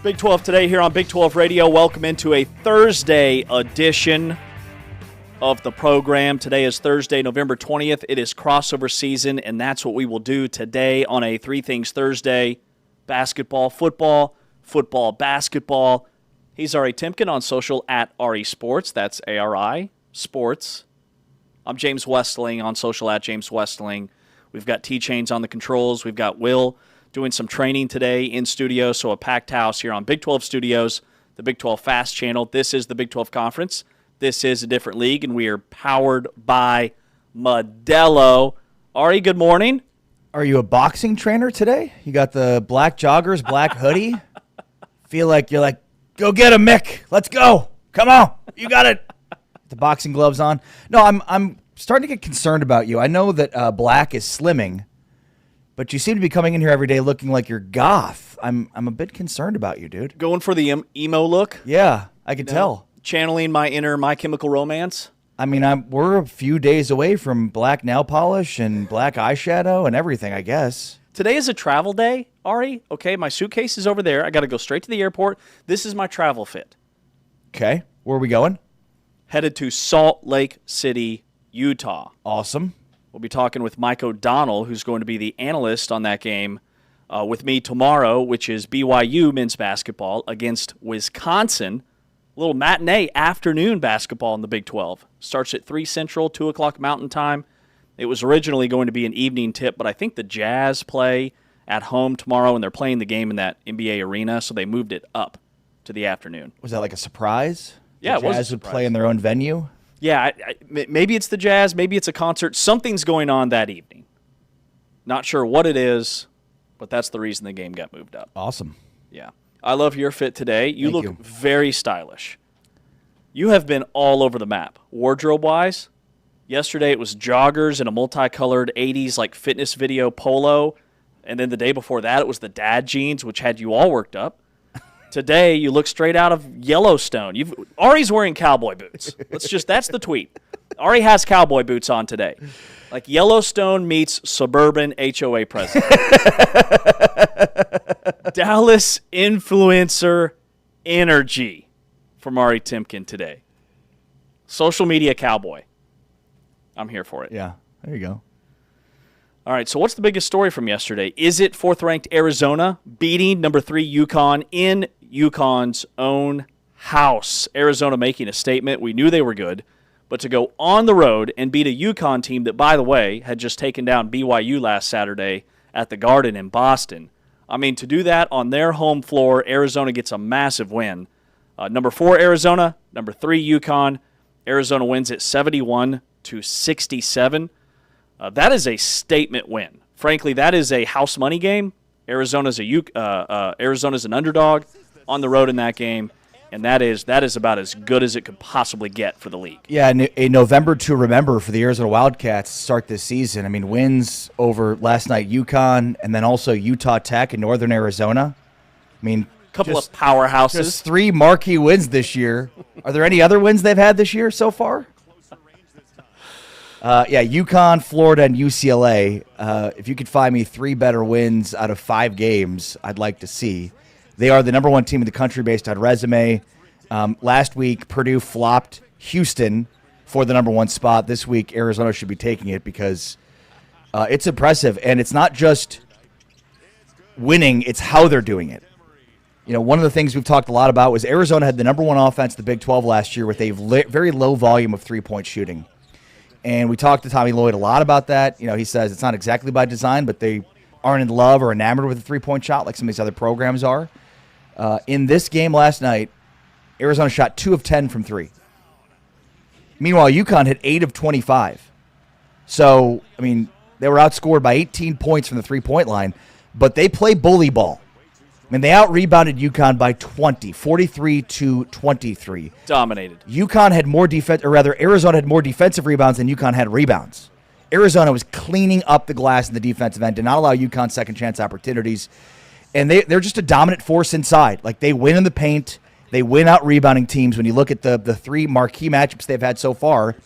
Big 12 today here on Big 12 Radio. Welcome into a Thursday edition of the program. Today is Thursday, November 20th. It is crossover season, and that's what we will do today on a Three Things Thursday. Basketball, football, football, basketball. He's Ari Timken on social at Ari Sports. That's ARI Sports. I'm James Westling on social at James Westling. We've got T-Chains on the controls. We've got Will doing some training today in studio, so a packed house here on Big 12 Studios, the Big 12 Fast Channel. This is the Big 12 Conference. This is a different league, and we are powered by Modelo. Ari, good morning. Are you a boxing trainer today? You got the black joggers, black hoodie? Feel like you're like, go get him, Mick. Let's go. Come on. You got it. The boxing gloves on. No, I'm starting to get concerned about you. I know that black is slimming, but you seem to be coming in here every day looking like you're goth. I'm a bit concerned about you, dude. Going for the emo look? Yeah, I can tell. Channeling my inner My Chemical Romance? I mean, we're a few days away from black nail polish and black eyeshadow and everything, I guess. Today is a travel day, Ari. Okay, my suitcase is over there. I got to go straight to the airport. This is my travel fit. Okay, where are we going? Headed to Salt Lake City, Utah. Awesome. We'll be talking with Mike O'Donnell, who's going to be the analyst on that game with me tomorrow, which is BYU men's basketball against Wisconsin. A little matinee afternoon basketball in the Big 12. Starts at 3 Central, 2 o'clock Mountain Time. It was originally going to be an evening tip, but I think the Jazz play at home tomorrow, and they're playing the game in that NBA arena, so they moved it up to the afternoon. Was that like a surprise? Yeah, the Jazz would play in their own venue? Yeah, maybe it's the Jazz, maybe it's a concert. Something's going on that evening. Not sure what it is, but that's the reason the game got moved up. Awesome. Yeah. I love your fit today. You Thank look very stylish. You have been all over the map, wardrobe-wise. Yesterday it was joggers and a multicolored 80s like fitness video polo, and then the day before that it was the dad jeans, which had you all worked up. Today, you look straight out of Yellowstone. Ari's wearing cowboy boots. That's the tweet. Ari has cowboy boots on today. Like Yellowstone meets suburban HOA president. Dallas influencer energy from Ari Timken today. Social media cowboy. I'm here for it. Yeah, there you go. All right, so what's the biggest story from yesterday? Is it fourth-ranked Arizona beating number 3 UConn in UConn's own house? Arizona making a statement. We knew they were good, but to go on the road and beat a UConn team that, by the way, had just taken down BYU last Saturday at the Garden in Boston. I mean, to do that on their home floor, Arizona gets a massive win. Number 4 Arizona, number 3 UConn. Arizona wins it 71-67. That is a statement win. Frankly, that is a house money game. Arizona's an underdog on the road in that game, and that is about as good as it could possibly get for the league. Yeah, a November to remember for the Arizona Wildcats to start this season. I mean, wins over last night UConn and then also Utah Tech and Northern Arizona. I mean, a couple of powerhouses. Just 3 marquee wins this year. Are there any other wins they've had this year so far? UConn, Florida, and UCLA. If you could find me 3 better wins out of 5 games, I'd like to see. They are the number 1 team in the country based on resume. Last week, Purdue flopped Houston for the number 1 spot. This week, Arizona should be taking it because it's impressive. And it's not just winning, it's how they're doing it. You know, one of the things we've talked a lot about was Arizona had the number 1 offense in the Big 12 last year with a very low volume of 3-point shooting. And we talked to Tommy Lloyd a lot about that. You know, he says it's not exactly by design, but they aren't in love or enamored with a 3-point shot like some of these other programs are. In this game last night, Arizona shot 2 of 10 from 3. Meanwhile, UConn hit 8 of 25. So, I mean, they were outscored by 18 points from the 3-point line, but they play bully ball. I mean, they out-rebounded UConn by 20, 43-23. Dominated. UConn had more defense, or rather, Arizona had more defensive rebounds than UConn had rebounds. Arizona was cleaning up the glass in the defensive end, did not allow UConn second-chance opportunities. And they're just a dominant force inside. Like, they win in the paint. They win out rebounding teams when you look at the 3 marquee matchups they've had so far.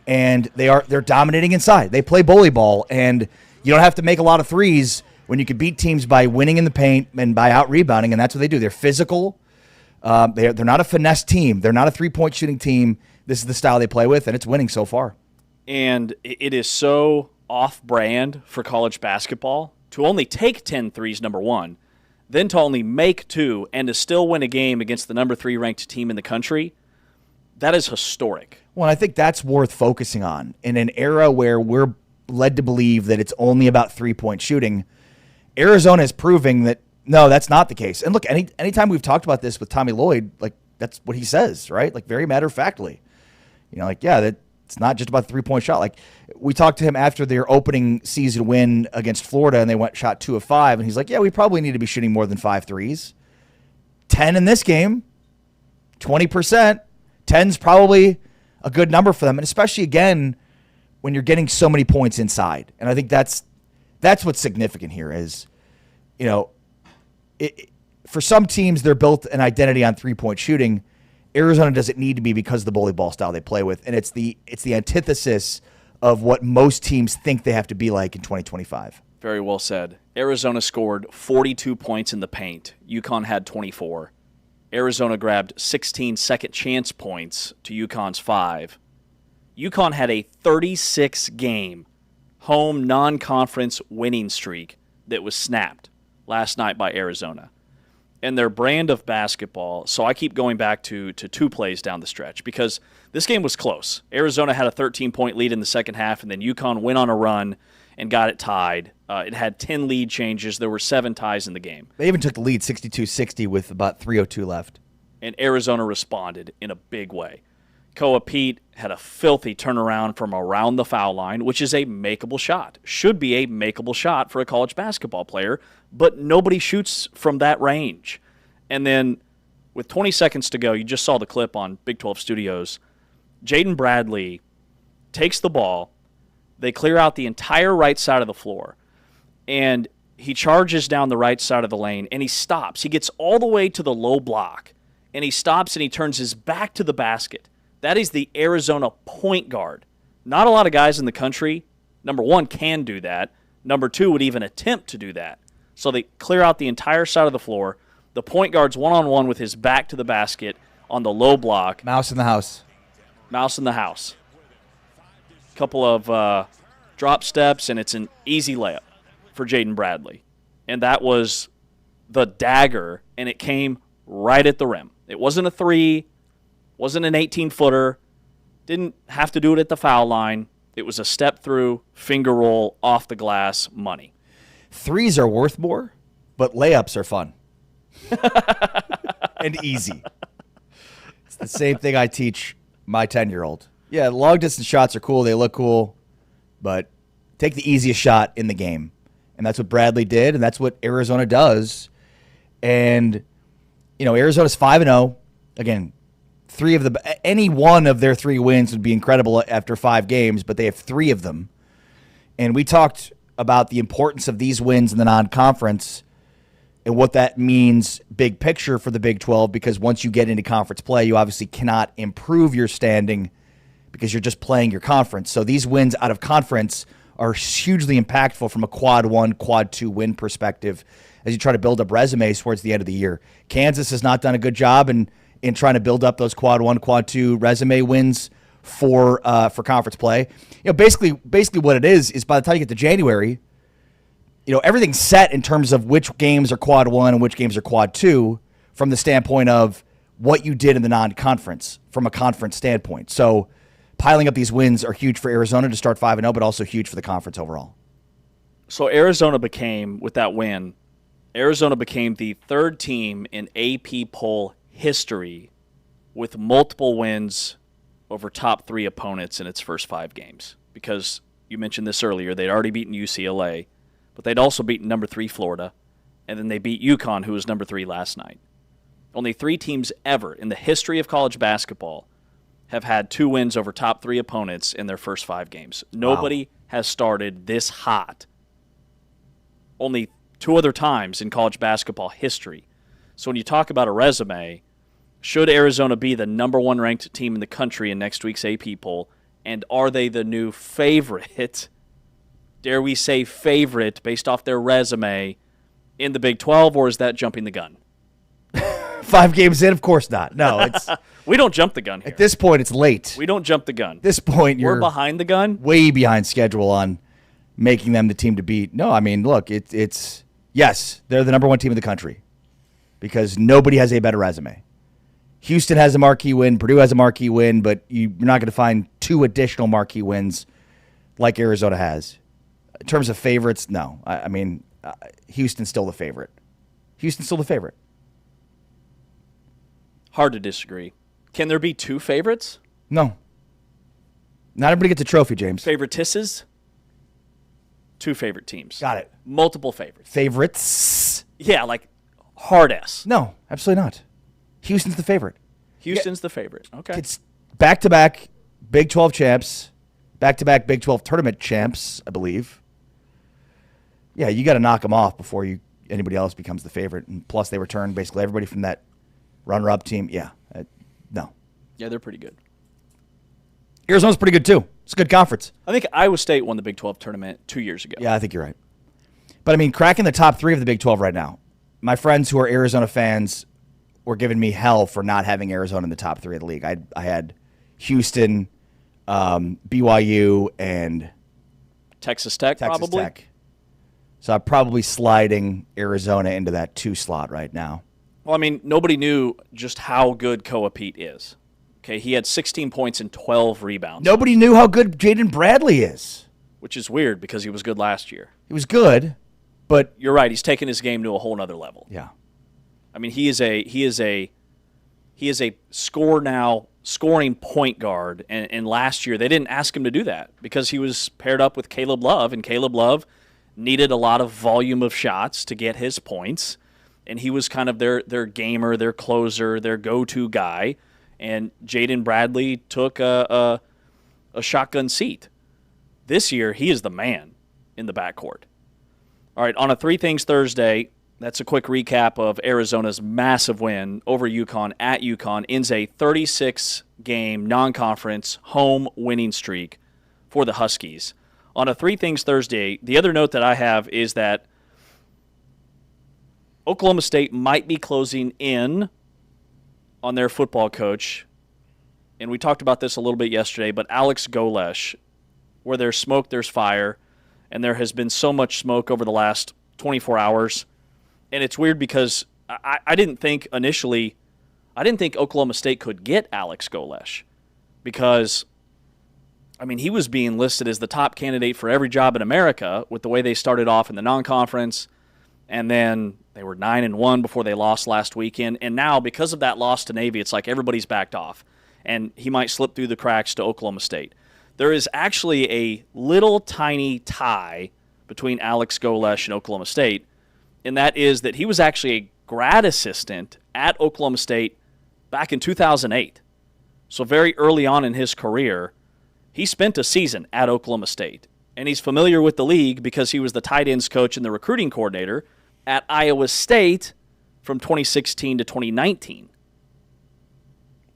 And they're dominating inside. They play bully ball, and you don't have to make a lot of threes when you can beat teams by winning in the paint and by out-rebounding, and that's what they do. They're physical. They're not a finesse team. They're not a three-point shooting team. This is the style they play with, and it's winning so far. And it is so off-brand for college basketball to only take 10 threes, number one, then to only make 2 and to still win a game against the number 3 ranked team in the country. That is historic. Well, I think that's worth focusing on. In an era where we're led to believe that it's only about three-point shooting, Arizona is proving that, no, that's not the case. And look, anytime we've talked about this with Tommy Lloyd, like, that's what he says, right? Like, very matter-of-factly. That it's not just about the three-point shot. Like, we talked to him after their opening season win against Florida, and they shot 2 of 5, and he's like, yeah, we probably need to be shooting more than 5 threes. 10 in this game, 20%. 10's probably a good number for them, and especially, again, when you're getting so many points inside. And I think that's what's significant here is, for some teams, they're built an identity on three-point shooting. Arizona doesn't need to be because of the bully ball style they play with, and it's the antithesis of what most teams think they have to be like in 2025. Very well said. Arizona scored 42 points in the paint. UConn had 24. Arizona grabbed 16 second chance points to UConn's 5. UConn had a 36-game home non-conference winning streak that was snapped last night by Arizona. And their brand of basketball, so I keep going back to 2 plays down the stretch because this game was close. Arizona had a 13-point lead in the second half, and then UConn went on a run and got it tied. It had 10 lead changes. There were 7 ties in the game. They even took the lead 62-60 with about 3:02 left. And Arizona responded in a big way. Koa Pete had a filthy turnaround from around the foul line, which is a makeable shot. Should be a makeable shot for a college basketball player, but nobody shoots from that range. And then with 20 seconds to go, you just saw the clip on Big 12 Studios, Jaden Bradley takes the ball. They clear out the entire right side of the floor, and he charges down the right side of the lane, and he stops. He gets all the way to the low block, and he stops and he turns his back to the basket. That is the Arizona point guard. Not a lot of guys in the country, number one, can do that. Number two, would even attempt to do that. So they clear out the entire side of the floor. The point guard's one-on-one with his back to the basket on the low block. Mouse in the house. Mouse in the house. Couple of drop steps, and it's an easy layup for Jaden Bradley. And that was the dagger, and it came right at the rim. It wasn't a 3, wasn't an 18-footer, didn't have to do it at the foul line. It was a step-through, finger roll, off the glass, money. 3s are worth more, but layups are fun. And easy. It's the same thing I teach my 10-year-old. Yeah, long-distance shots are cool. They look cool. But take the easiest shot in the game. And that's what Bradley did, and that's what Arizona does. And, Arizona's 5-0. Again, any one of their 3 wins would be incredible after 5 games, but they have 3 of them. And we talked about the importance of these wins in the non-conference and what that means big picture for the Big 12, because once you get into conference play, you obviously cannot improve your standing because you're just playing your conference. So these wins out of conference are hugely impactful from a quad 1, quad 2 win perspective as you try to build up resumes towards the end of the year. Kansas has not done a good job in trying to build up those quad 1, quad 2 resume wins for conference play. Basically what it is by the time you get to January, everything's set in terms of which games are quad 1 and which games are quad 2 from the standpoint of what you did in the non-conference from a conference standpoint. So piling up these wins are huge for Arizona to start 5-0, but also huge for the conference overall. So Arizona became, with that win, the 3rd team in AP poll history with multiple wins over top 3 opponents in its first 5 games. Because you mentioned this earlier, they'd already beaten UCLA, but they'd also beaten number 3 Florida, and then they beat UConn, who was number 3 last night. Only 3 teams ever in the history of college basketball have had 2 wins over top 3 opponents in their first 5 games. Nobody has started this hot. Only 2 other times in college basketball history. So when you talk about a resume, should Arizona be the number 1 ranked team in the country in next week's AP poll, and are they the new favorite dare we say, favorite based off their resume in the Big 12, or is that jumping the gun? 5 games in, of course not. No, it's we don't jump the gun here. At this point, it's late. We don't jump the gun. At this point, we're behind the gun. Way behind schedule on making them the team to beat. No, I mean, look, it's yes, they're the number 1 team in the country because nobody has a better resume. Houston has a marquee win. Purdue has a marquee win, but you're not going to find 2 additional marquee wins like Arizona has. In terms of favorites, no. I mean, Houston's still the favorite. Houston's still the favorite. Hard to disagree. Can there be 2 favorites? No. Not everybody gets a trophy, James. Favoritisses? 2 favorite teams. Got it. Multiple favorites. Favorites? Yeah, like hard S. No, absolutely not. Houston's the favorite. Houston's the favorite. Okay. It's back-to-back Big 12 champs, back-to-back Big 12 tournament champs, I believe. Yeah, you got to knock them off before anybody else becomes the favorite. And plus, they return basically everybody from that runner-up team. Yeah, no. Yeah, they're pretty good. Arizona's pretty good, too. It's a good conference. I think Iowa State won the Big 12 tournament 2 years ago. Yeah, I think you're right. But, I mean, cracking the top 3 of the Big 12 right now. My friends who are Arizona fans were giving me hell for not having Arizona in the top 3 of the league. I had Houston, BYU, and Texas Tech, probably. Tech. So I'm probably sliding Arizona into that 2 slot right now. Well, I mean, nobody knew just how good Koa Pete is. Okay, he had 16 points and 12 rebounds. Nobody knew how good Jaden Bradley is. Which is weird because he was good last year. He was good, but you're right. He's taken his game to a whole nother level. Yeah. I mean, he is a scoring point guard. And last year they didn't ask him to do that because he was paired up with Caleb Love, and Caleb Love needed a lot of volume of shots to get his points. And he was kind of their gamer, their closer, their go-to guy. And Jaden Bradley took a shotgun seat. This year, he is the man in the backcourt. All right, on a 3 Things Thursday, that's a quick recap of Arizona's massive win over UConn at UConn. Ends a 36-game non-conference home winning streak for the Huskies. On a 3 Things Thursday, the other note that I have is that Oklahoma State might be closing in on their football coach, and we talked about this a little bit yesterday, but Alex Golesh, where there's smoke, there's fire, and there has been so much smoke over the last 24 hours. And it's weird because I didn't think initially, Oklahoma State could get Alex Golesh because, I mean, he was being listed as the top candidate for every job in America with the way they started off in the non-conference, and then they were 9-1 before they lost last weekend. And now, because of that loss to Navy, it's like everybody's backed off, and he might slip through the cracks to Oklahoma State. There is actually a little tiny tie between Alex Golesh and Oklahoma State, and that is that he was actually a grad assistant at Oklahoma State back in 2008. So very early on in his career, he spent a season at Oklahoma State. And he's familiar with the league because he was the tight ends coach and the recruiting coordinator at Iowa State from 2016 to 2019.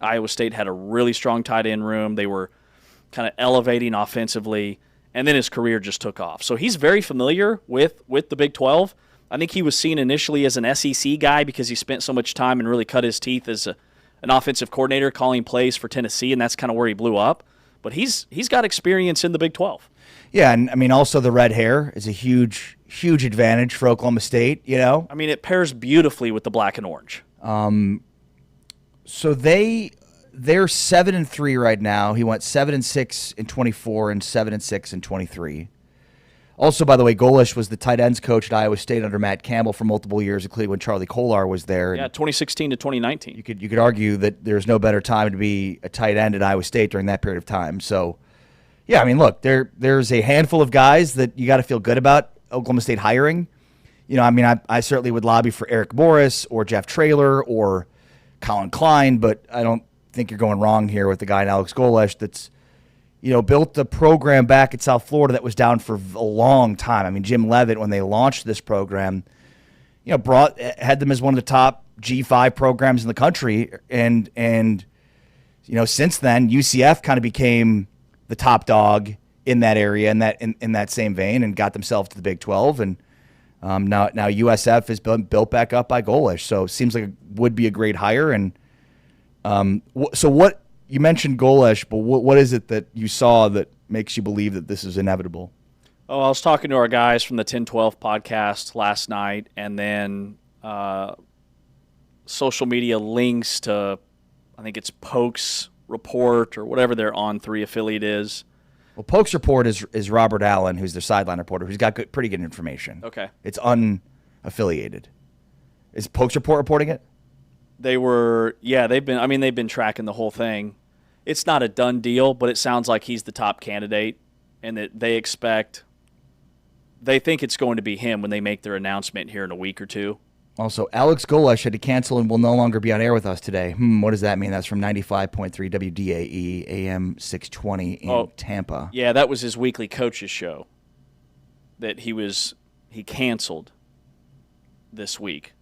Iowa State had a really strong tight end room. They were kind of elevating offensively, and then his career just took off. So he's very familiar with the Big 12. I think he was seen initially as an SEC guy because he spent so much time and really cut his teeth as an offensive coordinator calling plays for Tennessee, and that's kind of where he blew up. But he's got experience in the Big 12. Yeah, and I mean, also the red hair is a huge advantage for Oklahoma State, you know? I mean, it pairs beautifully with the black and orange. So they're 7-3 right now. He went 7-6 in 24 and 7-6 in 23. Also, by the way, Golesh was the tight ends coach at Iowa State under Matt Campbell for multiple years, including when Charlie Kolar was there. Yeah, 2016 to 2019. You could argue that there's no better time to be a tight end at Iowa State during that period of time. So, yeah, I mean, look, there's a handful of guys that you got to feel good about Oklahoma State hiring. You know, I mean, I certainly would lobby for Eric Morris or Jeff Traylor or Colin Klein, but I don't think you're going wrong here with the guy in Alex Golesh that's, you know, built the program back at South Florida that was down for a long time. I mean, Jim Leavitt, when they launched this program, you know, had them as one of the top G5 programs in the country, and you know, since then, UCF kind of became the top dog in that area, in that same vein, and got themselves to the Big 12. And now USF has been built back up by Golish, so it seems like it would be a great hire. And so what you mentioned Golish, but what is it that you saw that makes you believe that this is inevitable? Oh, I was talking to our guys from the 1012 podcast last night, and then social media links to, I think it's Pokes Report or whatever their On3 affiliate is. Well, Pokes Report is Robert Allen, who's their sideline reporter, who's got pretty good information. Okay. It's unaffiliated. Is Pokes Report reporting it? They've been tracking the whole thing. It's not a done deal, but it sounds like he's the top candidate, and that they think it's going to be him when they make their announcement here in a week or two. Also, Alex Golish had to cancel and will no longer be on air with us today. What does that mean? That's from 95.3 WDAE, AM 620 in Tampa. Yeah, that was his weekly coaches show that he canceled this week.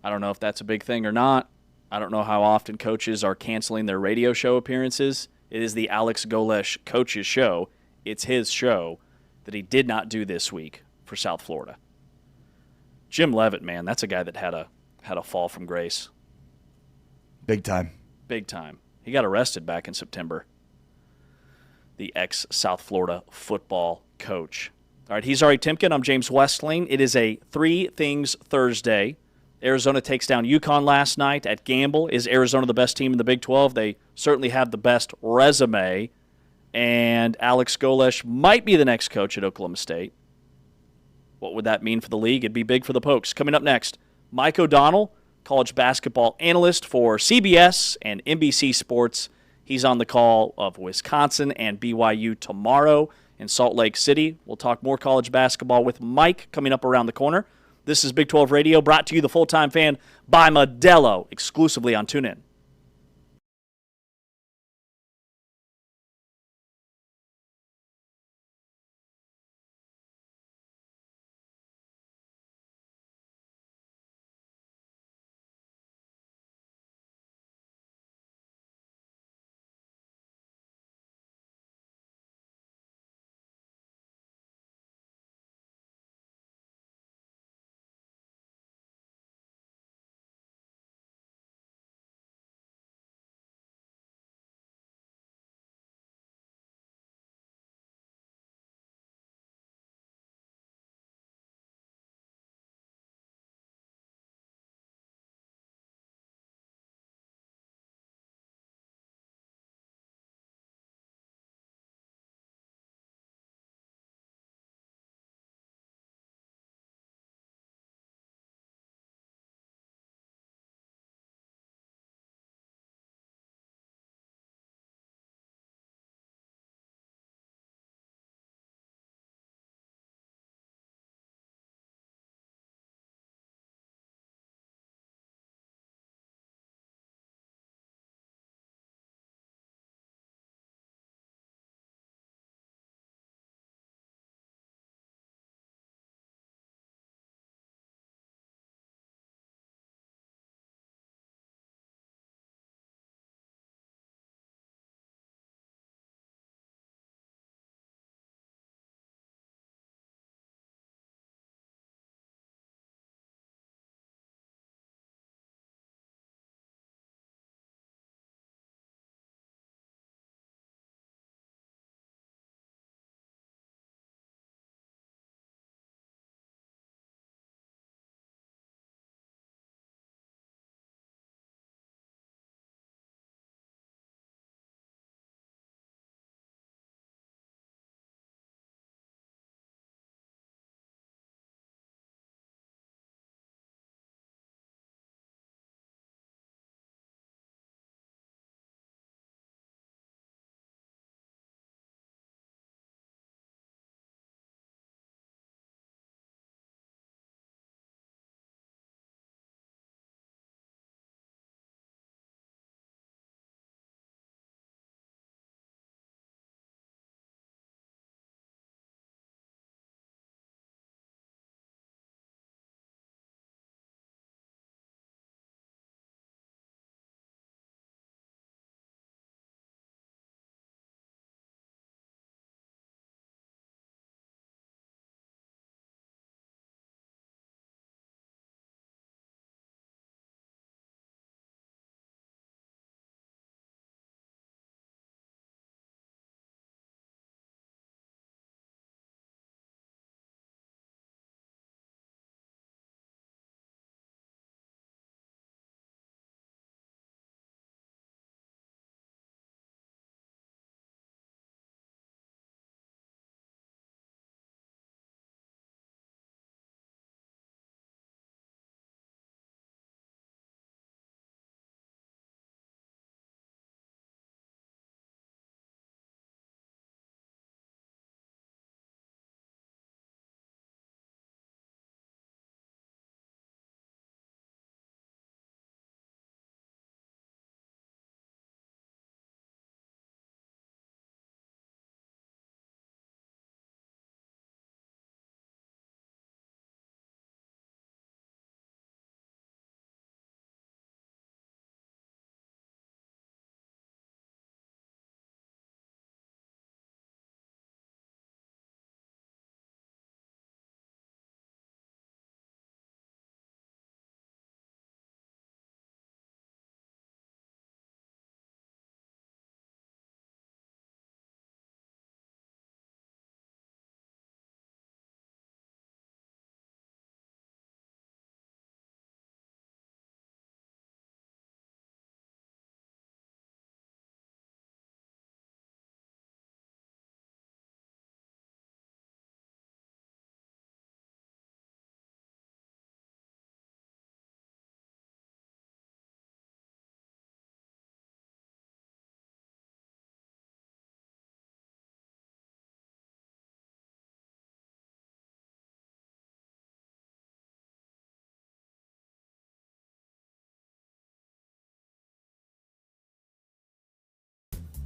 I don't know if that's a big thing or not. I don't know how often coaches are canceling their radio show appearances. It is the Alex Golish coaches show. It's his show that he did not do this week for South Florida. Jim Leavitt, man, that's a guy that had a fall from grace. Big time. Big time. He got arrested back in September. The ex-South Florida football coach. All right, he's Ari Timken. I'm James Westling. It is a Three Things Thursday. Arizona takes down UConn last night at Gamble. Is Arizona the best team in the Big 12? They certainly have the best resume. And Alex Golish might be the next coach at Oklahoma State. What would that mean for the league? It'd be big for the Pokes. Coming up next, Mike O'Donnell, college basketball analyst for CBS and NBC Sports. He's on the call of Wisconsin and BYU tomorrow in Salt Lake City. We'll talk more college basketball with Mike coming up around the corner. This is Big 12 Radio, brought to you, the Full-Time Fan, by Modelo, exclusively on TuneIn.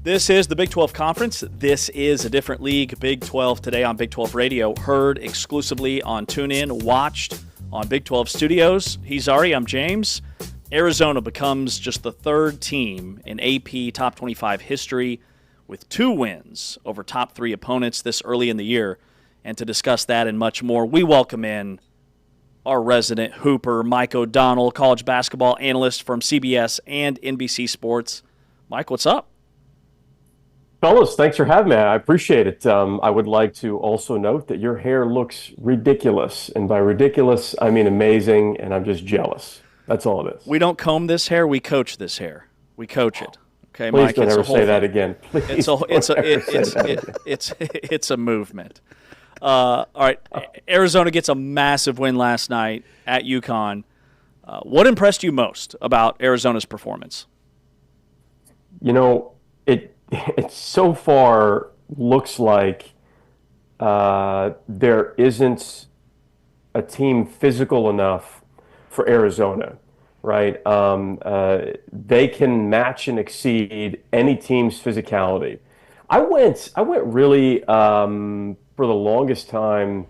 This is the Big 12 Conference. This is a different league. Big 12 today on Big 12 Radio. Heard exclusively on TuneIn. Watched on Big 12 Studios. He's Ari. I'm James. Arizona becomes just the third team in AP Top 25 history with 2 wins over top 3 opponents this early in the year. And to discuss that and much more, we welcome in our resident hooper, Mike O'Donnell, college basketball analyst from CBS and NBC Sports. Mike, what's up? Fellas, thanks for having me. I appreciate it. I would like to also note that your hair looks ridiculous. And by ridiculous, I mean amazing, and I'm just jealous. That's all it is. We don't comb this hair. We coach this hair. We coach it. Okay, Please Mike. don't ever say that again. Please It's a movement. All right, Arizona gets a massive win last night at UConn. What impressed you most about Arizona's performance? You know, it so far looks like there isn't a team physical enough for Arizona, right? They can match and exceed any team's physicality. I went really for the longest time.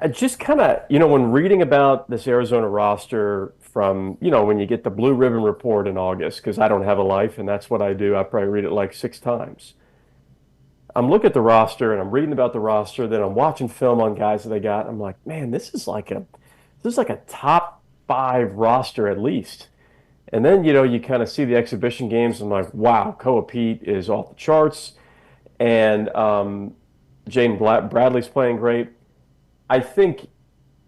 I just kind of, when reading about this Arizona roster from, when you get the Blue Ribbon Report in August, because I don't have a life and that's what I do. I probably read it like 6 times. I'm looking at the roster and I'm reading about the roster. Then I'm watching film on guys that they got. I'm like, man, this is like a top 5 roster at least. And then, you kind of see the exhibition games. And I'm like, wow, Koa Pete is off the charts. And Jaden Bradley's playing great. I think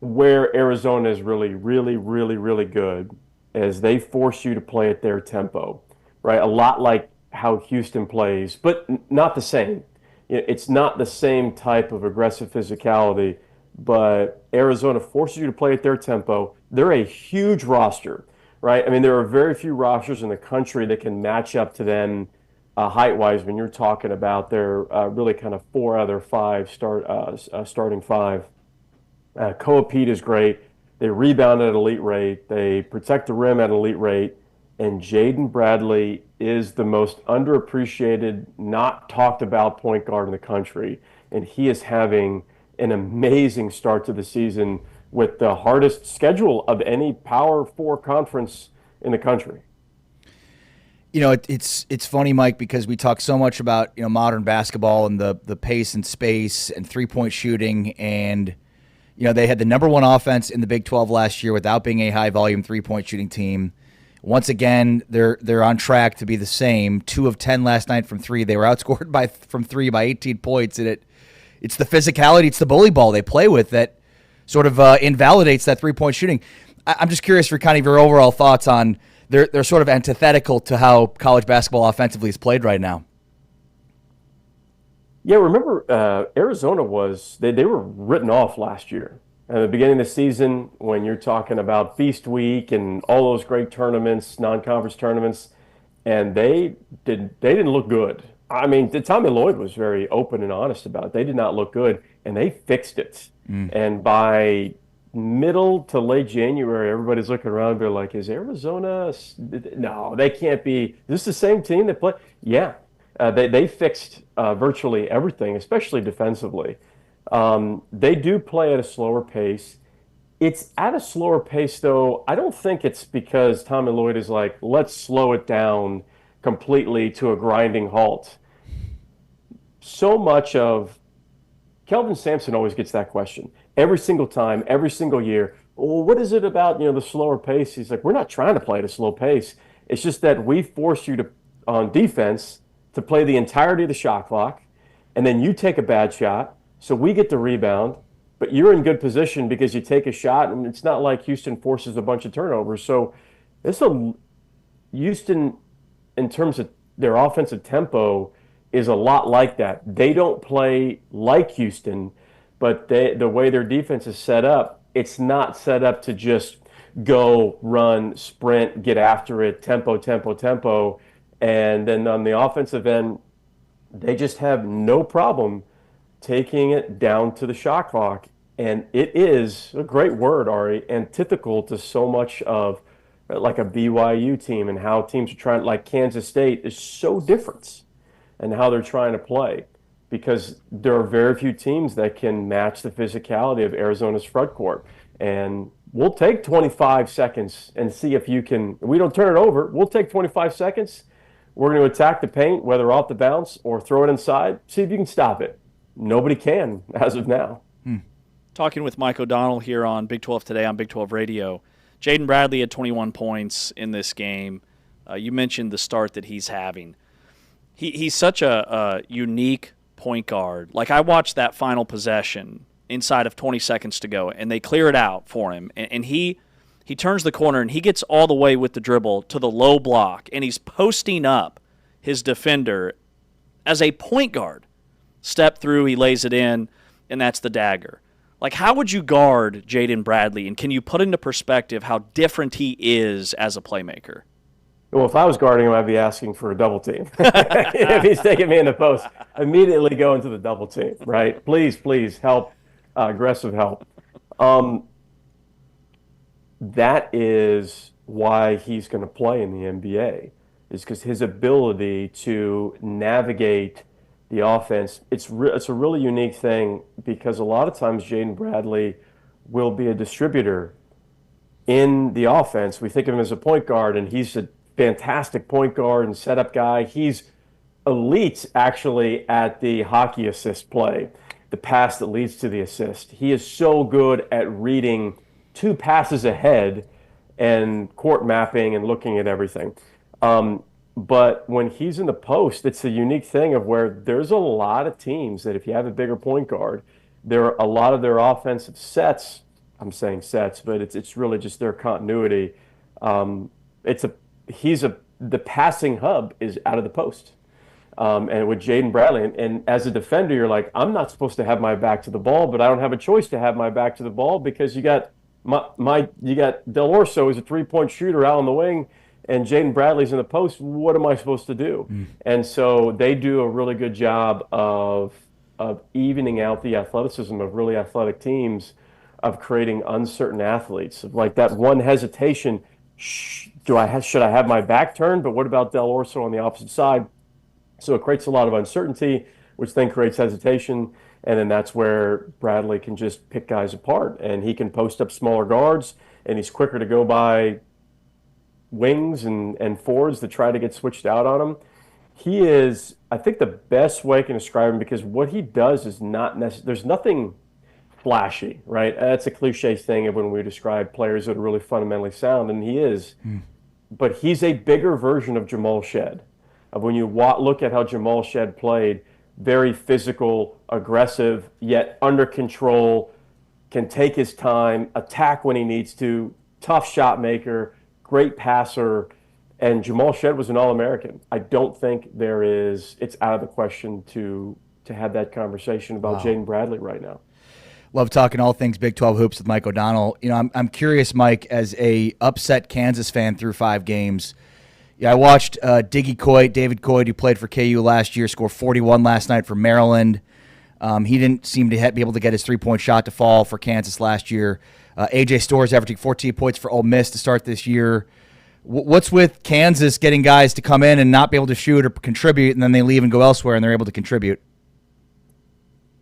where Arizona is really, really, really, really good is they force you to play at their tempo, right? A lot like how Houston plays, but not the same. It's not the same type of aggressive physicality, but Arizona forces you to play at their tempo. They're a huge roster, right? I mean, there are very few rosters in the country that can match up to them height-wise when you're talking about their really kind of 4 out of their 5 starting 5. Koa Pete is great. They rebound at an elite rate. They protect the rim at an elite rate. And Jaden Bradley is the most underappreciated, not talked about point guard in the country. And he is having an amazing start to the season with the hardest schedule of any Power 4 conference in the country. It's funny, Mike, because we talk so much about modern basketball and the pace and space and 3-point shooting, and they had the number 1 offense in the Big 12 last year without being a high volume 3-point shooting team. Once again, they're on track to be the same. 2 of 10 last night from 3. They were outscored from 3 by 18 points, and it's the physicality, it's the bully ball they play with that sort of invalidates that 3-point shooting. I'm just curious for kind of your overall thoughts on they're sort of antithetical to how college basketball offensively is played right now. Yeah, remember Arizona they were written off last year. At the beginning of the season, when you're talking about Feast Week and all those great tournaments, non-conference tournaments, and they didn't look good. I mean, Tommy Lloyd was very open and honest about it. They did not look good, and they fixed it. And by middle to late January, everybody's looking around. They're like, is Arizona? No, they can't be. Is this the same team that play? Yeah. They fixed virtually everything, especially defensively. They do play at a slower pace. It's at a slower pace, though. I don't think it's because Tommy Lloyd is like, let's slow it down completely to a grinding halt. So much of Kelvin Sampson always gets that question every single time, every single year. Well, what is it about the slower pace? He's like, we're not trying to play at a slow pace. It's just that we force you to on defense to play the entirety of the shot clock, and then you take a bad shot, so we get the rebound, but you're in good position because you take a shot, and it's not like Houston forces a bunch of turnovers. So Houston, in terms of their offensive tempo, is a lot like that. They don't play like Houston, but the way their defense is set up, it's not set up to just go, run, sprint, get after it, tempo, tempo, tempo. And then on the offensive end, they just have no problem taking it down to the shot clock. And it is a great word, Ari, antithetical to so much of like a BYU team and how teams are trying, like Kansas State is so different and how they're trying to play because there are very few teams that can match the physicality of Arizona's front court. And we'll take 25 seconds and see if you can. We don't turn it over. We'll take 25 seconds. We're going to attack the paint, whether off the bounce or throw it inside. See if you can stop it. Nobody can as of now. Talking with Mike O'Donnell here on Big 12 Today on Big 12 Radio. Jaden Bradley had 21 points in this game. You mentioned the start that he's having. He's such a unique point guard. Like, I watched that final possession inside of 20 seconds to go, and they clear it out for him. And he turns the corner, and he gets all the way with the dribble to the low block, and he's posting up his defender as a point guard. Step through, he lays it in, and that's the dagger. Like, how would you guard Jaden Bradley, and can you put into perspective how different he is as a playmaker? Well, if I was guarding him, I'd be asking for a double team. If he's taking me in the post, immediately go into the double team, right? Please help, aggressive help. That is why he's going to play in the NBA, is because his ability to navigate the offense, it's a really unique thing because a lot of times Jaden Bradley will be a distributor in the offense. We think of him as a point guard, and he's a fantastic point guard and setup guy. He's elite, actually, at the hockey assist play, the pass that leads to the assist. He is so good at reading 2 passes ahead and court mapping and looking at everything. But when he's in the post, it's a unique thing of where there's a lot of teams that if you have a bigger point guard, there are a lot of their offensive sets. I'm saying sets, but it's really just their continuity. The passing hub is out of the post. And with Jaden Bradley, and as a defender, you're like, I'm not supposed to have my back to the ball, but I don't have a choice to have my back to the ball because you got Del Orso is a 3-point shooter out on the wing, and Jaden Bradley's in the post. What am I supposed to do? And so they do a really good job of evening out the athleticism of really athletic teams, of creating uncertain athletes. Like that one hesitation, should I have my back turned? But what about Del Orso on the opposite side? So it creates a lot of uncertainty, which then creates hesitation. And then that's where Bradley can just pick guys apart. And he can post up smaller guards, and he's quicker to go by wings and forwards that try to get switched out on him. He is, I think, the best way I can describe him, because what he does is not necessarily, there's nothing flashy, right? That's a cliche thing of when we describe players that are really fundamentally sound, and he is. But he's a bigger version of Jamal Shed. Of when you look at how Jamal Shed played, very physical, aggressive, yet under control, can take his time, attack when he needs to, tough shot maker, great passer, and Jamal Shed was an All-American. I don't think it's out of the question to have that conversation about Jaden Bradley right now. Love talking all things Big 12 hoops with Mike O'Donnell. You know, I'm curious, Mike, as a upset Kansas fan through 5 games. Yeah, I watched David Coit, who played for KU last year, score 41 last night for Maryland. He didn't seem to be able to get his 3-point shot to fall for Kansas last year. AJ Storrs averaging 14 points for Ole Miss to start this year. What's with Kansas getting guys to come in and not be able to shoot or contribute, and then they leave and go elsewhere and they're able to contribute?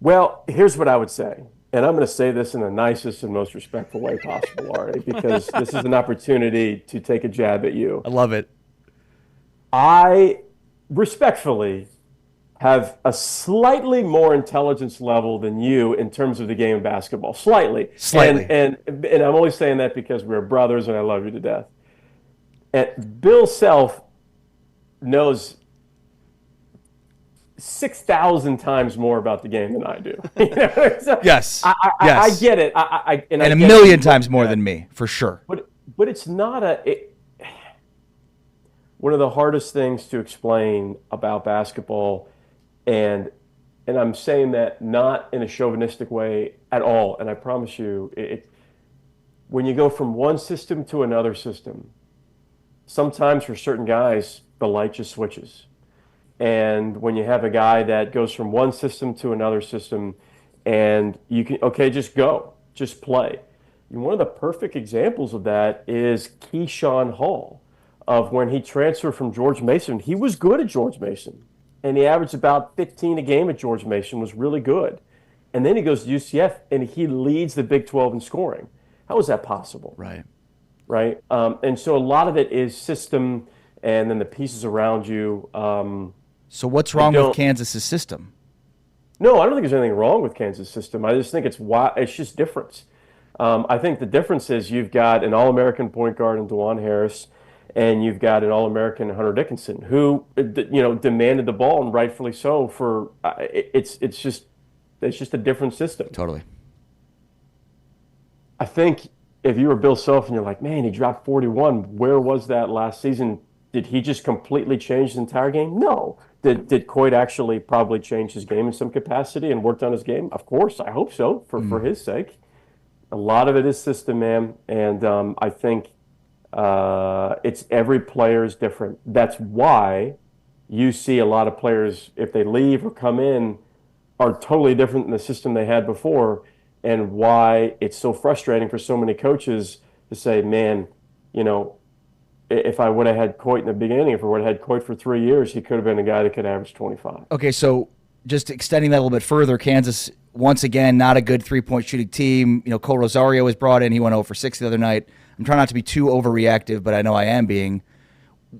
Well, here's what I would say, and I'm going to say this in the nicest and most respectful way possible, Ari, because this is an opportunity to take a jab at you. I love it. I respectfully have a slightly more intelligence level than you in terms of the game of basketball. Slightly. And I'm only saying that because we're brothers and I love you to death. And Bill Self knows 6,000 times more about the game than I do. So yes. I get it. And a million times more than me, for sure. But it's not one of the hardest things to explain about basketball, and I'm saying that not in a chauvinistic way at all, and I promise you, when you go from one system to another system, sometimes for certain guys, the light just switches. And when you have a guy that goes from one system to another system, and you can, okay, just go, just play. one of the perfect examples of that is Keyshawn Hall, of when he transferred from George Mason. He was good at George Mason, and he averaged about 15 a game at George Mason, was really good. And then he goes to UCF, and he leads the Big 12 in scoring. How is that possible? Right. Right? And so a lot of it is system and then the pieces around you. So what's wrong with Kansas's system? No, I don't think there's anything wrong with Kansas' system. I just think it's just difference. I think the difference is you've got an All-American point guard in DeJuan Harris, and you've got an All-American Hunter Dickinson, who demanded the ball, and rightfully so. It's just a different system. Totally. I think if you were Bill Self and you're like, man, he dropped 41, where was that last season? Did he just completely change the entire game? No. Did Coit actually probably change his game in some capacity and worked on his game? Of course, I hope so, for his sake. A lot of it is system, man, and I think it's every player is different. That's why you see a lot of players, if they leave or come in, are totally different than the system they had before, and why it's so frustrating for so many coaches to say, man, if I would have had Coit in the beginning, if I would have had Coit for 3 years, he could have been a guy that could average 25. Okay, so just extending that a little bit further, Kansas, once again, not a good three-point shooting team. Cole Rosario was brought in. He went 0 for 6 the other night. I'm trying not to be too overreactive, but I know I am being.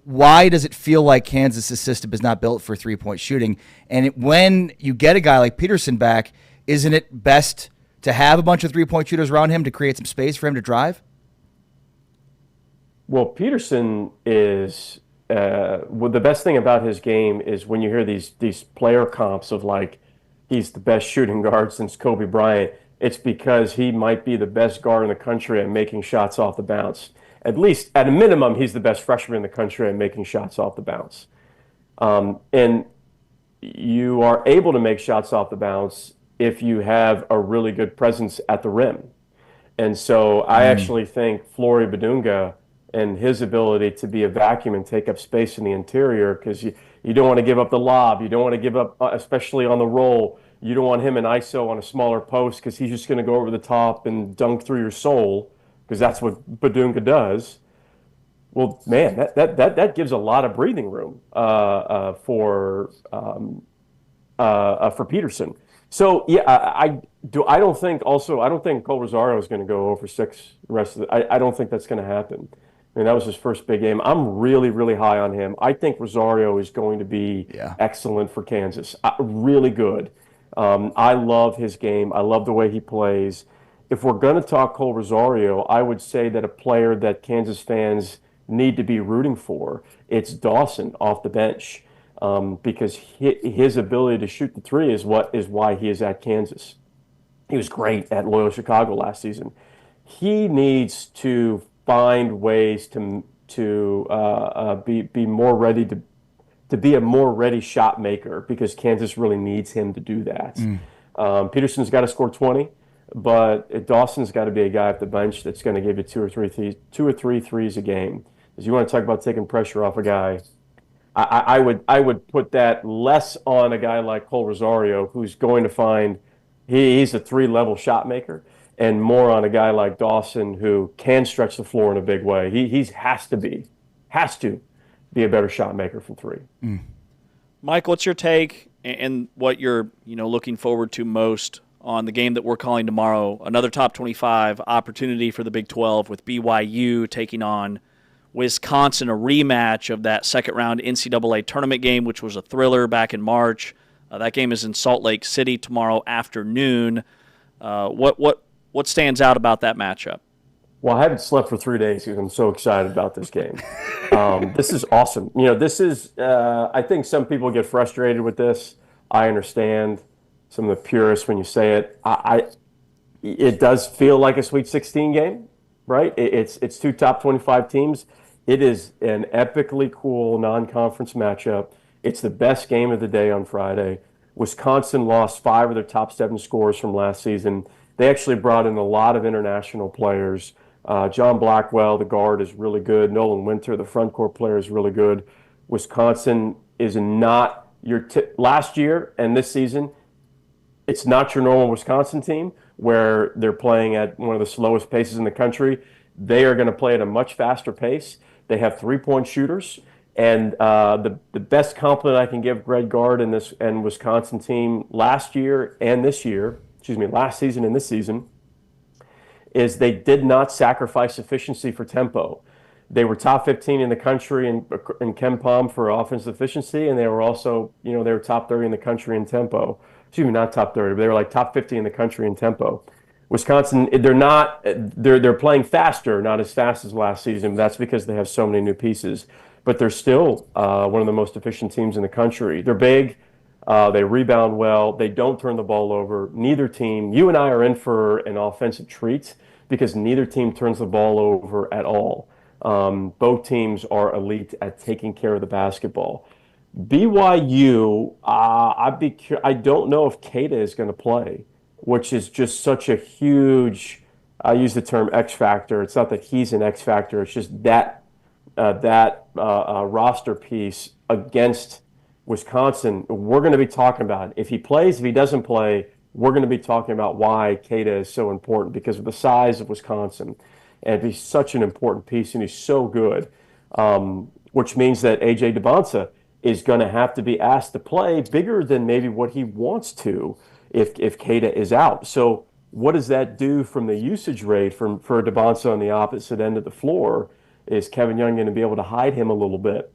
Why does it feel like Kansas' system is not built for three-point shooting? And when you get a guy like Peterson back, isn't it best to have a bunch of three-point shooters around him to create some space for him to drive? Well, Peterson is the best thing about his game is when you hear these player comps of like he's the best shooting guard since Kobe Bryant. It's because he might be the best guard in the country at making shots off the bounce. At least, at a minimum, he's the best freshman in the country at making shots off the bounce. And you are able to make shots off the bounce if you have a really good presence at the rim. And so I actually think Flory Badunga and his ability to be a vacuum and take up space in the interior, because you don't want to give up the lob. You don't want to give up, especially on the roll. You don't want him in ISO on a smaller post because he's just going to go over the top and dunk through your soul, because that's what Badunga does. Well, man, that gives a lot of breathing room for Peterson. So yeah, I don't think Cole Rosario is going to go over 6 the rest of the. I don't think that's going to happen. I mean, that was his first big game. I'm really, really high on him. I think Rosario is going to be excellent for Kansas. Really good. I love his game. I love the way he plays. If we're going to talk Cole Rosario, I would say that a player that Kansas fans need to be rooting for, it's Dawson off the bench, because his ability to shoot the three is why he is at Kansas. He was great at Loyola Chicago last season. He needs to find ways to be more ready to be a more ready shot maker, because Kansas really needs him to do that. Peterson's got to score 20, but Dawson's got to be a guy at the bench that's going to give you two or three threes a game. Because you want to talk about taking pressure off a guy, I would put that less on a guy like Cole Rosario, who's going to find he's a 3-level shot maker, and more on a guy like Dawson, who can stretch the floor in a big way. He has to be a better shot maker from 3. Mike, what's your take and what you're looking forward to most on the game that we're calling tomorrow? Another top 25 opportunity for the Big 12 with BYU taking on Wisconsin, a rematch of that second-round NCAA tournament game, which was a thriller back in March. That game is in Salt Lake City tomorrow afternoon. What stands out about that matchup? Well, I haven't slept for 3 days because I'm so excited about this game. This is awesome. I think some people get frustrated with this. I understand some of the purists when you say it. It does feel like a Sweet 16 game, right? It's 2 top 25 teams. It is an epically cool non-conference matchup. It's the best game of the day on Friday. Wisconsin lost 5 of their top 7 scorers from last season. They actually brought in a lot of international players. John Blackwell, the guard, is really good. Nolan Winter, the front court player, is really good. Wisconsin is not your last year and this season. It's not your normal Wisconsin team. where they're playing at one of the slowest paces in the country. They are going to play at a much faster pace. They have three-point shooters. And the best compliment I can give Greg Gard and this and Wisconsin team last year and this year, last season and this season, is they did not sacrifice efficiency for tempo. They were top 15 in the country in KenPom for offensive efficiency, and they were also, they were top 30 in the country in tempo. Excuse me, not top 30, but they were like top 50 in the country in tempo. Wisconsin, they're playing faster, not as fast as last season. But that's because they have so many new pieces. But they're still one of the most efficient teams in the country. They're big. They rebound well. They don't turn the ball over. Neither team, you and I are in for an offensive treat because neither team turns the ball over at all. Both teams are elite at taking care of the basketball. BYU, I don't know if Keita is going to play, which is just such a huge, I use the term X factor. It's not that he's an X factor. It's just that roster piece against Wisconsin. We're going to be talking about it. If he plays, if he doesn't play, we're going to be talking about why Keita is so important because of the size of Wisconsin. And he's such an important piece, and he's so good, which means that A.J. DeBonsa is going to have to be asked to play bigger than maybe what he wants to if Keita is out. So what does that do from the usage rate for DeBonsa on the opposite end of the floor? Is Kevin Young going to be able to hide him a little bit?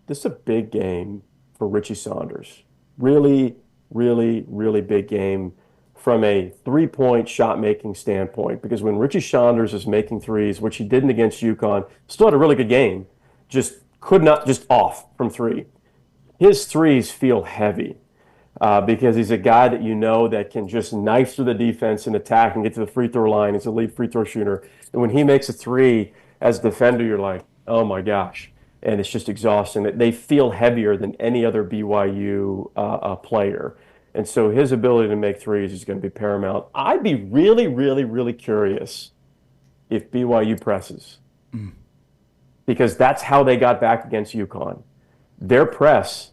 This is a big game for Richie Saunders. Really, really, really big game from a three-point shot-making standpoint. Because when Richie Saunders is making threes, which he didn't against UConn, still had a really good game, just could not, just off from three. His threes feel heavy because he's a guy that that can just knife through the defense and attack and get to the free throw line. He's a lead free throw shooter. And when he makes a three as a defender, you're like, oh my gosh. And it's just exhausting. They feel heavier than any other BYU player. And so his ability to make threes is going to be paramount. I'd be really, really, really curious if BYU presses. Because that's how they got back against UConn. Their press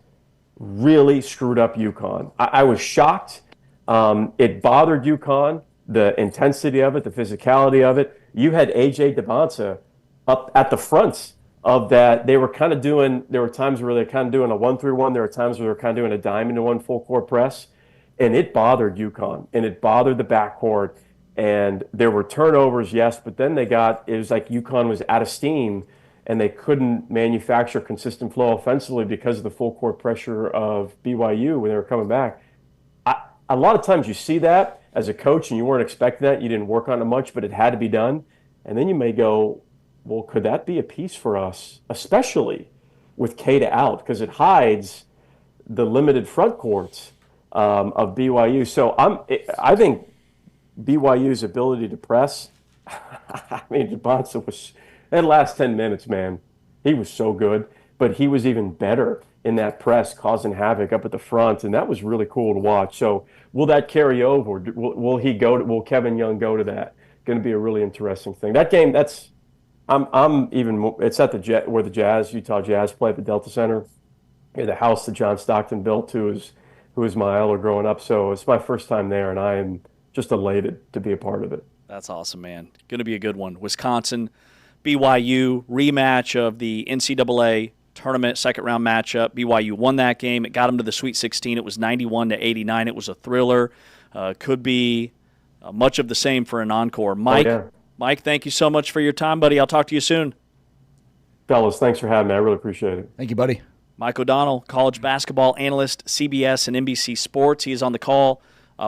really screwed up UConn. I was shocked. It bothered UConn, the intensity of it, the physicality of it. You had A.J. DeBonsa up at the front of that. They were kind of doing, there were times where they're kind of doing a 1-3-1. There were times where they were kind of doing a diamond to one full court press. And it bothered UConn, and it bothered the backcourt. And there were turnovers, yes, but then it was like UConn was out of steam, and they couldn't manufacture consistent flow offensively because of the full court pressure of BYU when they were coming back. A lot of times you see that as a coach, and you weren't expecting that. You didn't work on it much, but it had to be done. And then you may go, well, could that be a piece for us, especially with Keita out, because it hides the limited front courts of BYU. So I think BYU's ability to press, I mean, DeBonsa was, that last 10 minutes, man, he was so good, but he was even better in that press, causing havoc up at the front, and that was really cool to watch. So will that carry over? Will Kevin Young go to that? Going to be a really interesting thing. That game, it's at where the Utah Jazz play at the Delta Center, the house that John Stockton built, who was my idol growing up. So it's my first time there, and I am just elated to be a part of it. That's awesome, man. Going to be a good one. Wisconsin, BYU, rematch of the NCAA tournament second-round matchup. BYU won that game. It got them to the Sweet 16. It was 91-89. It was a thriller. Could be much of the same for an encore. Mike, thank you so much for your time, buddy. I'll talk to you soon. Fellas, thanks for having me. I really appreciate it. Thank you, buddy. Mike O'Donnell, college basketball analyst, CBS and NBC Sports. He is on the call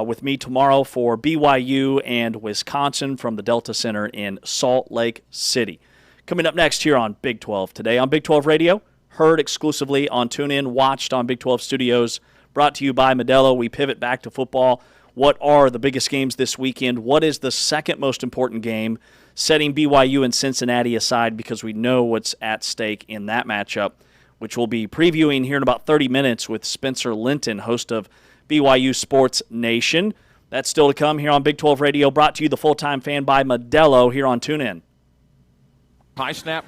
with me tomorrow for BYU and Wisconsin from the Delta Center in Salt Lake City. Coming up next here on Big 12 today on Big 12 Radio, heard exclusively on TuneIn, watched on Big 12 Studios, brought to you by Modelo. We pivot back to football. What are the biggest games this weekend? What is the second most important game? Setting BYU and Cincinnati aside because we know what's at stake in that matchup, which we'll be previewing here in about 30 minutes with Spencer Linton, host of BYU Sports Nation. That's still to come here on Big 12 Radio, brought to you the full-time fan by Modelo here on TuneIn. High snap.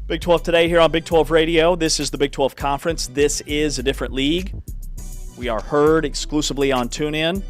Big 12 today here on Big 12 Radio. This is the Big 12 Conference. This is a different league. We are heard exclusively on TuneIn,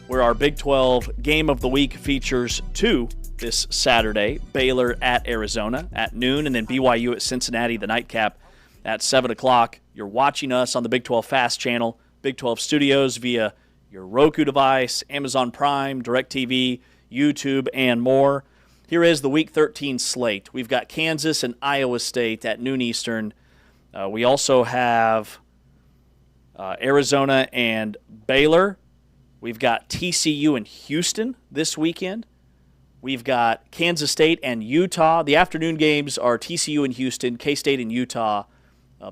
where our Big 12 Game of the Week features two this Saturday. Baylor at Arizona at noon, and then BYU at Cincinnati, the nightcap at 7 o'clock. You're watching us on the Big 12 Fast channel, Big 12 Studios via your Roku device, Amazon Prime, DirecTV, YouTube, and more. Here is the Week 13 slate. We've got Kansas and Iowa State at noon Eastern. We also have Arizona and Baylor. We've got TCU and Houston this weekend. We've got Kansas State and Utah. The afternoon games are TCU and Houston, K-State and Utah,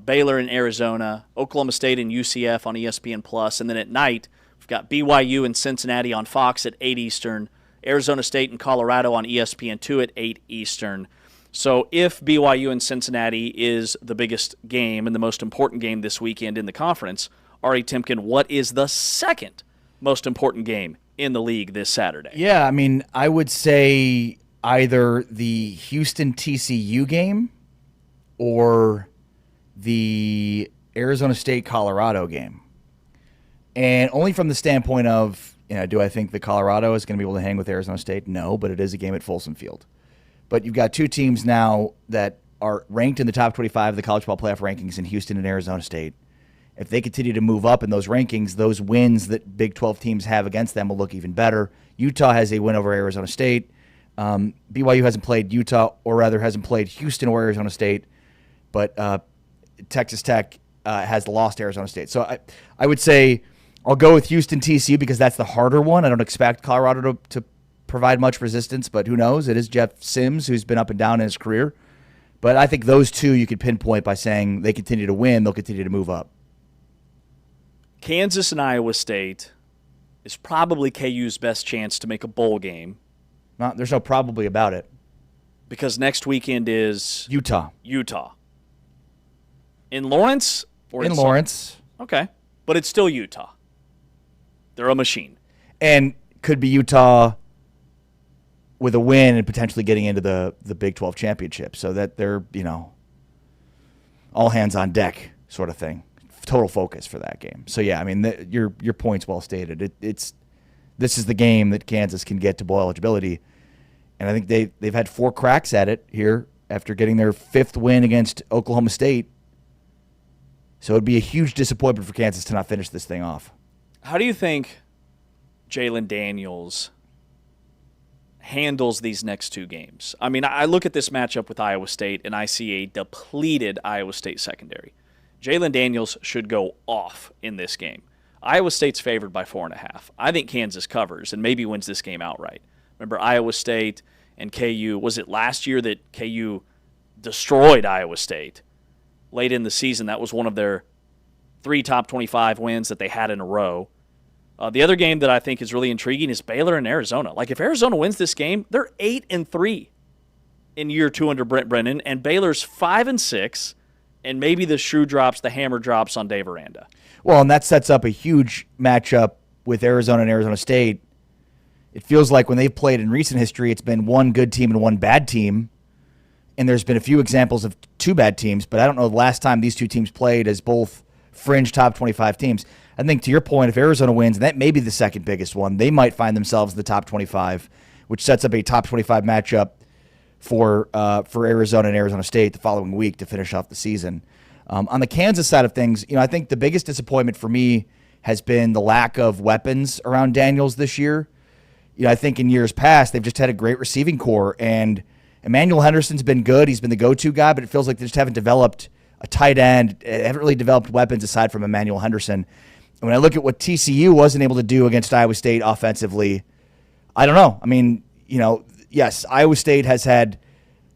Baylor and Arizona, Oklahoma State and UCF on ESPN+. And then at night, we've got BYU and Cincinnati on Fox at 8 Eastern, Arizona State and Colorado on ESPN2 at 8 Eastern. So if BYU and Cincinnati is the biggest game and the most important game this weekend in the conference, Ari Timken, what is the second most important game in the league this Saturday? Yeah, I mean, I would say either the Houston-TCU game or the Arizona State-Colorado game. And only from the standpoint of, do I think that Colorado is going to be able to hang with Arizona State? No, but it is a game at Folsom Field. But you've got two teams now that are ranked in the top 25 of the college ball playoff rankings in Houston and Arizona State. If they continue to move up in those rankings, those wins that Big 12 teams have against them will look even better. Utah has a win over Arizona State. BYU hasn't played Utah, or rather hasn't played Houston or Arizona State, but Texas Tech has lost Arizona State. So I would say I'll go with Houston-TCU because that's the harder one. I don't expect Colorado to provide much resistance, but who knows? It is Jeff Sims, who's been up and down in his career. But I think those two you could pinpoint by saying they continue to win, they'll continue to move up. Kansas and Iowa State is probably KU's best chance to make a bowl game. There's no probably about it. Because next weekend is Utah. In Lawrence? Or in Lawrence. Okay. But it's still Utah. They're a machine. And could be Utah with a win and potentially getting into the Big 12 championship. So that they're, all hands on deck sort of thing. Total focus for that game. So, yeah, I mean, your point's well stated. This is the game that Kansas can get to bowl eligibility. And I think they've had 4 cracks at it here after getting their 5th win against Oklahoma State. So it would be a huge disappointment for Kansas to not finish this thing off. How do you think Jalen Daniels handles these next 2 games? I mean, I look at this matchup with Iowa State, and I see a depleted Iowa State secondary. Jalen Daniels should go off in this game. Iowa State's favored by 4.5. I think Kansas covers and maybe wins this game outright. Remember, Iowa State and KU, was it last year that KU destroyed Iowa State? Late in the season, that was one of their 3 top 25 wins that they had in a row. The other game that I think is really intriguing is Baylor and Arizona. Like, if Arizona wins this game, they're 8-3 in year 2 under Brent Brennan, and Baylor's 5-6, and maybe the shoe drops, the hammer drops on Dave Aranda. Well, and that sets up a huge matchup with Arizona and Arizona State. It feels like when they've played in recent history, it's been one good team and one bad team. And there's been a few examples of 2 bad teams, but I don't know the last time these 2 teams played as both fringe top 25 teams. I think to your point, if Arizona wins, and that may be the second biggest one, they might find themselves in the top 25, which sets up a top 25 matchup for Arizona and Arizona State the following week to finish off the season. On the Kansas side of things, I think the biggest disappointment for me has been the lack of weapons around Daniels this year. I think in years past, they've just had a great receiving core, and Emmanuel Henderson's been good. He's been the go-to guy, but it feels like they just haven't developed a tight end, haven't really developed weapons aside from Emmanuel Henderson. And when I look at what TCU wasn't able to do against Iowa State offensively, I don't know. I mean, yes, Iowa State has had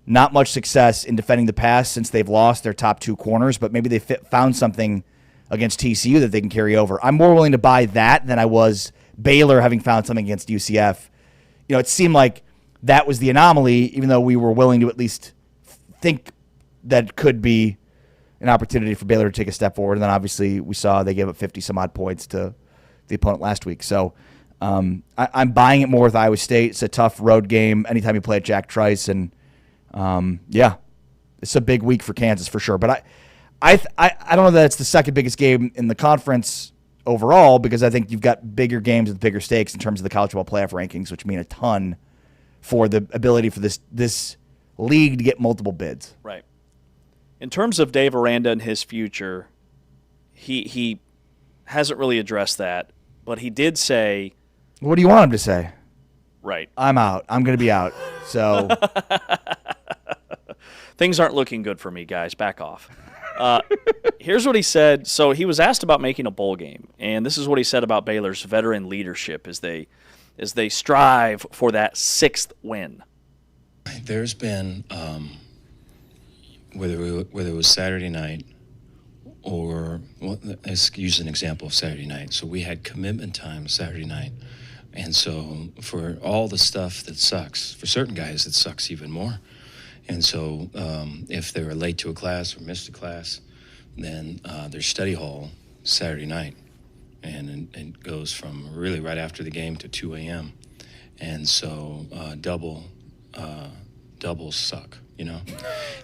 not much success in defending the pass since they've lost their top 2 corners, but maybe they found something against TCU that they can carry over. I'm more willing to buy that than I was Baylor having found something against UCF. It seemed like that was the anomaly, even though we were willing to at least think that it could be an opportunity for Baylor to take a step forward. And then obviously we saw they gave up 50-some-odd points to the opponent last week. So I'm buying it more with Iowa State. It's a tough road game anytime you play at Jack Trice. And, it's a big week for Kansas for sure. But I don't know that it's the second biggest game in the conference overall, because I think you've got bigger games with bigger stakes in terms of the college football playoff rankings, which mean a ton for the ability for this league to get multiple bids. Right. In terms of Dave Aranda and his future, he hasn't really addressed that, but he did say, what do you want him to say? Right. I'm out. I'm going to be out. So things aren't looking good for me, guys. Back off. Here's what he said. So he was asked about making a bowl game, and this is what he said about Baylor's veteran leadership as they strive for that 6th win. There's been, whether it was Saturday night or, well, let's use an example of Saturday night. So we had commitment time Saturday night. And so for all the stuff that sucks, for certain guys it sucks even more. And so if they were late to a class or missed a class, then there's study hall Saturday night. And it goes from really right after the game to 2 a.m. And so doubles suck, you know?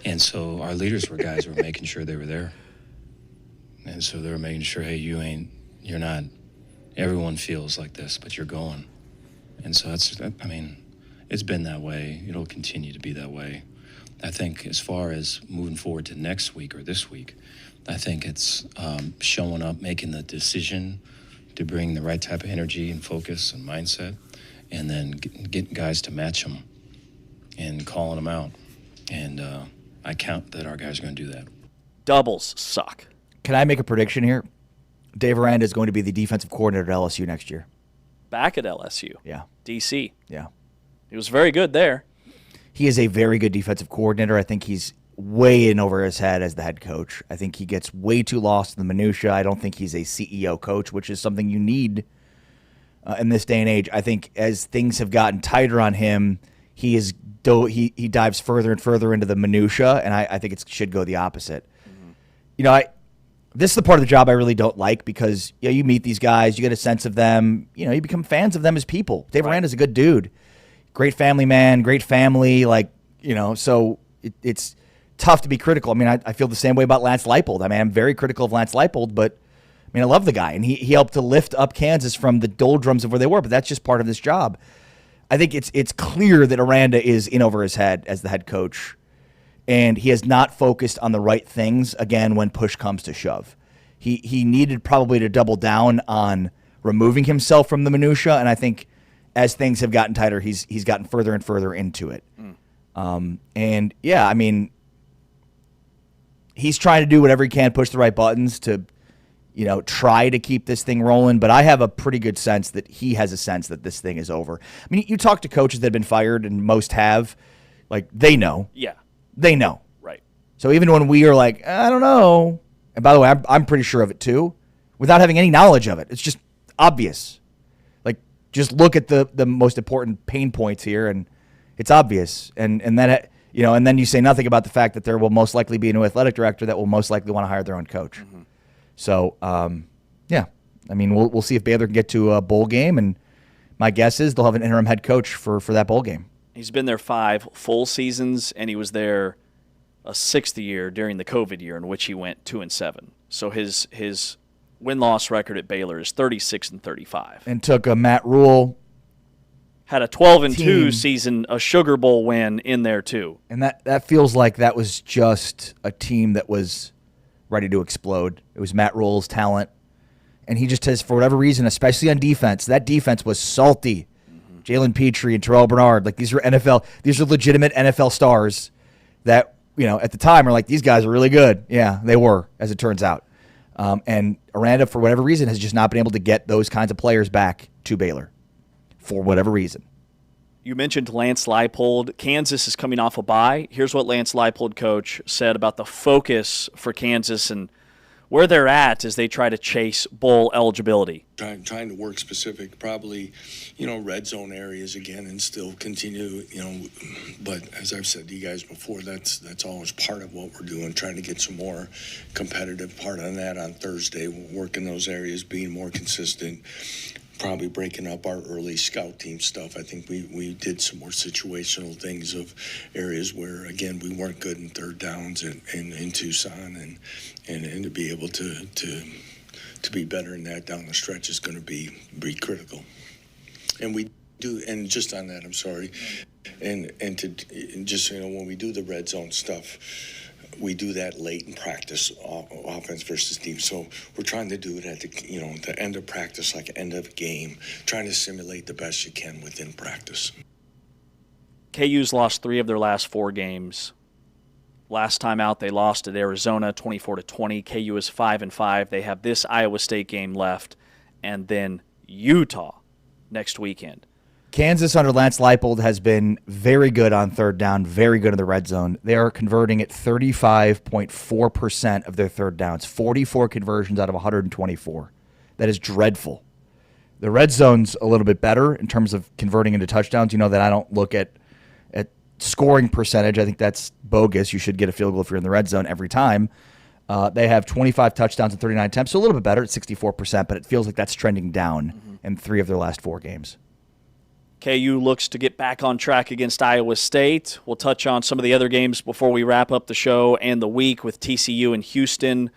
And so our leaders were guys who were making sure they were there. And so they were making sure, hey, you're not, everyone feels like this, but you're going. And so it's been that way. It'll continue to be that way. I think as far as moving forward to next week or this week, I think it's showing up, making the decision to bring the right type of energy and focus and mindset, and then getting guys to match them and calling them out. And I count that our guys are going to do that. Doubles suck. can I make a prediction here? Dave Aranda is going to be the defensive coordinator at LSU next year. Back at LSU. Yeah. DC. Yeah. He was very good there. He is a very good defensive coordinator. I think he's way in over his head as the head coach. I think he gets way too lost in the minutia. I don't think he's a CEO coach, which is something you need in this day and age. I think as things have gotten tighter on him, he dives further and further into the minutia, and I think it should go the opposite. Mm-hmm. You know, this is the part of the job I really don't like because you meet these guys, you get a sense of them, you become fans of them as people. Dave Aranda's a good dude, great family man, great family, so it's tough to be critical. I mean, I feel the same way about Lance Leipold. I mean, I'm very critical of Lance Leipold, but I love the guy, and he helped to lift up Kansas from the doldrums of where they were, but that's just part of this job. I think it's clear that Aranda is in over his head as the head coach, and he has not focused on the right things, again, when push comes to shove. He needed probably to double down on removing himself from the minutia, and I think as things have gotten tighter, he's gotten further and further into it. He's trying to do whatever he can, push the right buttons to try to keep this thing rolling, but I have a pretty good sense that he has a sense that this thing is over. I mean, you talk to coaches that have been fired, and most have, they know. Yeah. They know. Right. So even when we are like, I don't know, and by the way, I'm pretty sure of it too, without having any knowledge of it. It's just obvious. Just look at the most important pain points here, and it's obvious. And then, and then you say nothing about the fact that there will most likely be a new athletic director that will most likely want to hire their own coach. Mm-hmm. So, we'll see if Baylor can get to a bowl game, and my guess is they'll have an interim head coach for that bowl game. He's been there 5 full seasons, and he was there a 6th year during the COVID year in which he went 2-7. So his win-loss record at Baylor is 36-35. And took a Matt Rule. Had a 12-2 season, a Sugar Bowl win in there too. And that feels like that was just a team that was ready to explode. It was Matt Rule's talent. And he just has, for whatever reason, especially on defense, that defense was salty. Mm-hmm. Jalen Petrie and Terrell Bernard, these are legitimate NFL stars that, at the time are like, these guys are really good. Yeah, they were, as it turns out. And Aranda, for whatever reason, has just not been able to get those kinds of players back to Baylor for whatever reason. You mentioned Lance Leipold. Kansas is coming off a bye. Here's what Lance Leipold coach said about the focus for Kansas and where they're at as they try to chase bowl eligibility. Trying to work specific, probably, red zone areas again and still continue, but as I've said to you guys before, that's always part of what we're doing, trying to get some more competitive part on that on Thursday, working those areas, being more consistent. probably breaking up our early scout team stuff. I think we did some more situational things of areas where, again, we weren't good in third downs in Tucson, and to be able to be better in that down the stretch is going to be critical. And we do, and just on that, I'm sorry, and just so you know, when we do the red zone stuff, we do that late in practice, offense versus defense. So we're trying to do it at the end of practice, like end of game, trying to simulate the best you can within practice. KU's lost 3 of their last 4 games. Last time out, they lost at Arizona 24-20. KU is 5-5. They have this Iowa State game left, and then Utah next weekend. Kansas under Lance Leipold has been very good on third down, very good in the red zone. They are converting at 35.4% of their third downs, 44 conversions out of 124. That is dreadful. The red zone's a little bit better in terms of converting into touchdowns. You know that I don't look at scoring percentage. I think that's bogus. You should get a field goal if you're in the red zone every time. They have 25 touchdowns and 39 attempts, so a little bit better at 64%, but it feels like that's trending down in 3 of their last 4 games. KU looks to get back on track against Iowa State. We'll touch on some of the other games before we wrap up the show and the week with TCU and Houston.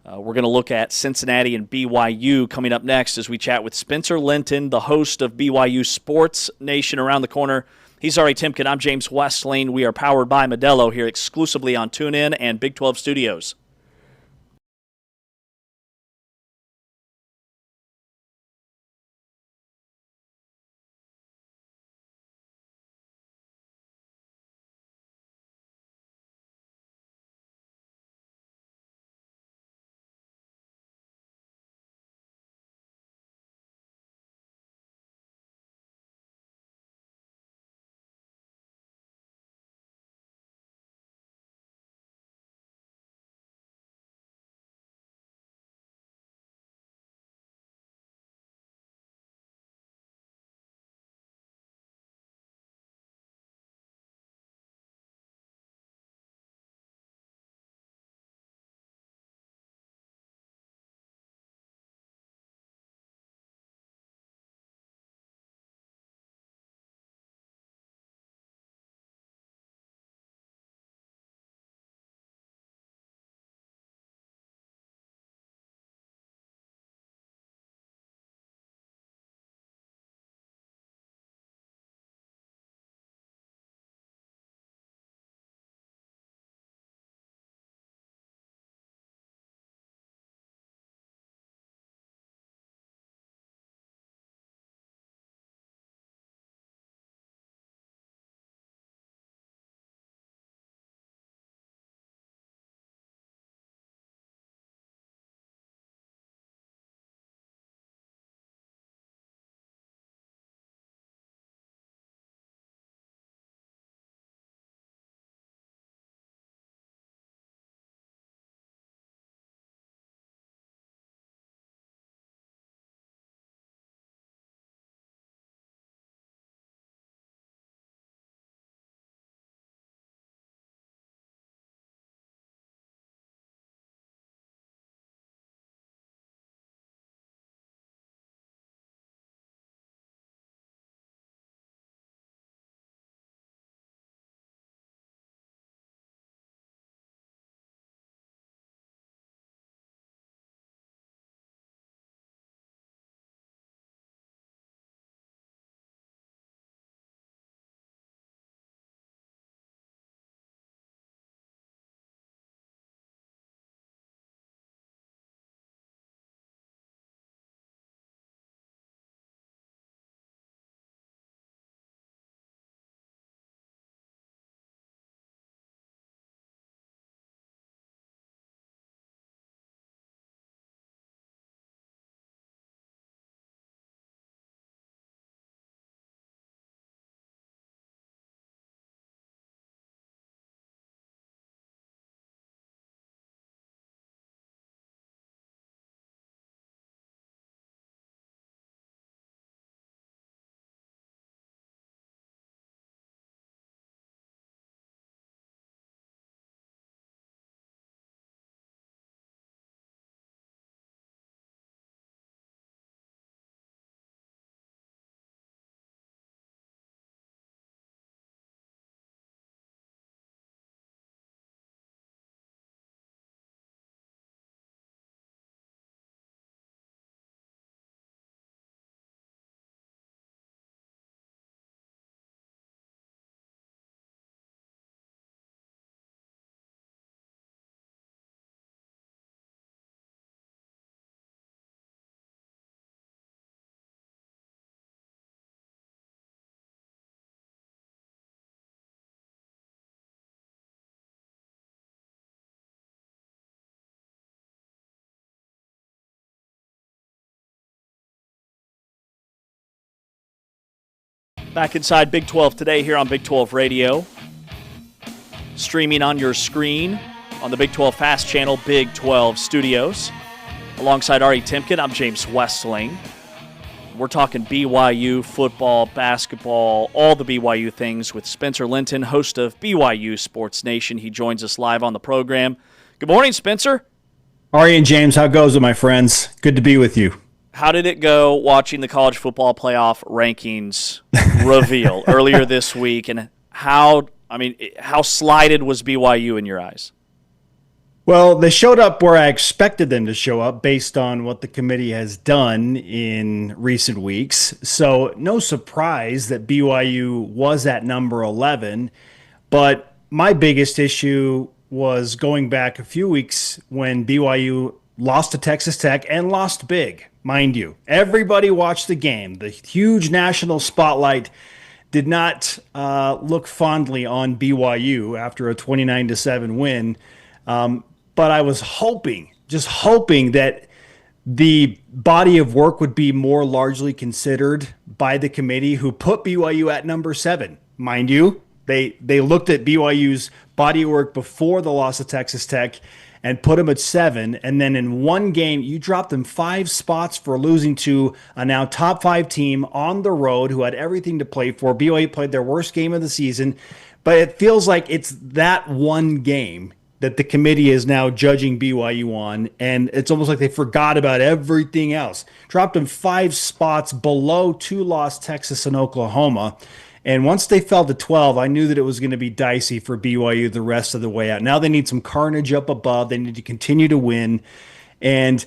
We're going to look at Cincinnati and BYU coming up next as we chat with Spencer Linton, the host of BYU Sports Nation around the corner. He's Ari Timken. I'm James Westling. We are powered by Modelo here exclusively on TuneIn and Big 12 Studios. Back inside Big 12 today here on Big 12 Radio. Streaming on your screen on the Big 12 Fast Channel, Big 12 Studios. Alongside Ari Timken, I'm James Westling. We're talking BYU, football, basketball, all the BYU things with Spencer Linton, host of BYU Sports Nation. He joins us live on the program. Good morning, Spencer. Ari and James, how goes it, my friends? Good to be with you. How did it go watching the college football playoff rankings reveal earlier this week, and how slighted was BYU in your eyes? Well, they showed up where I expected them to show up based on what the committee has done in recent weeks. So no surprise that BYU was at number 11. But my biggest issue was going back a few weeks when BYU lost to Texas Tech and lost big, mind you. Everybody watched the game. The huge national spotlight did not look fondly on BYU after a 29-7 win. But I was just hoping that the body of work would be more largely considered by the committee who put BYU at number 7. Mind you, they looked at BYU's body of work before the loss of Texas Tech and put them at 7. And then in one game, you dropped them 5 spots for losing to a now top 5 team on the road who had everything to play for. BYU played their worst game of the season, but it feels like it's that one game that the committee is now judging BYU on, and it's almost like they forgot about everything else. Dropped them 5 spots below 2 lost Texas and Oklahoma. And once they fell to 12, I knew that it was going to be dicey for BYU the rest of the way out. Now they need some carnage up above. They need to continue to win. And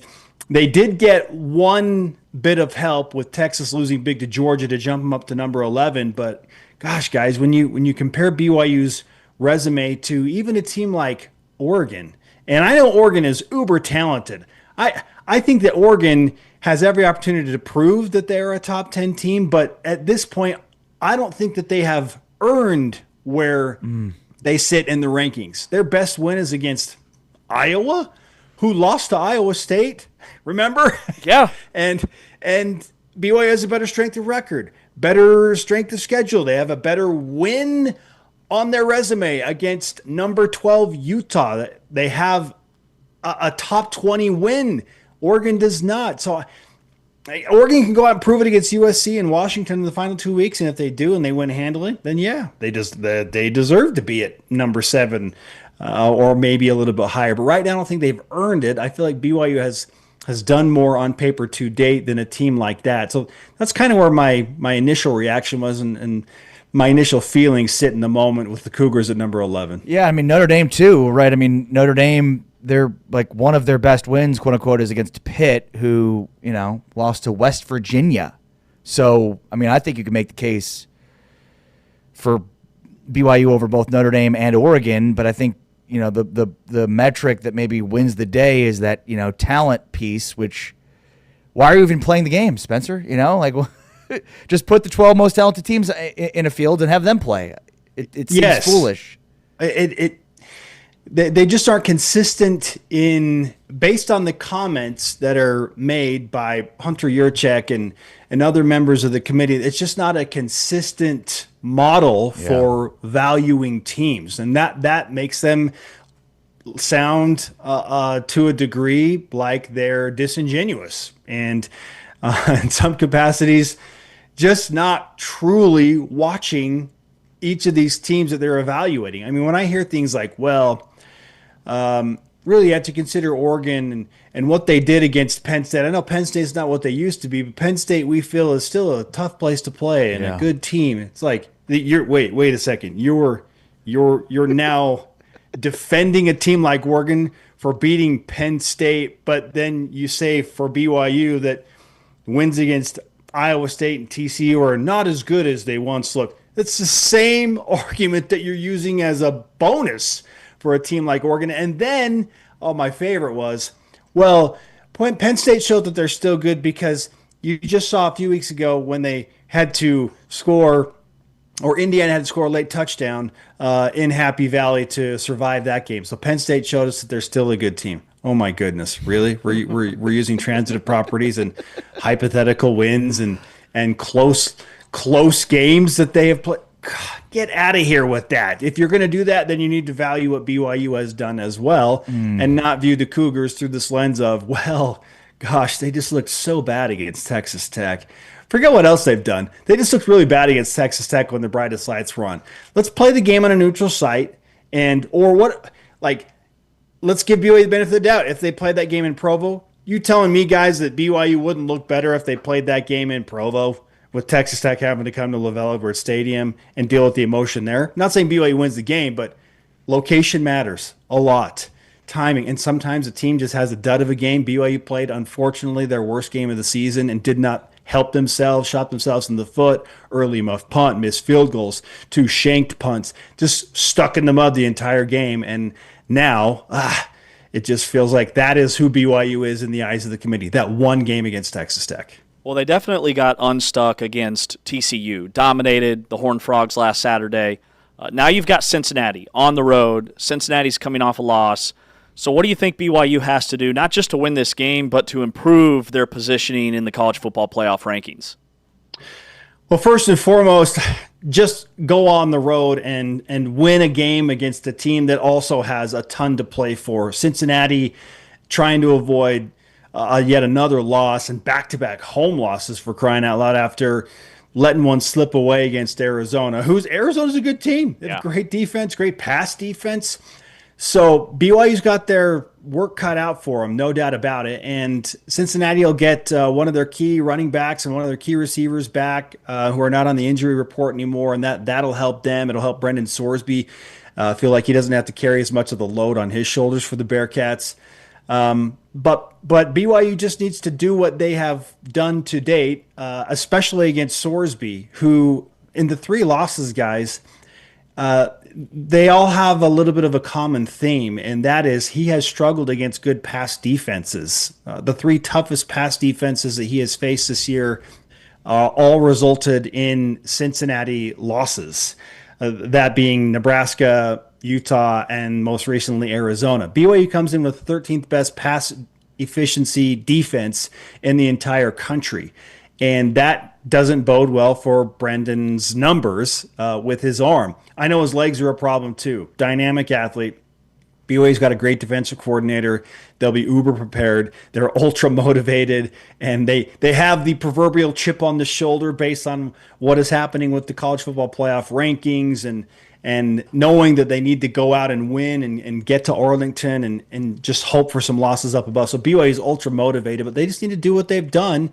they did get one bit of help with Texas losing big to Georgia to jump them up to number 11. But gosh, guys, when you compare BYU's resume to even a team like Oregon, and I know Oregon is uber talented. I think that Oregon has every opportunity to prove that they're a top 10 team, but at this point, I don't think that they have earned where they sit in the rankings. Their best win is against Iowa, who lost to Iowa State. Remember? Yeah. and BYU has a better strength of record, better strength of schedule. They have a better win on their resume against number 12 Utah. They have a top 20 win. Oregon does not. So Oregon can go out and prove it against USC and Washington in the final 2 weeks, and if they do and they win handily, then yeah, they deserve to be at number 7 or maybe a little bit higher. But right now, I don't think they've earned it. I feel like BYU has done more on paper to date than a team like that. So that's kind of where my initial reaction was, and my initial feelings sit in the moment with the Cougars at number 11. Yeah, I mean, Notre Dame too, right? I mean, Notre Dame, they're like one of their best wins, quote unquote, is against Pitt, who, lost to West Virginia. So, I mean, I think you can make the case for BYU over both Notre Dame and Oregon, but I think, the metric that maybe wins the day is that, talent piece, which, why are you even playing the game, Spencer? Just put the 12 most talented teams in a field and have them play. It seems foolish. They just aren't consistent based on the comments that are made by Hunter Yurchek and other members of the committee. It's just not a consistent model for valuing teams, and that makes them sound to a degree like they're disingenuous and in some capacities just not truly watching each of these teams that they're evaluating. I mean, when I hear things like, really you have to consider Oregon and what they did against Penn State. I know Penn State's not what they used to be, but Penn State we feel is still a tough place to play and a good team. It's like, wait a second. You're now defending a team like Oregon for beating Penn State, but then you say for BYU that wins against Iowa State and TCU are not as good as they once looked. It's the same argument that you're using as a bonus for a team like Oregon. And then, my favorite was, Penn State showed that they're still good because you just saw a few weeks ago when they had to score, or Indiana had to score a late touchdown in Happy Valley to survive that game. So Penn State showed us that they're still a good team. Oh my goodness, really? We're using transitive properties and hypothetical wins and close close games that they have played. Get out of here with that. If you're going to do that, then you need to value what BYU has done as well and not view the Cougars through this lens of, well, gosh, they just looked so bad against Texas Tech. Forget what else they've done. They just looked really bad against Texas Tech when the brightest lights were on. Let's play the game on a neutral site let's give BYU the benefit of the doubt. If they played that game in Provo, you telling me, guys, that BYU wouldn't look better if they played that game in Provo with Texas Tech having to come to LaVell Edwards Stadium and deal with the emotion there? I'm not saying BYU wins the game, but location matters a lot. Timing, and sometimes a team just has a dud of a game. BYU played, unfortunately, their worst game of the season and did not help themselves, shot themselves in the foot, early muff punt, missed field goals, 2 shanked punts, just stuck in the mud the entire game. And now it just feels like that is who BYU is in the eyes of the committee, that one game against Texas Tech. Well, they definitely got unstuck against TCU, dominated the Horned Frogs last Saturday. Now you've got Cincinnati on the road. Cincinnati's coming off a loss. So what do you think BYU has to do, not just to win this game, but to improve their positioning in the college football playoff rankings? Well, first and foremost, just go on the road and win a game against a team that also has a ton to play for. Cincinnati trying to avoid yet another loss and back-to-back home losses, for crying out loud, after letting one slip away against Arizona. Arizona's a good team. They have great defense, great pass defense. So BYU's got their work cut out for them, no doubt about it. And Cincinnati will get one of their key running backs and one of their key receivers back who are not on the injury report anymore, and that'll help them. It'll help Brendan Sorsby feel like he doesn't have to carry as much of the load on his shoulders for the Bearcats. But BYU just needs to do what they have done to date, especially against Sorsby, who in the 3 losses, guys, they all have a little bit of a common theme, and that is he has struggled against good pass defenses. The 3 toughest pass defenses that he has faced this year all resulted in Cincinnati losses, that being Nebraska, Utah, and most recently Arizona. BYU comes in with 13th best pass efficiency defense in the entire country, and that doesn't bode well for Brendan's numbers with his arm. I know his legs are a problem too. Dynamic athlete. BYU's got a great defensive coordinator. They'll be uber prepared. They're ultra motivated, and they have the proverbial chip on the shoulder based on what is happening with the college football playoff rankings and knowing that they need to go out and win and get to Arlington and just hope for some losses up above. So BYU is ultra motivated, but they just need to do what they've done.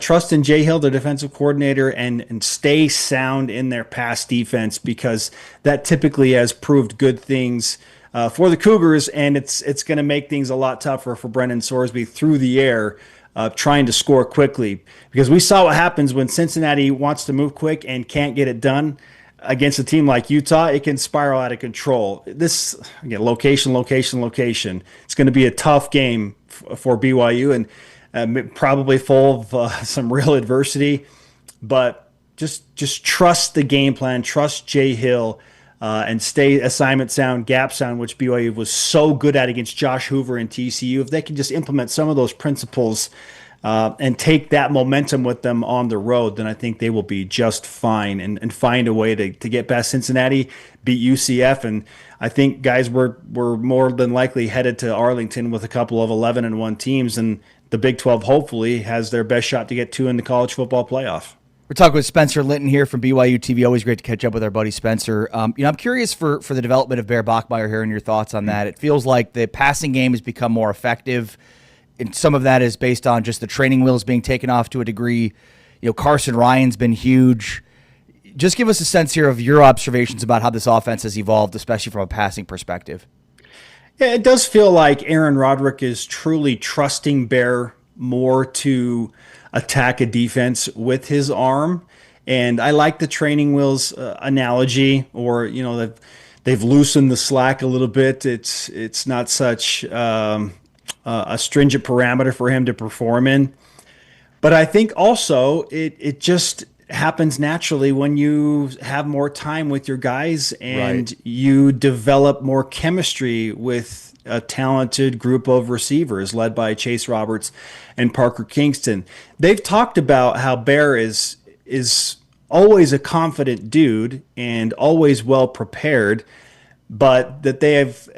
Trust in Jay Hill, their defensive coordinator, and stay sound in their pass defense, because that typically has proved good things for the Cougars, and it's going to make things a lot tougher for Brendan Sorsby through the air, trying to score quickly. Because we saw what happens when Cincinnati wants to move quick and can't get it done against a team like Utah. It can spiral out of control. This, again, location. It's going to be a tough game for BYU, and probably full of some real adversity. But just trust the game plan, trust Jay Hill, and stay assignment sound, gap sound, which BYU was so good at against Josh Hoover and TCU. If they can just implement some of those principles and take that momentum with them on the road, then I think they will be just fine and find a way to get past Cincinnati, beat UCF. And I think, guys, we're more than likely headed to Arlington with a couple of 11-1 teams, and the Big 12 hopefully has their best shot to get 2 in the college football playoff. We're talking with Spencer Linton here from BYU TV. Always great to catch up with our buddy Spencer. I'm curious for the development of Bear Bachmeier here and your thoughts on that. It feels like the passing game has become more effective, and some of that is based on just the training wheels being taken off to a degree. Carson Ryan's been huge. Just give us a sense here of your observations about how this offense has evolved, especially from a passing perspective. Yeah, it does feel like Aaron Roderick is truly trusting Bear more to attack a defense with his arm. And I like the training wheels analogy, or, they've loosened the slack a little bit. It's not such a stringent parameter for him to perform in. But I think also it just happens naturally when you have more time with your guys and Right. you develop more chemistry with a talented group of receivers led by Chase Roberts and Parker Kingston. They've talked about how Bear is always a confident dude and always well prepared, but that they have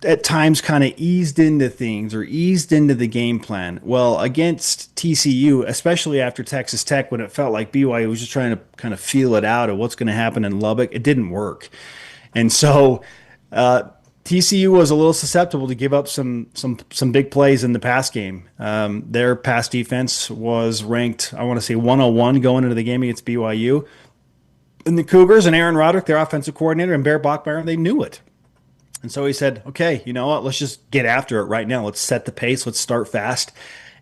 at times kind of eased into things or eased into the game plan. Well, against TCU, especially after Texas Tech, when it felt like BYU was just trying to kind of feel it out of what's going to happen in Lubbock, it didn't work. And so TCU was a little susceptible to give up some big plays in the pass game. Their pass defense was ranked, I want to say 101 going into the game against BYU. And the Cougars and Aaron Roderick, their offensive coordinator, and Bear Bachmeier, they knew it. And so he said, okay, you know what? Let's just get after it right now. Let's set the pace. Let's start fast.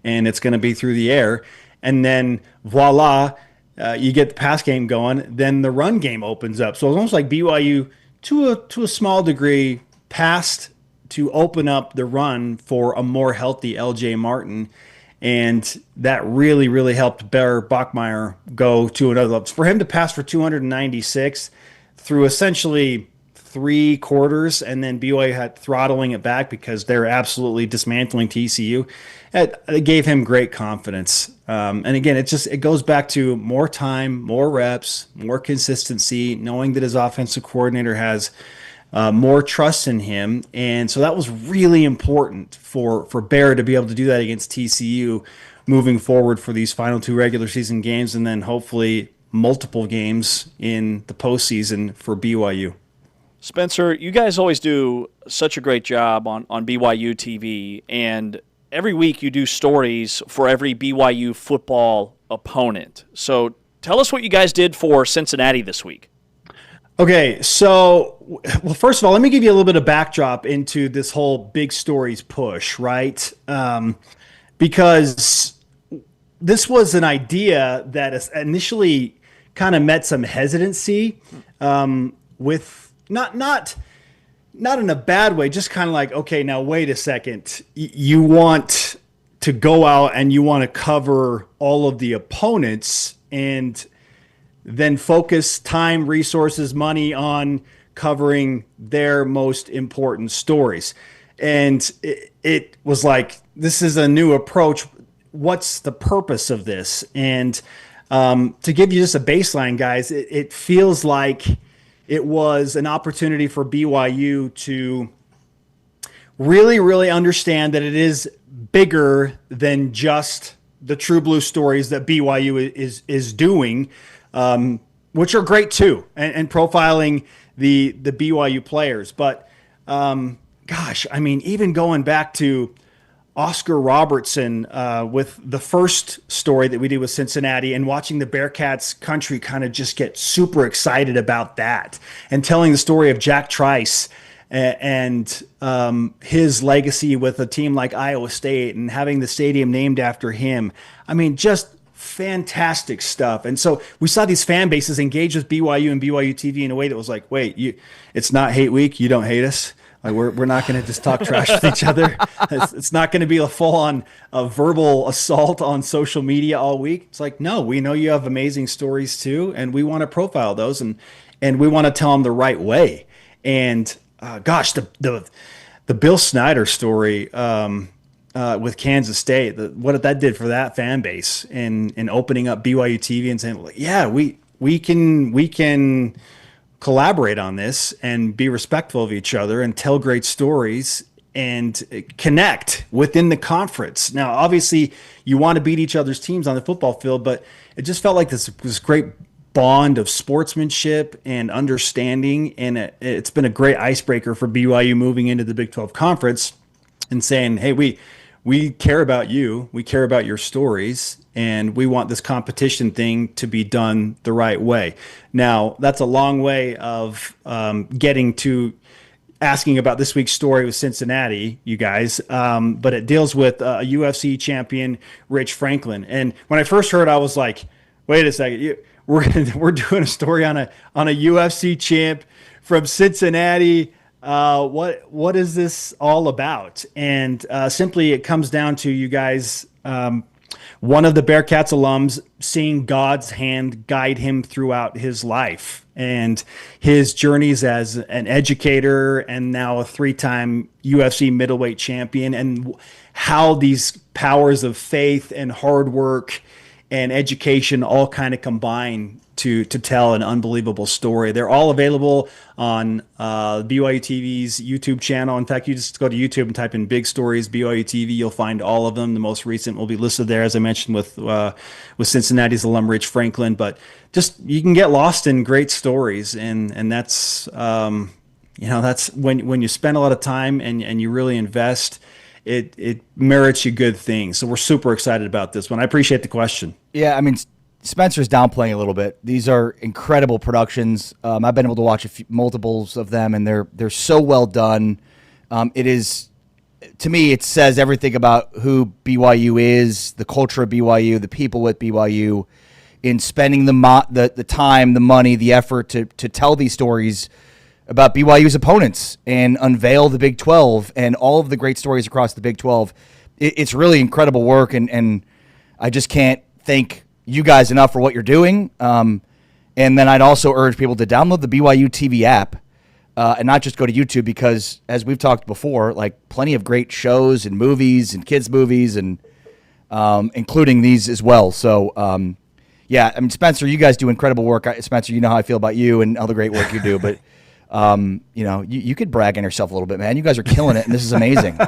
And it's going to be through the air. And then voila, you get the pass game going. Then the run game opens up. So it's almost like BYU, to a small degree, passed to open up the run for a more healthy LJ Martin. And that really, really helped Bear Bachmeier go to another level. For him to pass for 296 through essentially 3 quarters, and then BYU had throttling it back because they're absolutely dismantling TCU. It gave him great confidence. And again, it goes back to more time, more reps, more consistency, knowing that his offensive coordinator has more trust in him. And so that was really important for Bear to be able to do that against TCU moving forward for these final 2 regular season games, and then hopefully multiple games in the postseason for BYU. Spencer, you guys always do such a great job on BYU TV, and every week you do stories for every BYU football opponent. So tell us what you guys did for Cincinnati this week. Okay, so, well, first of all, let me give you a little bit of backdrop into this whole big stories push, right? Because this was an idea that initially kind of met some hesitancy with not in a bad way, just kind of like, okay, now wait a second. You want to go out and you want to cover all of the opponents and then focus time, resources, money on covering their most important stories. And it was like, this is a new approach. What's the purpose of this? And to give you just a baseline, guys, it feels like it was an opportunity for BYU to really, really understand that it is bigger than just the True Blue stories that BYU is doing, which are great too, and profiling the BYU players. But gosh, I mean, even going back to Oscar Robertson with the first story that we did with Cincinnati, and watching the Bearcats country kind of just get super excited about that, and telling the story of Jack Trice and his legacy with a team like Iowa State and having the stadium named after him. I mean, just fantastic stuff. And so we saw these fan bases engage with BYU and BYU TV in a way that was like, wait, it's not hate week. You don't hate us. Like we're not going to just talk trash with each other. It's not going to be a full-on verbal assault on social media all week. It's like, no, we know you have amazing stories too, and we want to profile those, and we want to tell them the right way. And gosh, the Bill Snyder story with Kansas State, what that did for that fan base, in opening up BYU TV and saying, yeah, we can collaborate on this and be respectful of each other and tell great stories and connect within the conference. Now, obviously, you want to beat each other's teams on the football field, but it just felt like this great bond of sportsmanship and understanding, and it's been a great icebreaker for BYU moving into the Big 12 Conference and saying, hey, we care about you, we care about your stories, and we want this competition thing to be done the right way. Now, that's a long way of getting to asking about this week's story with Cincinnati, you guys, but it deals with a UFC champion, Rich Franklin. And when I first heard, I was like, wait a second, we're doing a story on a UFC champ from Cincinnati. What is this all about? And simply, it comes down to, you guys, one of the Bearcats alums seeing God's hand guide him throughout his life and his journeys as an educator and now a 3-time UFC middleweight champion, and how these powers of faith and hard work and education all kind of combine to tell an unbelievable story. They're all available on BYU TV's YouTube channel. In fact, you just go to YouTube and type in Big Stories BYU TV. You'll find all of them. The most recent will be listed there, as I mentioned, with Cincinnati's alum Rich Franklin. But just you can get lost in great stories, and that's that's when you spend a lot of time and you really invest. It merits you good things. So we're super excited about this one. I appreciate the question. Yeah, I mean, Spencer's downplaying a little bit. These are incredible productions. I've been able to watch multiples of them, and they're so well done. It is, to me, it says everything about who BYU is, the culture of BYU, the people at BYU, in spending the time, the money, the effort to tell these stories about BYU's opponents and unveil the Big 12 and all of the great stories across the Big 12. It's really incredible work, and I just can't thank you guys enough for what you're doing. And then I'd also urge people to download the BYU TV app and not just go to YouTube, because, as we've talked before, like, plenty of great shows and movies and kids' movies, and including these as well. So, yeah, I mean, Spencer, you guys do incredible work. Spencer, you know how I feel about you and all the great work you do, but you could brag on yourself a little bit, man. You guys are killing it, and this is amazing.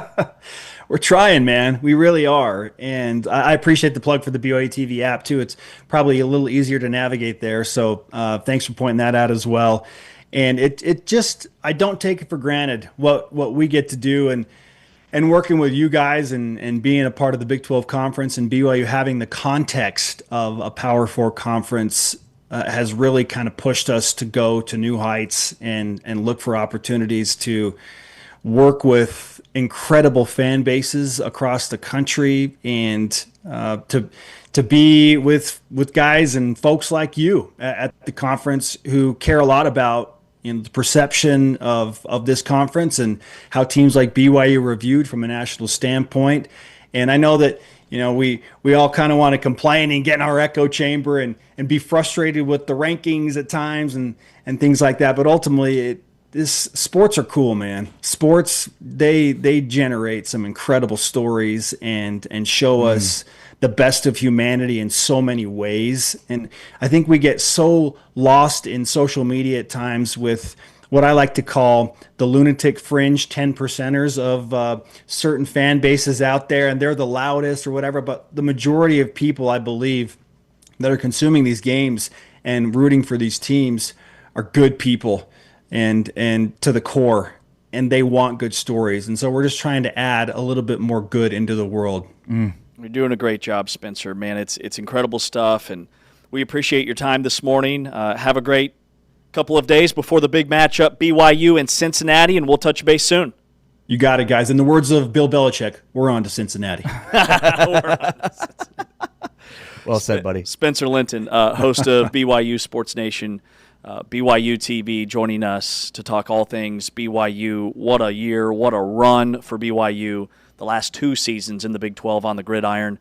We're trying, man. We really are. And I appreciate the plug for the BYU TV app, too. It's probably a little easier to navigate there. So thanks for pointing that out as well. And it just, I don't take it for granted what we get to do. And working with you guys and being a part of the Big 12 conference, and BYU having the context of a Power 4 conference has really kind of pushed us to go to new heights and look for opportunities to work with incredible fan bases across the country, and to be with guys and folks like you at the conference who care a lot about the perception of this conference and how teams like BYU are reviewed from a national standpoint. And I know that we all kind of want to complain and get in our echo chamber and be frustrated with the rankings at times and things like that. But ultimately, sports are cool, man. Sports, they generate some incredible stories and show us the best of humanity in so many ways. And I think we get so lost in social media at times with what I like to call the lunatic fringe 10%ers of certain fan bases out there, and they're the loudest or whatever. But the majority of people, I believe, that are consuming these games and rooting for these teams are good people and to the core, and they want good stories. And so we're just trying to add a little bit more good into the world. You're doing a great job, Spencer. Man, it's incredible stuff, and we appreciate your time this morning. Have a great couple of days before the big matchup, BYU and Cincinnati, and we'll touch base soon. You got it, guys. In the words of Bill Belichick, we're on to Cincinnati. Well said, buddy. Spencer Linton, host of BYU Sports Nation, BYU TV, joining us to talk all things BYU. What a year, what a run for BYU the last 2 seasons in the Big 12 on the gridiron.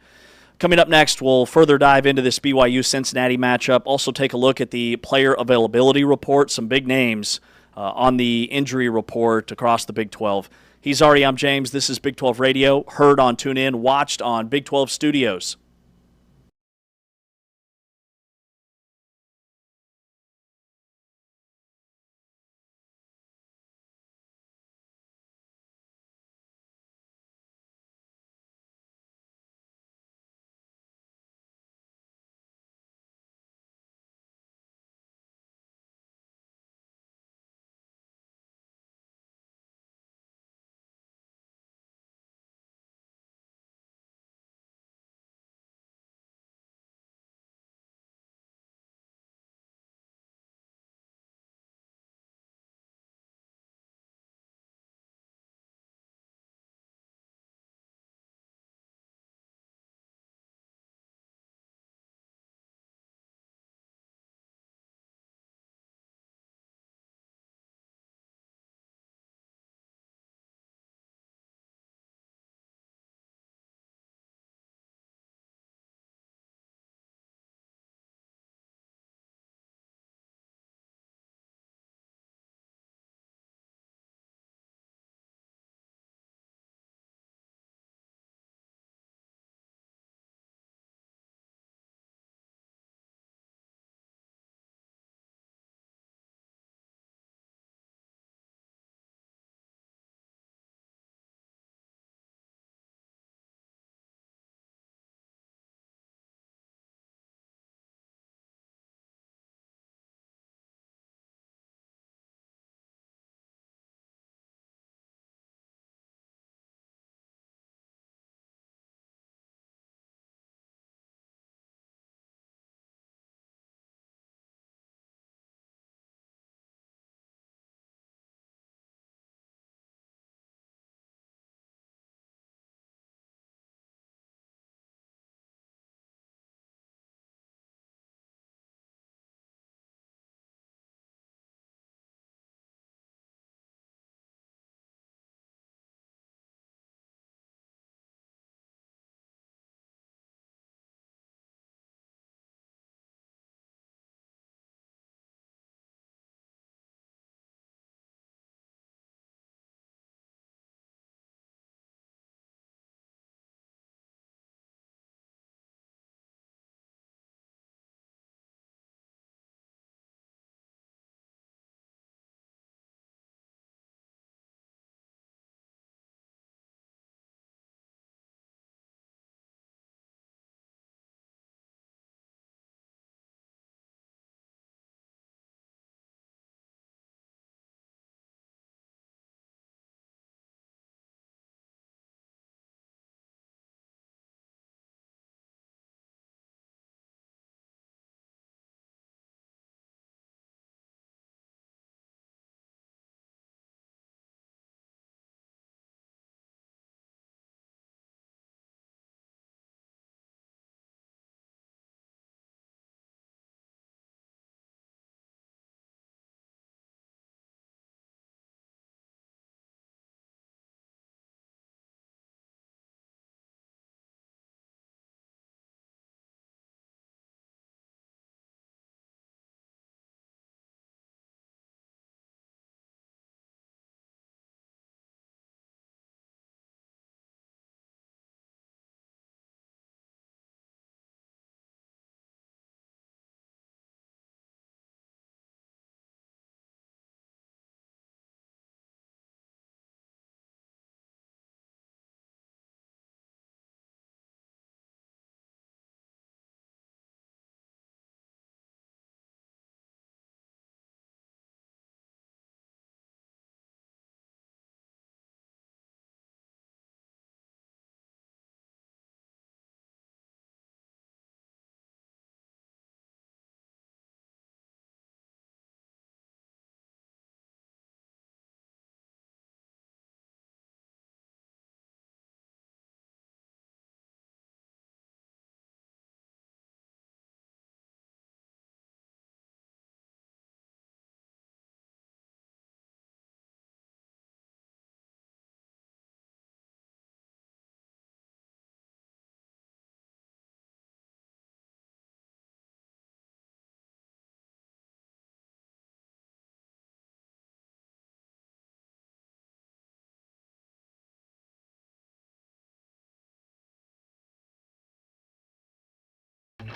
Coming up next, we'll further dive into this BYU-Cincinnati matchup, also take a look at the player availability report, some big names on the injury report across the Big 12. He's Ari, I'm James. This is Big 12 Radio, heard on TuneIn, watched on Big 12 Studios.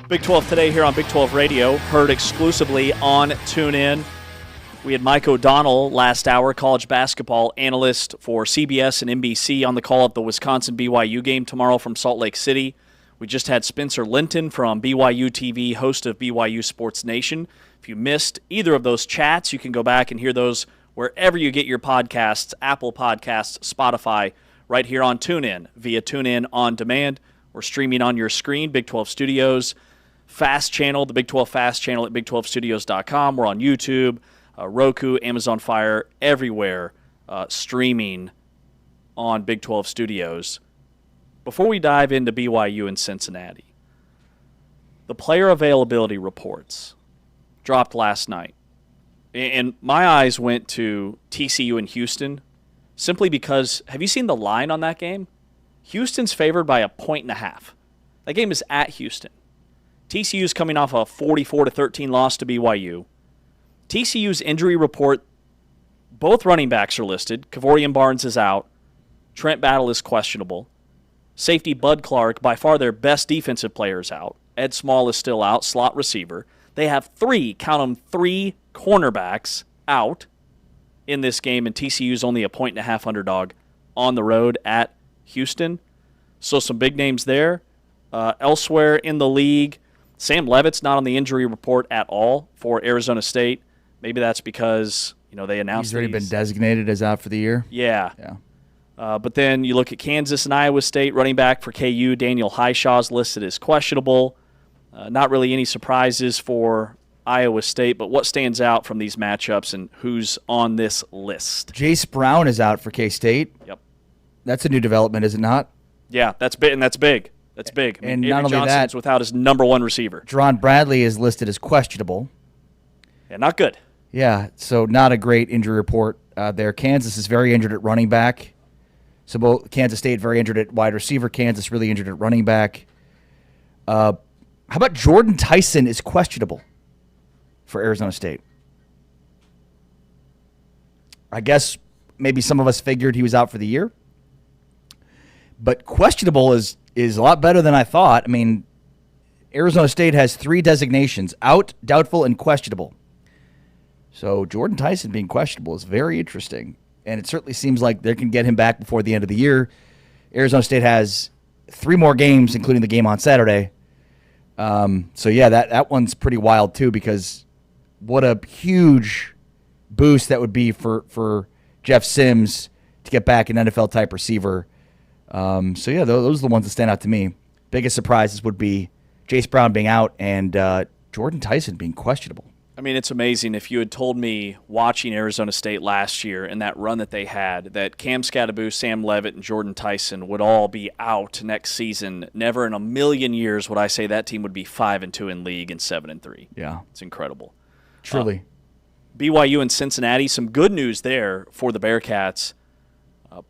Big 12 today here on Big 12 Radio, heard exclusively on TuneIn. We had Mike O'Donnell last hour, college basketball analyst for CBS and NBC, on the call at the Wisconsin-BYU game tomorrow from Salt Lake City. We just had Spencer Linton from BYU TV, host of BYU Sports Nation. If you missed either of those chats, you can go back and hear those wherever you get your podcasts, Apple Podcasts, Spotify, right here on TuneIn, via TuneIn On Demand. We're streaming on your screen, Big 12 Studios Fast Channel, the Big 12 Fast Channel at big12studios.com. We're on YouTube, Roku, Amazon Fire, everywhere streaming on Big 12 Studios. Before we dive into BYU and Cincinnati, the player availability reports dropped last night. And my eyes went to TCU and Houston simply because, have you seen the line on that game? Houston's favored by 1.5. That game is at Houston. TCU's coming off a 44-13 loss to BYU. TCU's injury report, both running backs are listed. Kavorian Barnes is out. Trent Battle is questionable. Safety Bud Clark, by far their best defensive player, is out. Ed Small is still out, slot receiver. They have three cornerbacks out in this game, and TCU's only a 1.5 underdog on the road at Houston. So some big names there. Elsewhere in the league, Sam Levitt's not on the injury report at all for Arizona State. Maybe that's because they announced he's already been designated as out for the year. Yeah. But then you look at Kansas and Iowa State. Running back for KU, Daniel Highshaw's listed as questionable. Not really any surprises for Iowa State, but what stands out from these matchups and who's on this list? Jace Brown is out for K-State. Yep. That's a new development, is it not? Yeah, that's big, and that's big. That's big. And Avery not only Johnson's that, without his number one receiver. Jerron Bradley is listed as questionable. Yeah, not good. Yeah, so not a great injury report there. Kansas is very injured at running back. So both Kansas State very injured at wide receiver. Kansas really injured at running back. How about Jordan Tyson is questionable for Arizona State? I guess maybe some of us figured he was out for the year. But questionable is a lot better than I thought. I mean, Arizona State has 3 designations: out, doubtful, and questionable. So Jordan Tyson being questionable is very interesting. And it certainly seems like they can get him back before the end of the year. Arizona State has 3 more games, including the game on Saturday. So, yeah, that one's pretty wild, too, because what a huge boost that would be for Jeff Sims to get back an NFL-type receiver. So, yeah, those are the ones that stand out to me. Biggest surprises would be Jace Brown being out and Jordan Tyson being questionable. I mean, it's amazing. If you had told me watching Arizona State last year and that run that they had, that Cam Scadaboo, Sam Levitt, and Jordan Tyson would all be out next season, never in a million years would I say that team would be 5-2 in league and 7-3. Yeah. It's incredible. Truly. BYU and Cincinnati, some good news there for the Bearcats.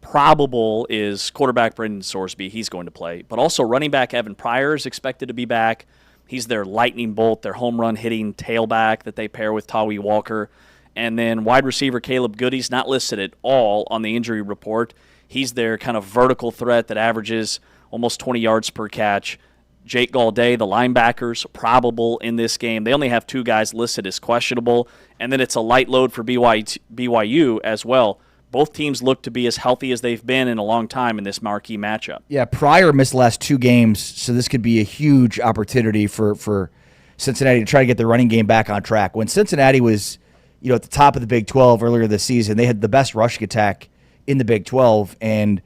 Probable is quarterback Brendan Sorsby. He's going to play. But also running back Evan Pryor is expected to be back. He's their lightning bolt, their home run hitting tailback that they pair with Tawi Walker. And then wide receiver Caleb Goody's not listed at all on the injury report. He's their kind of vertical threat that averages almost 20 yards per catch. Jake Gaudet, the linebackers, probable in this game. They only have 2 guys listed as questionable. And then it's a light load for BYU as well. Both teams look to be as healthy as they've been in a long time in this marquee matchup. Yeah, Pryor missed the last 2 games, so this could be a huge opportunity for Cincinnati to try to get their running game back on track. When Cincinnati was, at the top of the Big 12 earlier this season, they had the best rushing attack in the Big 12, and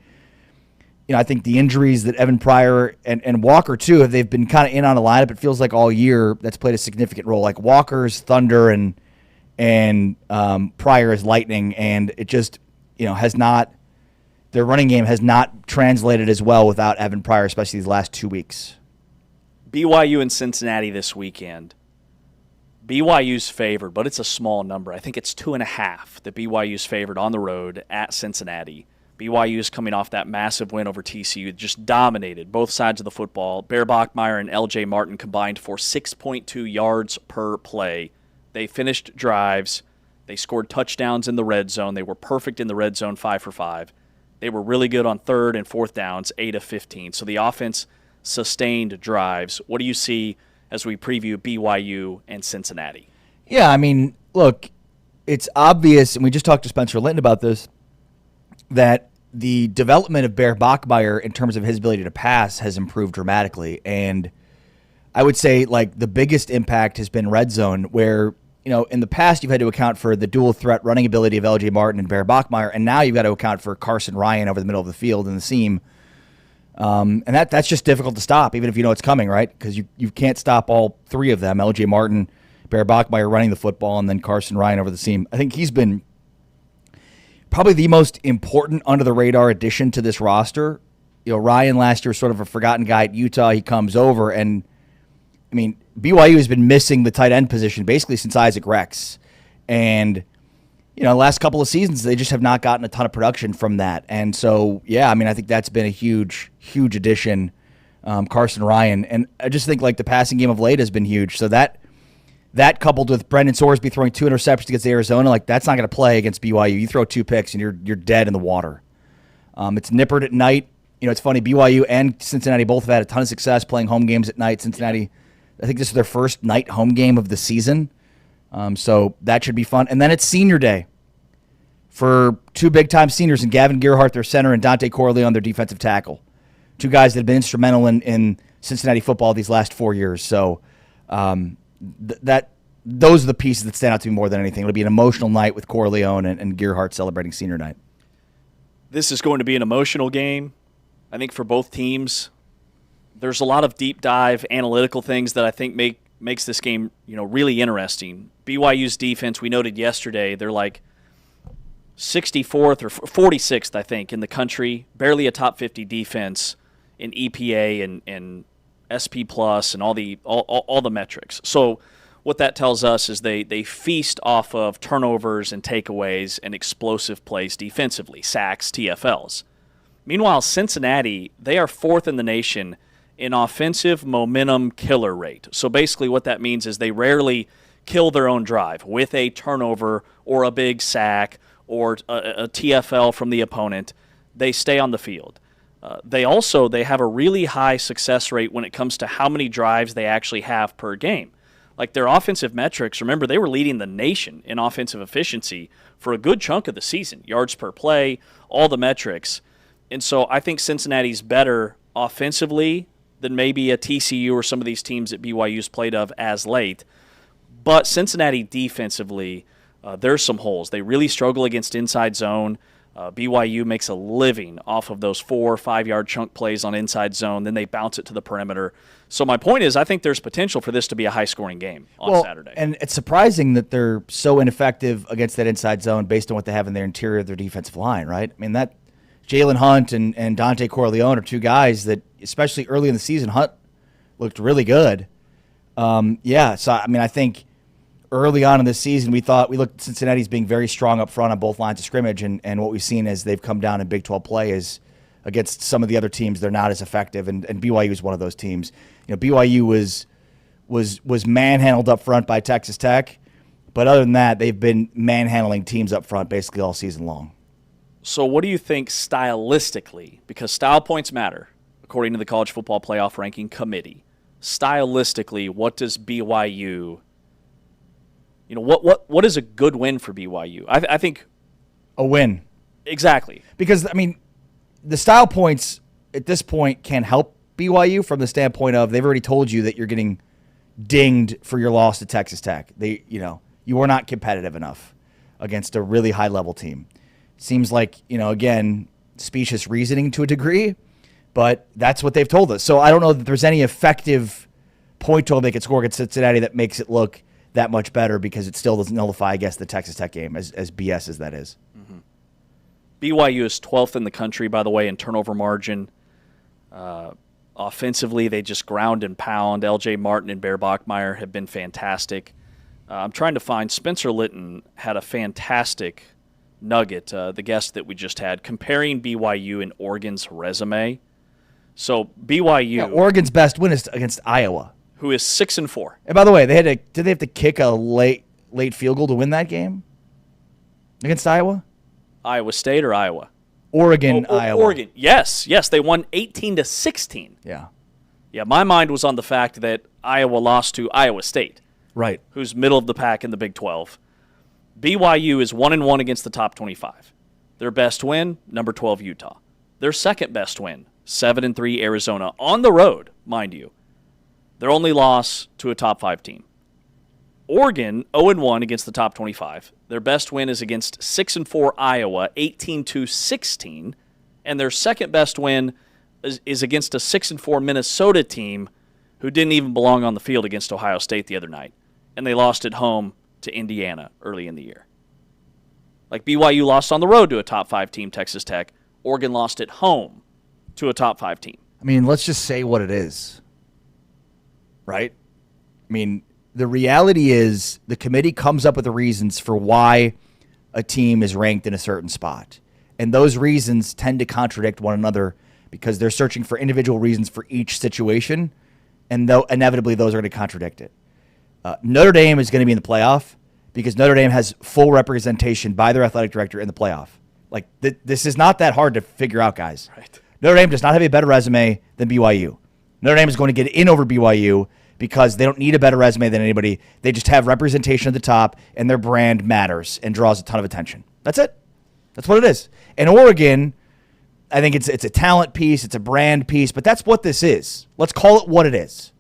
I think the injuries that Evan Pryor and Walker too, they've been kind of in on the lineup. It feels like all year that's played a significant role. Like Walker's thunder and Pryor is lightning, and it just their running game has not translated as well without Evan Pryor, especially these last 2 weeks. BYU and Cincinnati this weekend. BYU's favored, but it's a small number. I think it's 2.5 that BYU's favored on the road at Cincinnati. BYU's coming off that massive win over TCU, just dominated both sides of the football. Bear Bachmeier and L.J. Martin combined for 6.2 yards per play. They finished drives. They scored touchdowns in the red zone. They were perfect in the red zone, 5 for 5. They were really good on 3rd and 4th downs, 8 of 15. So the offense sustained drives. What do you see as we preview BYU and Cincinnati. Yeah, I mean, look, it's obvious, and we just talked to Spencer Linton about this, that the development of Bear Bachmeier in terms of his ability to pass has improved dramatically. And I would say, like, the biggest impact has been red zone, where, in the past you've had to account for the dual threat running ability of LJ Martin and Bear Bachmeier, and now you've got to account for Carson Ryan over the middle of the field and the seam. And that's just difficult to stop, even if you know it's coming, right? Because you can't stop all three of them, LJ Martin, Bear Bachmeier running the football, and then Carson Ryan over the seam. I think he's been probably the most important under-the-radar addition to this roster. Ryan last year was sort of a forgotten guy at Utah. He comes over, and, I mean, BYU has been missing the tight end position basically since Isaac Rex. And, the last couple of seasons, they just have not gotten a ton of production from that. And so, yeah, I mean, I think that's been a huge, huge addition, Carson Ryan. And I just think, like, the passing game of late has been huge. So that coupled with Brendan Sorsby throwing 2 interceptions against Arizona, like, that's not going to play against BYU. You throw 2 picks and you're dead in the water. It's nippered at night. It's funny, BYU and Cincinnati both have had a ton of success playing home games at night. Cincinnati, I think this is their first night home game of the season. So that should be fun. And then it's senior day for 2 big-time seniors, and Gavin Gerhardt, their center, and Dante Corleone, their defensive tackle. 2 guys that have been instrumental in Cincinnati football these last 4 years. So those are the pieces that stand out to me more than anything. It'll be an emotional night with Corleone and Gerhardt celebrating senior night. This is going to be an emotional game, I think, for both teams. There's a lot of deep dive analytical things that I think makes this game, really interesting. BYU's defense, we noted yesterday, they're like 64th or 46th, I think, in the country. Barely a top 50 defense in EPA and SP Plus and all the metrics. So what that tells us is they feast off of turnovers and takeaways and explosive plays defensively, sacks, TFLs. Meanwhile, Cincinnati, they are 4th in the nation in offensive momentum killer rate. So basically what that means is they rarely kill their own drive with a turnover or a big sack or a TFL from the opponent. They stay on the field. They have a really high success rate when it comes to how many drives they actually have per game. Like their offensive metrics, remember, they were leading the nation in offensive efficiency for a good chunk of the season. Yards per play, all the metrics. And so I think Cincinnati's better offensively than maybe a TCU or some of these teams that BYU's played of as late. But Cincinnati defensively, there's some holes. They really struggle against inside zone. BYU makes a living off of those 4 or 5 yard chunk plays on inside zone. Then they bounce it to the perimeter. So my point is, I think there's potential for this to be a high-scoring game on Saturday. And it's surprising that they're so ineffective against that inside zone based on what they have in their interior of their defensive line, right? I mean, that Jalen Hunt and Dante Corleone are 2 guys that, especially early in the season, Hunt looked really good. So I mean, I think early on in this season, we looked at Cincinnati as being very strong up front on both lines of scrimmage, and what we've seen as they've come down in Big 12 play is against some of the other teams, they're not as effective, and BYU is one of those teams. BYU was manhandled up front by Texas Tech, but other than that, they've been manhandling teams up front basically all season long. So what do you think stylistically, because style points matter, according to the College Football Playoff Ranking Committee, stylistically, what does BYU, what is a good win for BYU? I think a win. Exactly. Because, I mean, the style points at this point can help BYU from the standpoint of they've already told you that you're getting dinged for your loss to Texas Tech. You were not competitive enough against a really high-level team. Seems like, again, specious reasoning to a degree, but that's what they've told us. So I don't know that there's any effective point total they could score against Cincinnati that makes it look that much better, because it still doesn't nullify, I guess, the Texas Tech game, as BS as that is. Mm-hmm. BYU is 12th in the country, by the way, in turnover margin. Offensively, they just ground and pound. LJ Martin and Bear Bachmeier have been fantastic. I'm trying to find, Spencer Linton had a fantastic nugget, the guest that we just had, comparing BYU and Oregon's resume. So BYU, Oregon's best win is against Iowa, who is 6-4. And by the way, did they have to kick a late field goal to win that game against Iowa? Iowa State or Iowa? Oregon, Iowa. Oregon. Yes, they won 18-16. Yeah. Yeah, my mind was on the fact that Iowa lost to Iowa State, Right. who's middle of the pack in the Big 12. BYU is 1-1 against the top 25. Their best win, number 12 Utah. Their second best win, 7-3 Arizona, on the road, mind you. Their only loss to a top 5 team. Oregon, 0-1 against the top 25. Their best win is against 6-4 Iowa, 18-16. And their second best win is against a 6-4 Minnesota team who didn't even belong on the field against Ohio State the other night. And they lost at home to Indiana early in the year. Like BYU lost on the road to a top 5 team, Texas Tech. Oregon lost at home to a top 5 team. I mean, let's just say what it is. Right? I mean, the reality is the committee comes up with the reasons for why a team is ranked in a certain spot. And those reasons tend to contradict one another because they're searching for individual reasons for each situation, and inevitably those are going to contradict it. Notre Dame is going to be in the playoff because Notre Dame has full representation by their athletic director in the playoff. Like, this is not that hard to figure out, guys. Right. Notre Dame does not have a better resume than BYU. Notre Dame is going to get in over BYU because they don't need a better resume than anybody. They just have representation at the top, and their brand matters and draws a ton of attention. That's it. That's what it is. And Oregon, I think it's a talent piece, it's a brand piece, but that's what this is. Let's call it what it is.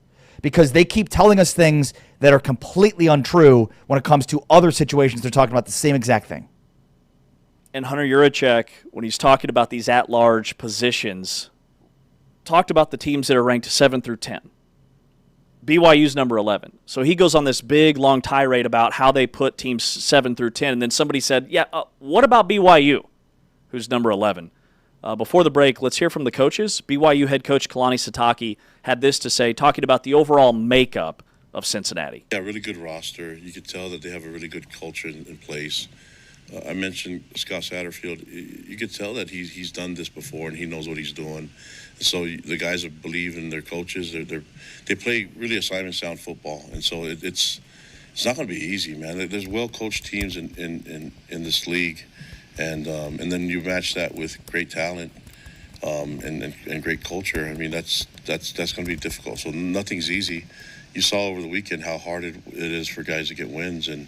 Because they keep telling us things that are completely untrue when it comes to other situations. They're talking about the same exact thing. And Hunter Yurachek, when he's talking about these at-large positions, talked about the teams that are ranked 7 through 10. BYU's number 11. So he goes on this big, long tirade about how they put teams 7 through 10. And then somebody said, what about BYU, who's number 11? Before the break, let's hear from the coaches. BYU head coach Kalani Sitake had this to say, talking about the overall makeup of Cincinnati. Yeah, really good roster. You could tell that they have a really good culture in place. I mentioned Scott Satterfield. You could tell that he's done this before and he knows what he's doing. So the guys believe in their coaches. They play really assignment sound football, and so it's not going to be easy, man. There's well coached teams in this league. And then you match that with great talent and great culture. I mean, that's going to be difficult. So nothing's easy. You saw over the weekend how hard it is for guys to get wins, and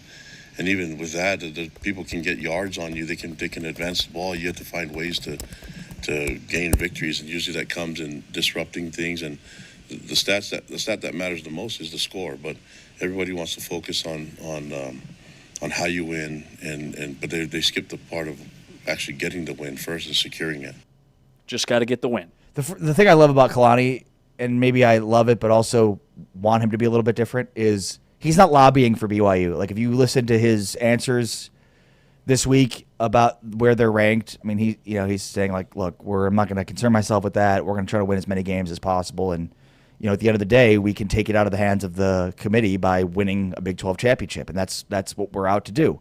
even with that, the people can get yards on you. They can advance the ball. You have to find ways to gain victories, and usually that comes in disrupting things. And the stat that matters the most is the score. But everybody wants to focus on how you win, but they skip the part of actually getting the win first and securing it. Just got to get the win. The thing I love about Kalani, and maybe I love it, but also want him to be a little bit different, is he's not lobbying for BYU. Like, if you listen to his answers this week about where they're ranked, I mean, he's saying, like, look, I'm not going to concern myself with that. We're going to try to win as many games as possible, and at the end of the day, we can take it out of the hands of the committee by winning a Big 12 championship, and that's what we're out to do.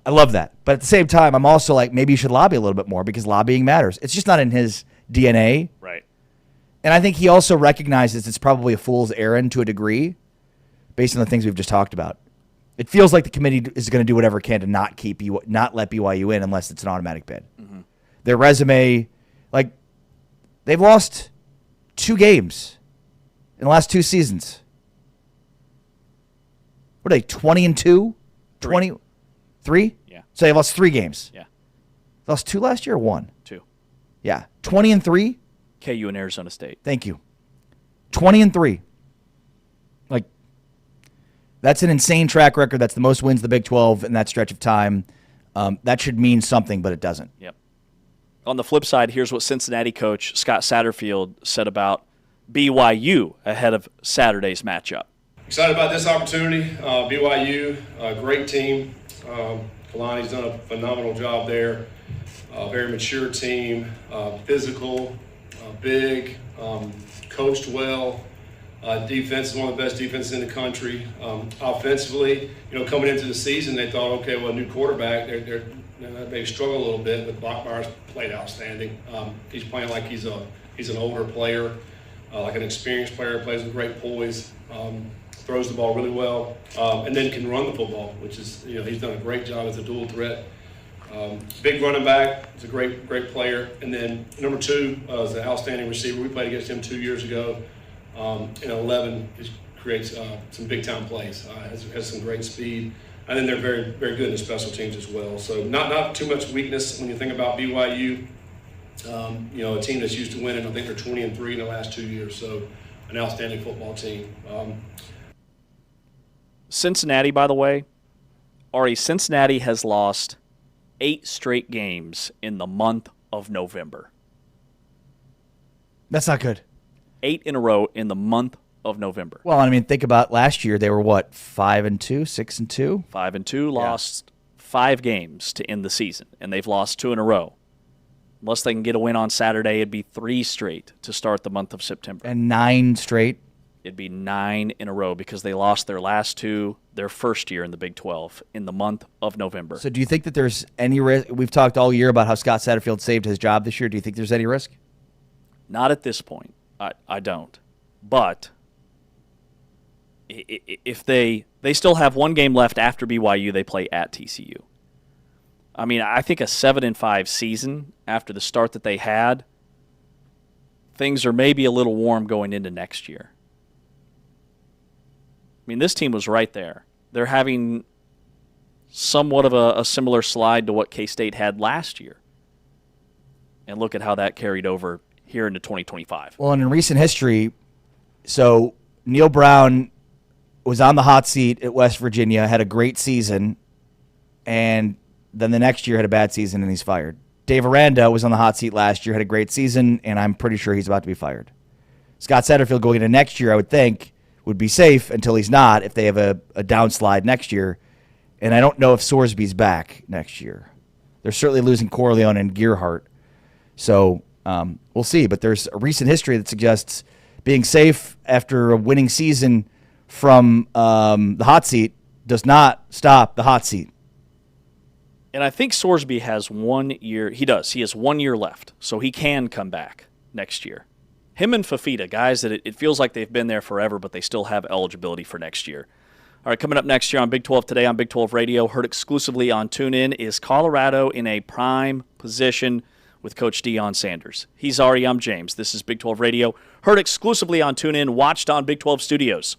I love that. But at the same time, I'm also like, maybe you should lobby a little bit more because lobbying matters. It's just not in his DNA. Right. And I think he also recognizes it's probably a fool's errand to a degree based on the things we've just talked about. It feels like the committee is going to do whatever it can to not let BYU in unless it's an automatic bid. Mm-hmm. Their resume, like, they've lost 2 games in the last 2 seasons. What are they, 20-2? 23? Yeah. So they lost 3 games. Yeah. They lost 2 last year or 1? 2. Yeah. 20-3? KU and Arizona State. Thank you. 20-3. Like, that's an insane track record. That's the most wins the Big 12 in that stretch of time. That should mean something, but it doesn't. Yep. On the flip side, here's what Cincinnati coach Scott Satterfield said about BYU ahead of Saturday's matchup. Excited about this opportunity. BYU, a great team. Kalani's done a phenomenal job there. Very mature team, physical, big, coached well. Defense is one of the best defenses in the country. Offensively, coming into the season, they thought, okay, well, a new quarterback, they're maybe struggle a little bit, but Bachmeier's played outstanding. He's playing like he's an older player, like an experienced player, plays with great poise, throws the ball really well, and then can run the football, which is, he's done a great job as a dual threat. Big running back, he's a great player. And then number 2 is an outstanding receiver. We played against him 2 years ago. And 11 creates some big time plays. Has some great speed. I think they're very, very good in the special teams as well. So not too much weakness when you think about BYU. A team that's used to winning. I think they're 20-3 in the last 2 years. So an outstanding football team. Cincinnati, by the way, Cincinnati has lost 8 straight games in the month of November. That's not good. 8 in a row in the month of November. Well, I mean, think about last year. They were what, 5-2, 6-2? 5-2, lost 5 games to end the season, and they've lost 2 in a row. Unless they can get a win on Saturday, it'd be 3 straight to start the month of September. And 9 straight? It'd be 9 in a row because they lost their last 2, their first year in the Big 12, in the month of November. So do you think that there's any risk? We've talked all year about how Scott Satterfield saved his job this year. Do you think there's any risk? Not at this point. I don't. But if they still have 1 game left after BYU, they play at TCU. I mean, I think a 7-5 season after the start that they had, things are maybe a little warm going into next year. I mean, this team was right there. They're having somewhat of a similar slide to what K-State had last year. And look at how that carried over here into 2025. Well, and in recent history, so Neil Brown was on the hot seat at West Virginia, had a great season, and then the next year had a bad season and he's fired. Dave Aranda was on the hot seat last year, had a great season, and I'm pretty sure he's about to be fired. Scott Satterfield going into next year, I would think, would be safe until he's not if they have a downslide next year. And I don't know if Sorsby's back next year. They're certainly losing Corleone and Gearhart. So we'll see. But there's a recent history that suggests being safe after a winning season from the hot seat does not stop the hot seat. And I think Sorsby has 1 year. He does. He has 1 year left, so he can come back next year. Him and Fafita, guys that it feels like they've been there forever, but they still have eligibility for next year. All right, coming up next year on Big 12 Today on Big 12 Radio, heard exclusively on TuneIn, is Colorado in a prime position with Coach Deion Sanders. He's Ari, I'm James. This is Big 12 Radio, heard exclusively on TuneIn, watched on Big 12 Studios.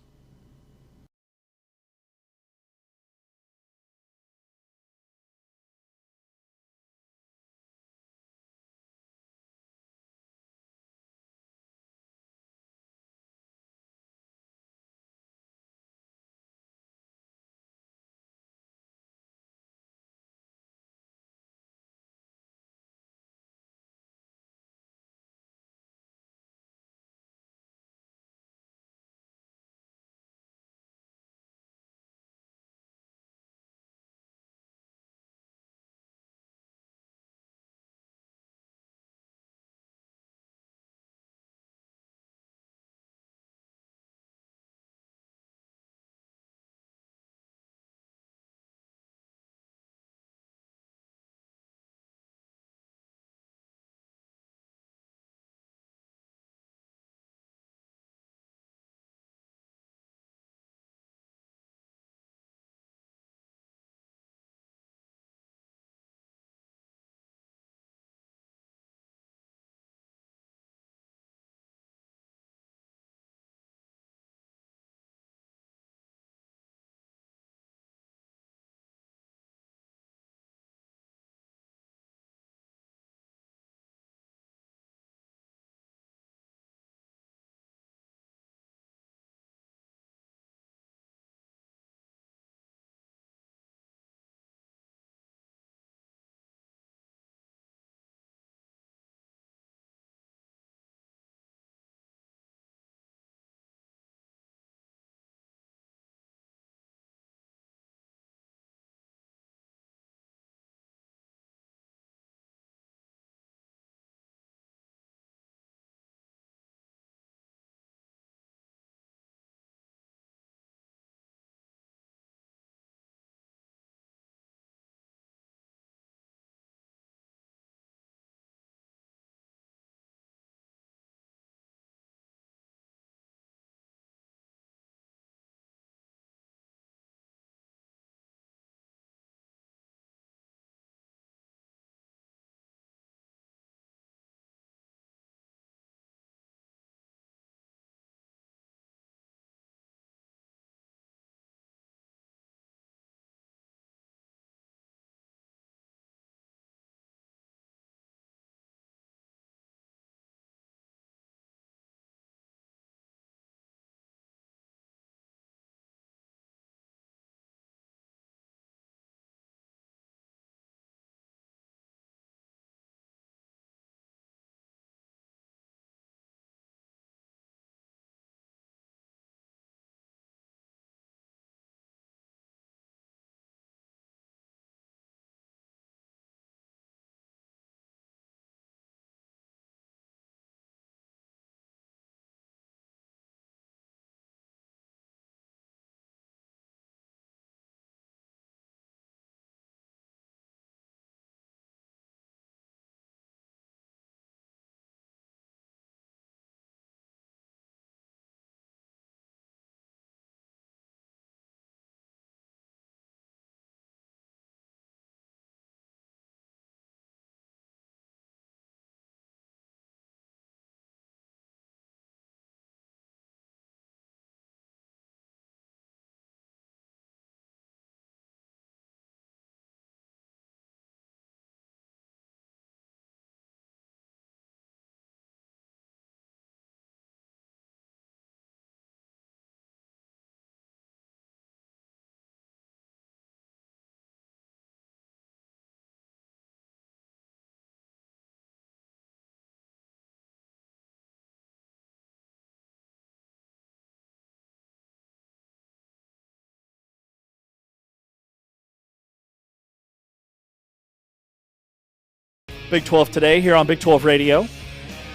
Big 12 today here on Big 12 Radio.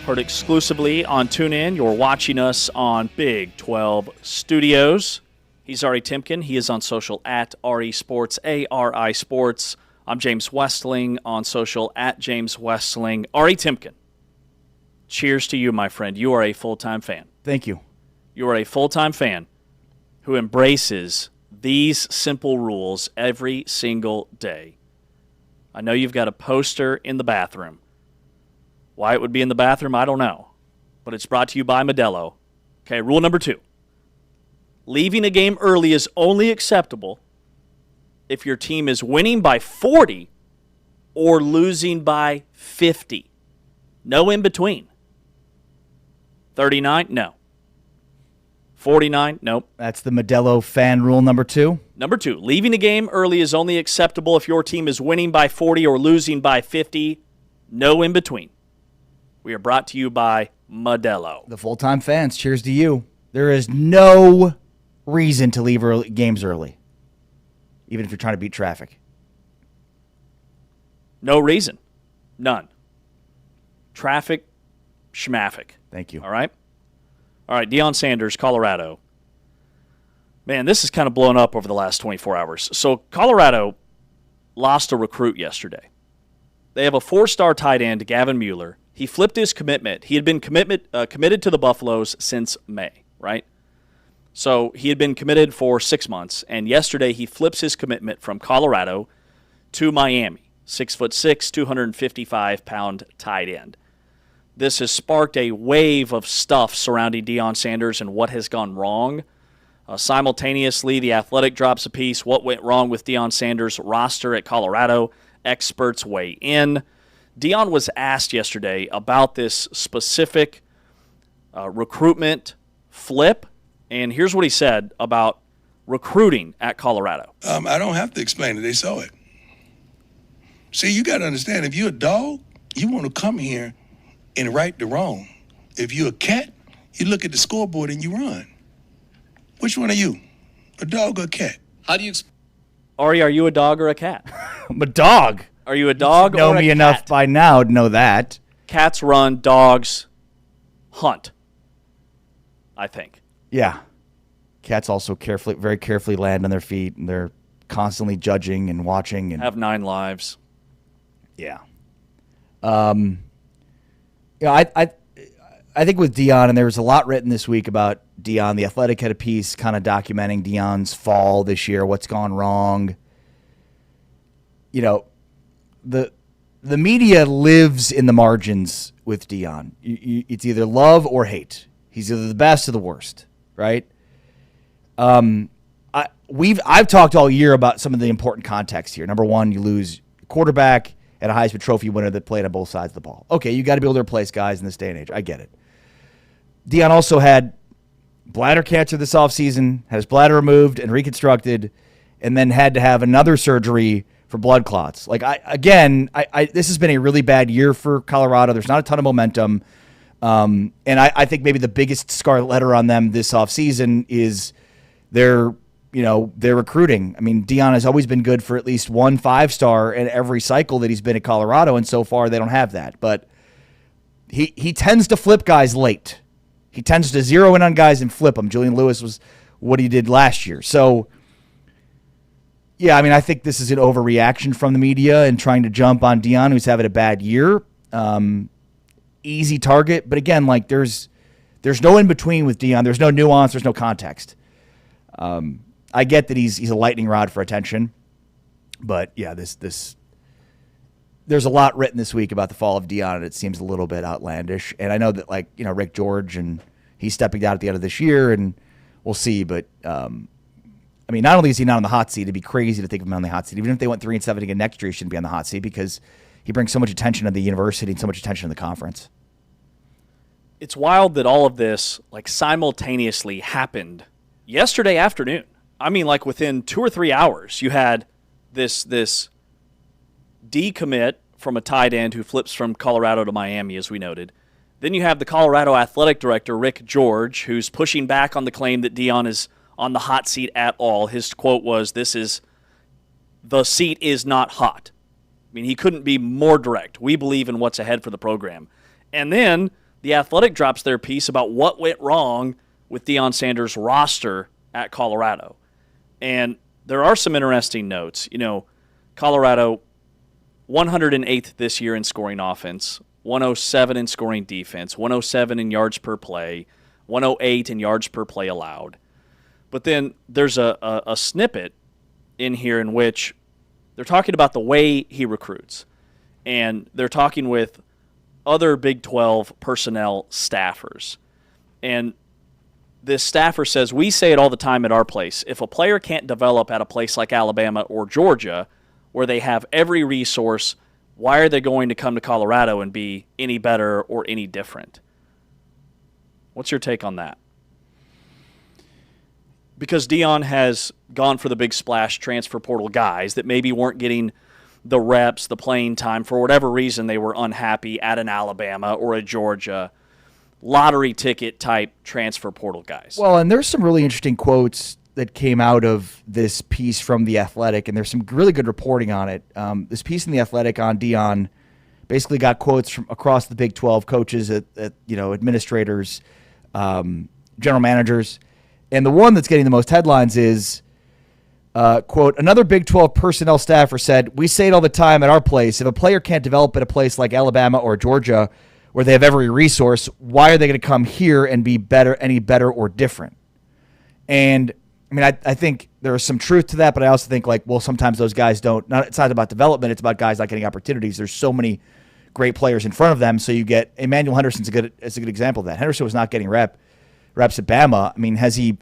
Heard exclusively on TuneIn. You're watching us on Big 12 Studios. He's Ari Timken. He is on social at RE Sports, ARI Sports. I'm James Westling on social at James Westling. Ari Timken, cheers to you, my friend. You are a full-time fan. Thank you. You are a full-time fan who embraces these simple rules every single day. I know you've got a poster in the bathroom. Why it would be in the bathroom, I don't know. But it's brought to you by Modelo. Okay, rule number 2. Leaving a game early is only acceptable if your team is winning by 40 or losing by 50. No in between. 39? No. 49? Nope. That's the Modelo fan rule number 2. Number 2, leaving a game early is only acceptable if your team is winning by 40 or losing by 50. No in between. We are brought to you by Modelo. The full-time fans, cheers to you. There is no reason to leave games early, even if you're trying to beat traffic. No reason. None. Traffic, schmaffic. Thank you. All right? All right, Deion Sanders, Colorado. Man, this has kind of blown up over the last 24 hours. So Colorado lost a recruit yesterday. They have a 4-star tight end, Gavin Mueller. He flipped his commitment. He had been committed to the Buffaloes since May, right? So he had been committed for 6 months, and yesterday he flips his commitment from Colorado to Miami. 6'6", 255-pound tight end. This has sparked a wave of stuff surrounding Deion Sanders and what has gone wrong. Simultaneously, The Athletic drops a piece, what went wrong with Deion Sanders' roster at Colorado. Experts weigh in. Deion was asked yesterday about this specific recruitment flip, and here's what he said about recruiting at Colorado. I don't have to explain it. They saw it. See, you got to understand, if you're a dog, you want to come here and right the wrong. If you're a cat, you look at the scoreboard and you run. Which one are you, a dog or a cat? How do you Ari, are you a dog or a cat? I'm a dog. Are you a dog or a cat? Know me enough by now to know that. Cats run, dogs hunt, I think. Yeah. Cats also very carefully land on their feet, and they're constantly judging and watching. And have 9 lives. Yeah. I think with Deion, and there was a lot written this week about Deion. The Athletic had a piece kind of documenting Deion's fall this year, what's gone wrong. You know, the media lives in the margins with Deion. It's either love or hate. He's either the best or the worst, right? I've talked all year about some of the important context here. Number one, you lose a quarterback and a Heisman Trophy winner that played on both sides of the ball. Okay, you got to be able to replace guys in this day and age. I get it. Deion also had bladder cancer this offseason, had his bladder removed and reconstructed, and then had to have another surgery for blood clots. This has been a really bad year for Colorado. There's not a ton of momentum. And I think maybe the biggest scarlet letter on them this offseason is their recruiting. I mean, Deion has always been good for at least 1 5-star in every cycle that he's been at Colorado, and so far they don't have that. But he tends to flip guys late. He tends to zero in on guys and flip them. Julian Lewis was what he did last year. So, yeah, I mean, I think this is an overreaction from the media and trying to jump on Deion, who's having a bad year. Easy target. But again, like there's no in-between with Deion. There's no nuance. There's no context. I get that he's a lightning rod for attention. But, yeah, there's a lot written this week about the fall of Deion, and it seems a little bit outlandish. And I know that, Rick George, and he's stepping down at the end of this year, and we'll see. But, not only is he not on the hot seat, it'd be crazy to think of him on the hot seat. Even if they went 3-7 again next year, he shouldn't be on the hot seat because he brings so much attention to the university and so much attention to the conference. It's wild that all of this, simultaneously happened yesterday afternoon. I mean, within 2 or 3 hours, you had this decommit from a tight end who flips from Colorado to Miami, as we noted. Then you have the Colorado athletic director, Rick George, who's pushing back on the claim that Deion is on the hot seat at all. His quote was, the seat is not hot. I mean, he couldn't be more direct. We believe in what's ahead for the program. And then The Athletic drops their piece about what went wrong with Deion Sanders' roster at Colorado. And there are some interesting notes. You know, Colorado, 108th this year in scoring offense, 107 in scoring defense, 107 in yards per play, 108 in yards per play allowed. But then there's a snippet in here in which they're talking about the way he recruits. And they're talking with other Big 12 personnel staffers. And this staffer says, we say it all the time at our place. If a player can't develop at a place like Alabama or Georgia, where they have every resource, why are they going to come to Colorado and be any better or any different? What's your take on that? Because Deion has gone for the big splash transfer portal guys that maybe weren't getting the reps, the playing time, for whatever reason they were unhappy at an Alabama or a Georgia, lottery ticket type transfer portal guys. Well, and there's some really interesting quotes that came out of this piece from The Athletic, and there's some really good reporting on it. This piece in The Athletic on Deion basically got quotes from across the Big 12 coaches, at administrators, general managers, and the one that's getting the most headlines is, quote, another Big 12 personnel staffer said, we say it all the time at our place. If a player can't develop at a place like Alabama or Georgia where they have every resource, why are they going to come here and be any better or different? And I mean, I think there is some truth to that, but I also think, like, well, sometimes those guys don't. It's not about development. It's about guys not getting opportunities. There's so many great players in front of them. So you get Emmanuel Henderson's a good example of that. Henderson was not getting reps at Bama. I mean, has he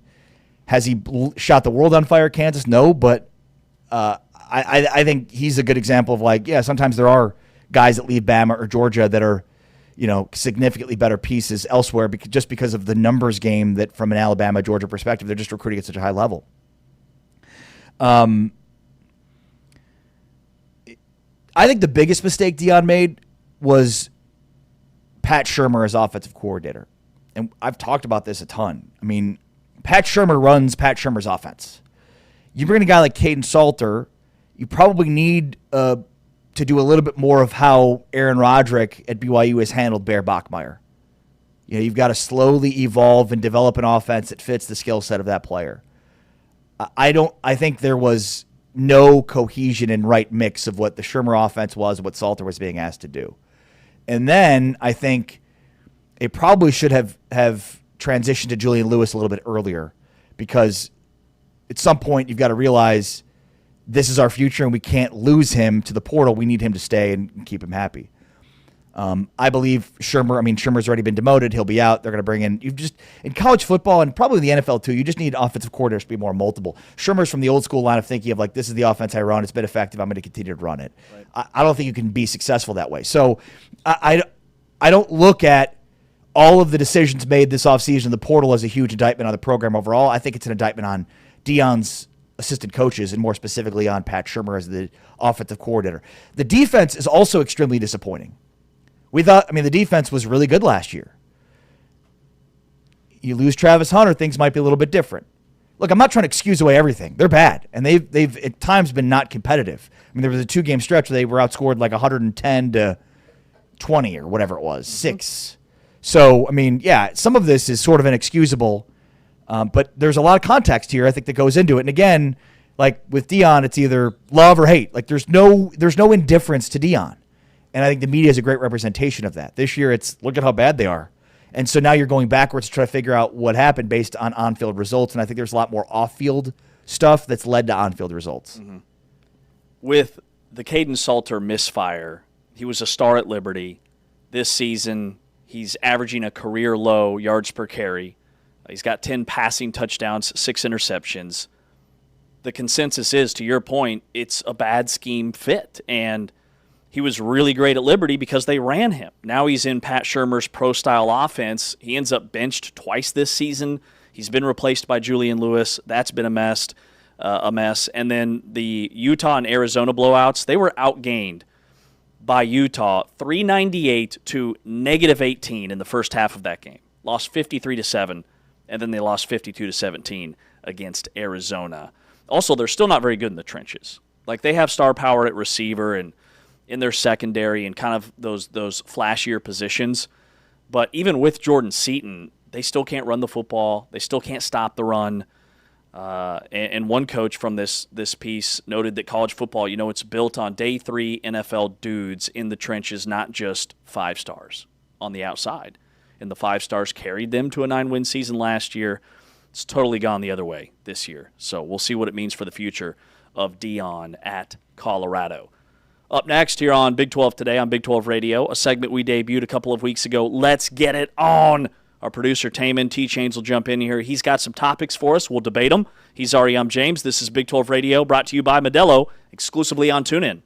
shot the world on fire at Kansas? No, but I think he's a good example of, like, yeah, sometimes there are guys that leave Bama or Georgia that are, significantly better pieces elsewhere just because of the numbers game that from an Alabama, Georgia perspective, they're just recruiting at such a high level. I think the biggest mistake Deion made was Pat Shurmur as offensive coordinator. And I've talked about this a ton. I mean, Pat Shurmur runs Pat Shurmur's offense. You bring in a guy like Caden Salter, you probably need to do a little bit more of how Aaron Roderick at BYU has handled Bear Bachmeier. You've got to slowly evolve and develop an offense that fits the skill set of that player. I think there was no cohesion and right mix of what the Shurmur offense was and what Salter was being asked to do. And then I think it probably should have transitioned to Julian Lewis a little bit earlier, because at some point you've got to realize this is our future and we can't lose him to the portal. We need him to stay and keep him happy. I believe Shurmur's already been demoted. He'll be out. They're going to bring in, in college football and probably the NFL too, you just need offensive coordinators to be more multiple. Shurmur's from the old school line of thinking of, like, this is the offense I run. It's been effective. I'm going to continue to run it. Right. I don't think you can be successful that way. So I don't look at all of the decisions made this offseason in the portal as a huge indictment on the program overall. I think it's an indictment on Deion's assistant coaches and more specifically on Pat Shurmur as the offensive coordinator. The defense is also extremely disappointing. The defense was really good last year. You lose Travis Hunter, things might be a little bit different. Look, I'm not trying to excuse away everything. They're bad, and they've at times been not competitive. I mean, there was a 2-game stretch where they were outscored like 110-20 or whatever it was, 6. So, I mean, yeah, some of this is sort of inexcusable, but there's a lot of context here, I think, that goes into it. And again, like with Deion, it's either love or hate. Like there's no indifference to Deion. And I think the media is a great representation of that. This year, it's look at how bad they are. And so now you're going backwards to try to figure out what happened based on on-field results. And I think there's a lot more off-field stuff that's led to on-field results. Mm-hmm. With the Caden Salter misfire, he was a star at Liberty. This season, he's averaging a career low yards per carry. He's got 10 passing touchdowns, 6 interceptions. The consensus is, to your point, it's a bad scheme fit. And he was really great at Liberty because they ran him. Now he's in Pat Shurmur's pro-style offense. He ends up benched twice this season. He's been replaced by Julian Lewis. That's been a mess. And then the Utah and Arizona blowouts, they were outgained by Utah 398 to -18 in the first half of that game. Lost 53-7, and then they lost 52-17 against Arizona. Also, they're still not very good in the trenches. Like, they have star power at receiver, and in their secondary and kind of those flashier positions. But even with Jordan Seaton, they still can't run the football. They still can't stop the run. And one coach from this piece noted that college football, it's built on day 3 NFL dudes in the trenches, not just 5 stars on the outside. And the 5 stars carried them to a 9-win season last year. It's totally gone the other way this year. So we'll see what it means for the future of Deion at Colorado. Up next here on Big 12 Today on Big 12 Radio, a segment we debuted a couple of weeks ago. Let's get it on. Our producer, Taman T-Chains, will jump in here. He's got some topics for us. We'll debate them. He's Ari, I'm James. This is Big 12 Radio, brought to you by Modelo, exclusively on TuneIn.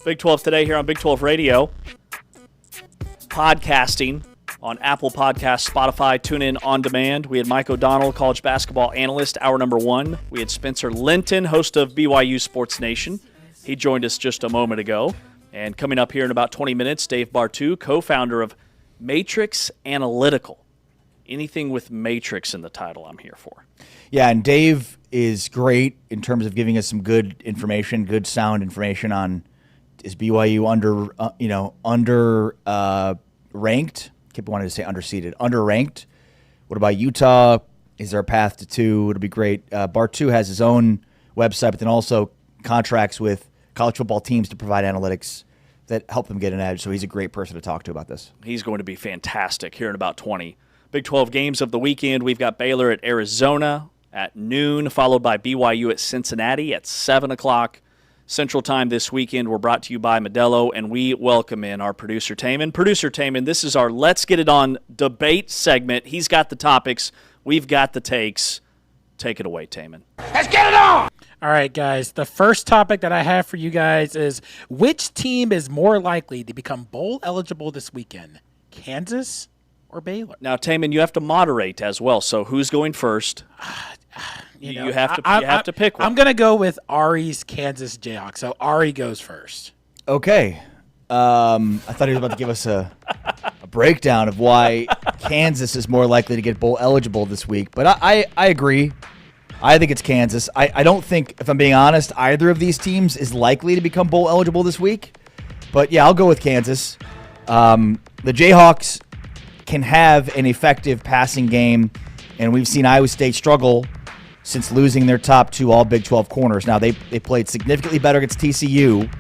Big 12 Today here on Big 12 Radio. Podcasting on Apple Podcasts, Spotify, TuneIn On Demand. We had Mike O'Donnell, college basketball analyst, hour number 1. We had Spencer Linton, host of BYU Sports Nation. He joined us just a moment ago. And coming up here in about 20 minutes, Dave Bartu, co-founder of Matrix Analytical. Anything with Matrix in the title, I'm here for. Yeah, and Dave is great in terms of giving us some good information, good sound information on is BYU under ranked. Keep wanting to say underseeded, underranked. What about Utah? Is there a path to 2? It'll be great. Bartu has his own website, but then also contracts with college football teams to provide analytics that help them get an edge. So he's a great person to talk to about this. He's going to be fantastic here in about 20. Big 12 games of the weekend. We've got Baylor at Arizona at noon, followed by BYU at Cincinnati at 7 o'clock Central Time this weekend. We're brought to you by Modelo, and we welcome in our producer, Taman. Producer Taman, this is our Let's Get It On debate segment. He's got the topics. We've got the takes. Take it away, Taman. Let's get it on! All right, guys. The first topic that I have for you guys is which team is more likely to become bowl eligible this weekend, Kansas or Baylor? Now, Taman, you have to moderate as well. So who's going first? You have to pick one. I'm going to go with Ari's Kansas Jayhawks. So Ari goes first. Okay. I thought he was about to give us a breakdown of why Kansas is more likely to get bowl eligible this week. But I agree. I think it's Kansas. I don't think, if I'm being honest, either of these teams is likely to become bowl eligible this week. But, yeah, I'll go with Kansas. The Jayhawks can have an effective passing game, and we've seen Iowa State struggle since losing their top 2 all Big 12 corners. Now, they played significantly better against TCU,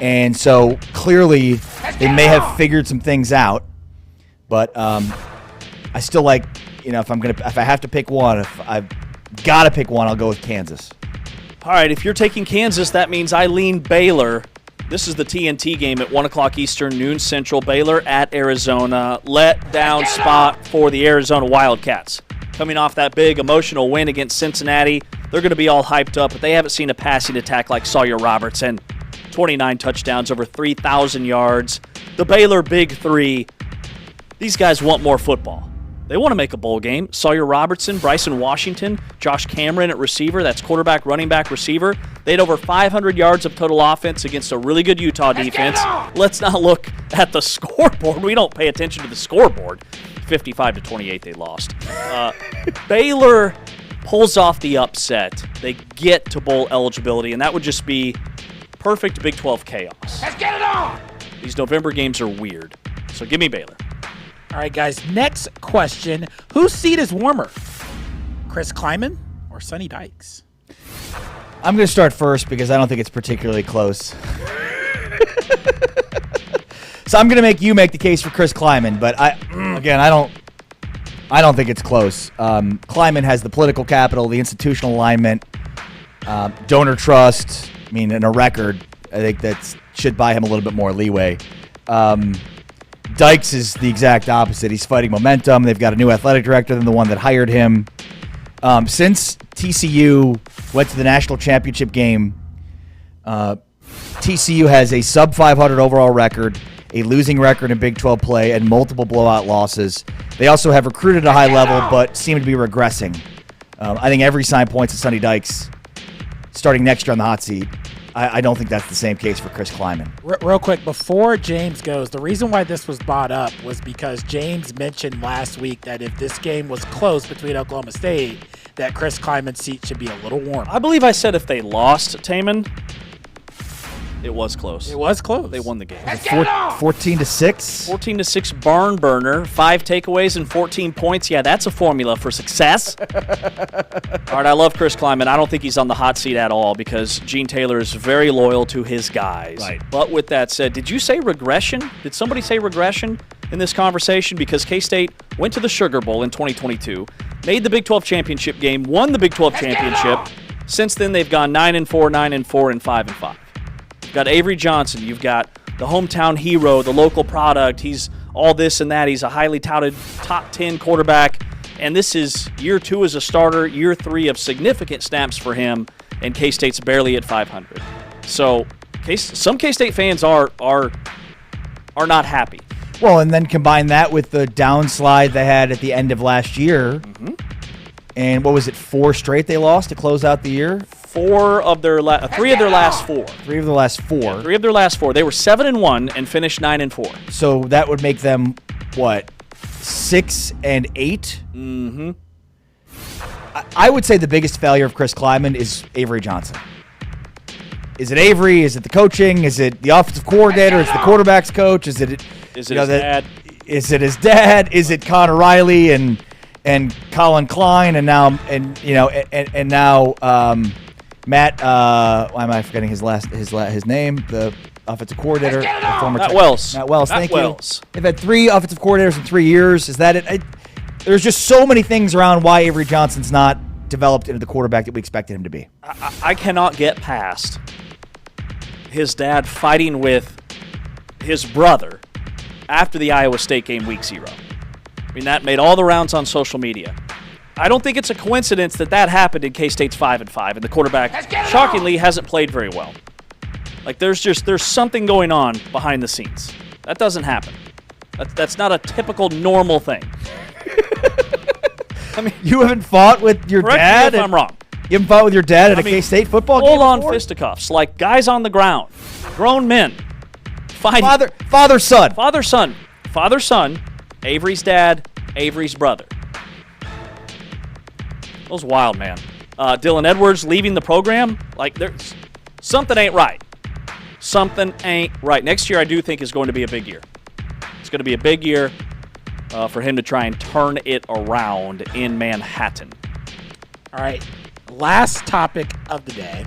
and so clearly they may have figured some things out. But I still like, if I have to pick one, if I've got to pick one, I'll go with Kansas. All right, if you're taking Kansas, that means I lean Baylor. This is the TNT game at 1 o'clock Eastern, noon Central. Baylor at Arizona. Let down spot for the Arizona Wildcats. Coming off that big emotional win against Cincinnati, they're going to be all hyped up, but they haven't seen a passing attack like Sawyer Robertson. 29 touchdowns, over 3,000 yards. The Baylor Big Three, these guys want more football. They want to make a bowl game. Sawyer Robertson, Bryson Washington, Josh Cameron at receiver. That's quarterback, running back, receiver. They had over 500 yards of total offense against a really good Utah defense. Let's not look at the scoreboard. We don't pay attention to the scoreboard. 55-28 they lost. Baylor pulls off the upset. They get to bowl eligibility, and that would just be perfect Big 12 chaos. Let's get it on! These November games are weird. So give me Baylor. All right, guys, next question. Whose seat is warmer? Chris Kleiman or Sonny Dykes? I'm going to start first because I don't think it's particularly close. So I'm going to make you make the case for Chris Kleiman, but I don't think it's close. Kleiman has the political capital, the institutional alignment, donor trust. And a record. I think that should buy him a little bit more leeway. Dykes is the exact opposite. He's fighting momentum. They've got a new athletic director than the one that hired him. Since TCU went to the national championship game, TCU has a sub-500 overall record, a losing record in Big 12 play, and multiple blowout losses. They also have recruited at a high level, but seem to be regressing. I think every sign points to Sonny Dykes starting next year on the hot seat. I don't think that's the same case for Chris Kleiman. Real quick, before James goes, the reason why this was brought up was because James mentioned last week that if this game was close between Oklahoma State, that Chris Kleiman's seat should be a little warm. I believe I said if they lost, Taman, it was close. It was close. They won the game. 14-6? 14-6 barn burner, 5 takeaways and 14 points. Yeah, that's a formula for success. All right, I love Chris Kleiman. I don't think he's on the hot seat at all because Gene Taylor is very loyal to his guys. Right. But with that said, did you say regression? Did somebody say regression in this conversation? Because K-State went to the Sugar Bowl in 2022, made the Big 12 championship game, won the Big 12 championship. Since then, they've gone 9-4, 9-4, and 5-5. You've got Avery Johnson. You've got the hometown hero, the local product. He's all this and that. He's a highly touted top 10 quarterback. And this is year 2 as a starter, year 3 of significant snaps for him, and K-State's barely at 500. So some K-State fans are not happy. Well, and then combine that with the downslide they had at the end of last year. Mm-hmm. And what was it, 4 straight they lost to close out the year? 3 of their last 4. 3 of the last 4. 3 of their last 4. They were 7-1 and finished 9-4. So that would make them, what, 6-8? Mm-hmm. I would say the biggest failure of Chris Kleiman is Avery Johnson. Is it Avery? Is it the coaching? Is it the offensive coordinator? Is it the quarterback's coach? Is it his dad? Is it his dad? Is it Connor Riley and Colin Klein and now Matt? Why am I forgetting his name? The offensive coordinator, Matt Wells. Matt Wells. Thank you. They've had 3 offensive coordinators in 3 years. Is that it? There's just so many things around why Avery Johnson's not developed into the quarterback that we expected him to be. I cannot get past his dad fighting with his brother after the Iowa State game week 0. I mean, that made all the rounds on social media. I don't think it's a coincidence that happened in K-State's 5-5, and the quarterback, shockingly, hasn't played very well. Like, there's something going on behind the scenes. That doesn't happen. That's not a typical normal thing. I mean, you haven't fought with your dad? Me if I'm wrong. You haven't fought with your dad at a K-State football game? Full-on fisticuffs, like guys on the ground, grown men fighting. Father-son. Father-son, Avery's dad, Avery's brother. That was wild, man. Dylan Edwards leaving the program. Like, there's something ain't right. Something ain't right. Next year, I do think is going to be a big year. It's going to be a big year for him to try and turn it around in Manhattan. All right. Last topic of the day.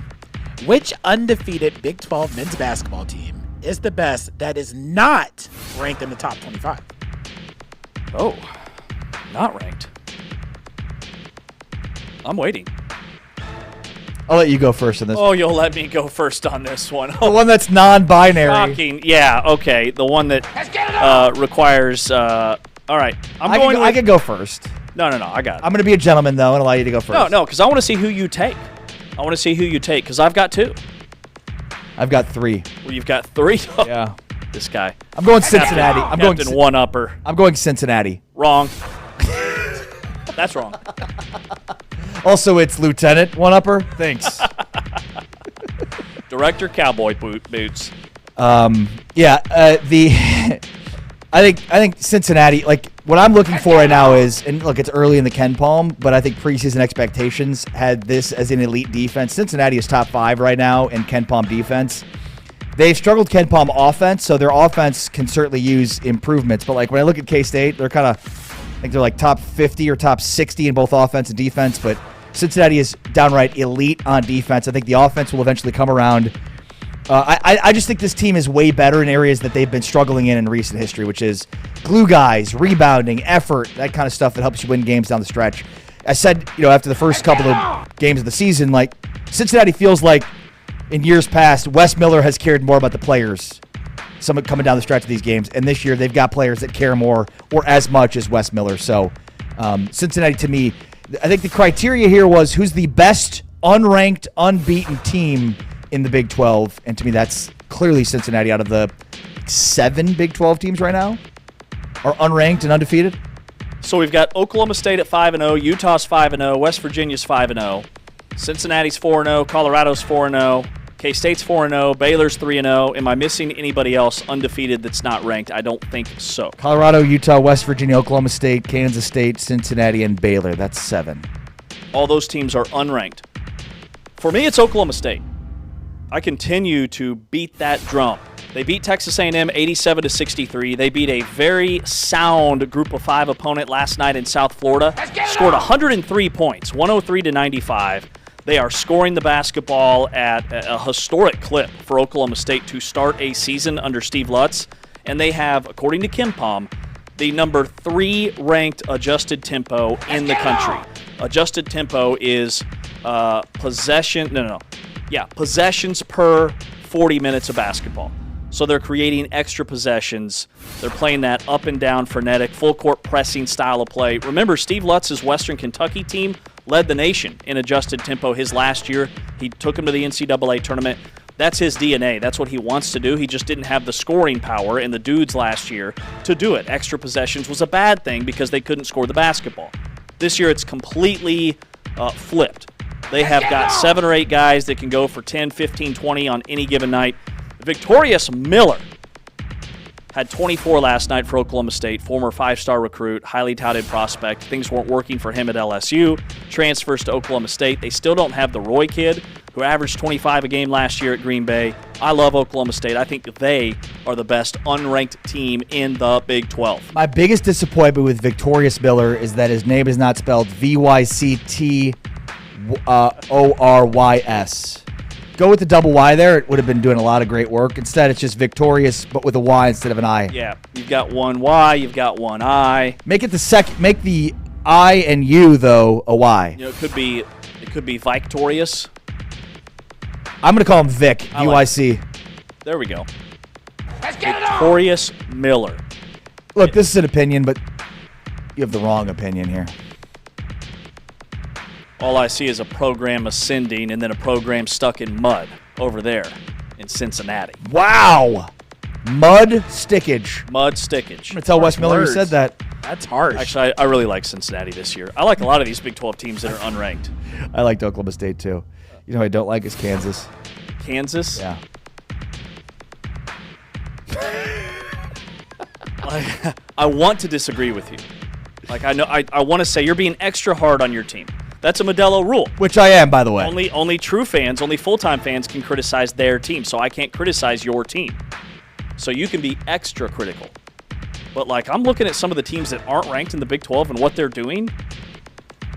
Which undefeated Big 12 men's basketball team is the best that is not ranked in the top 25? Oh, not ranked. I'm waiting. I'll let you go first on this. Oh, you'll let me go first on this one. The one that's non-binary. Shocking. Yeah, okay. The one that requires... all right. I could go first. No, I got it. I'm going to be a gentleman, though, and allow you to go first. No, because I want to see who you take. Because I've got 2. I've got 3. Well, you've got 3? Yeah. This guy. I'm going Cincinnati. I'm going one-upper. I'm going Cincinnati. Wrong. That's wrong. Also, it's Lieutenant one-upper. Thanks. Director Cowboy Boots. I think Cincinnati, like, what I'm looking for right now is, and look, it's early in the Ken Palm, but I think preseason expectations had this as an elite defense. Cincinnati is top 5 right now in Ken Palm defense. They've struggled Ken Palm offense, so their offense can certainly use improvements. But, like, when I look at K-State, they're kind of, I think they're like top 50 or top 60 in both offense and defense, but Cincinnati is downright elite on defense. I think the offense will eventually come around. I just think this team is way better in areas that they've been struggling in recent history, which is glue guys, rebounding, effort, that kind of stuff that helps you win games down the stretch. I said, after the first couple of games of the season, like, Cincinnati feels like in years past, Wes Miller has cared more about the players coming down the stretch of these games, and this year they've got players that care more or as much as Wes Miller. So Cincinnati, to me, I think the criteria here was who's the best unranked, unbeaten team in the Big 12, and to me that's clearly Cincinnati out of the 7 Big 12 teams right now are unranked and undefeated. So we've got Oklahoma State at 5-0, Utah's 5-0, West Virginia's 5-0, Cincinnati's 4-0, Colorado's 4-0, K-State's 4-0, Baylor's 3-0. Am I missing anybody else undefeated that's not ranked? I don't think so. Colorado, Utah, West Virginia, Oklahoma State, Kansas State, Cincinnati, and Baylor. That's 7. All those teams are unranked. For me, it's Oklahoma State. I continue to beat that drum. They beat Texas A&M 87-63. They beat a very sound Group of 5 opponent last night in South Florida. Scored 103 points, 103-95. They are scoring the basketball at a historic clip for Oklahoma State to start a season under Steve Lutz. And they have, according to KenPom, the number 3 ranked adjusted tempo in the country. Adjusted tempo is possessions per 40 minutes of basketball. So they're creating extra possessions. They're playing that up and down frenetic, full court pressing style of play. Remember, Steve Lutz's Western Kentucky team led the nation in adjusted tempo his last year. He took them to the NCAA tournament. That's his DNA. That's what he wants to do. He just didn't have the scoring power and the dudes last year to do it. Extra possessions was a bad thing because they couldn't score the basketball. This year it's completely flipped. They have got 7 or 8 guys that can go for 10, 15, 20 on any given night. Victorious Miller had 24 last night for Oklahoma State, former 5-star recruit, highly touted prospect. Things weren't working for him at LSU. Transfers to Oklahoma State. They still don't have the Roy kid, who averaged 25 a game last year at Green Bay. I love Oklahoma State. I think they are the best unranked team in the Big 12. My biggest disappointment with Victorious Miller is that his name is not spelled Vyctorys. Go with the double Y there. It would have been doing a lot of great work. Instead, it's just Victorious, but with a Y instead of an I. Yeah, you've got one Y, you've got one I. Make it make the I and U though a Y. You know, it could be Victorious. I'm gonna call him Vic. VYC. There we go. Victorious Miller. Look, this is an opinion, but you have the wrong opinion here. All I see is a program ascending and then a program stuck in mud over there in Cincinnati. Wow. Mud stickage. Mud stickage. I'm going to tell Wes Miller you said that. That's harsh. Actually, I really like Cincinnati this year. I like a lot of these Big 12 teams that are unranked. I liked Oklahoma State, too. You know who I don't like is Kansas. Kansas? Yeah. I want to disagree with you. Like, I know I want to say you're being extra hard on your team. That's a Modelo rule. Which I am, by the way. Only true fans, only full-time fans can criticize their team, so I can't criticize your team. So you can be extra critical. But, like, I'm looking at some of the teams that aren't ranked in the Big 12 and what they're doing.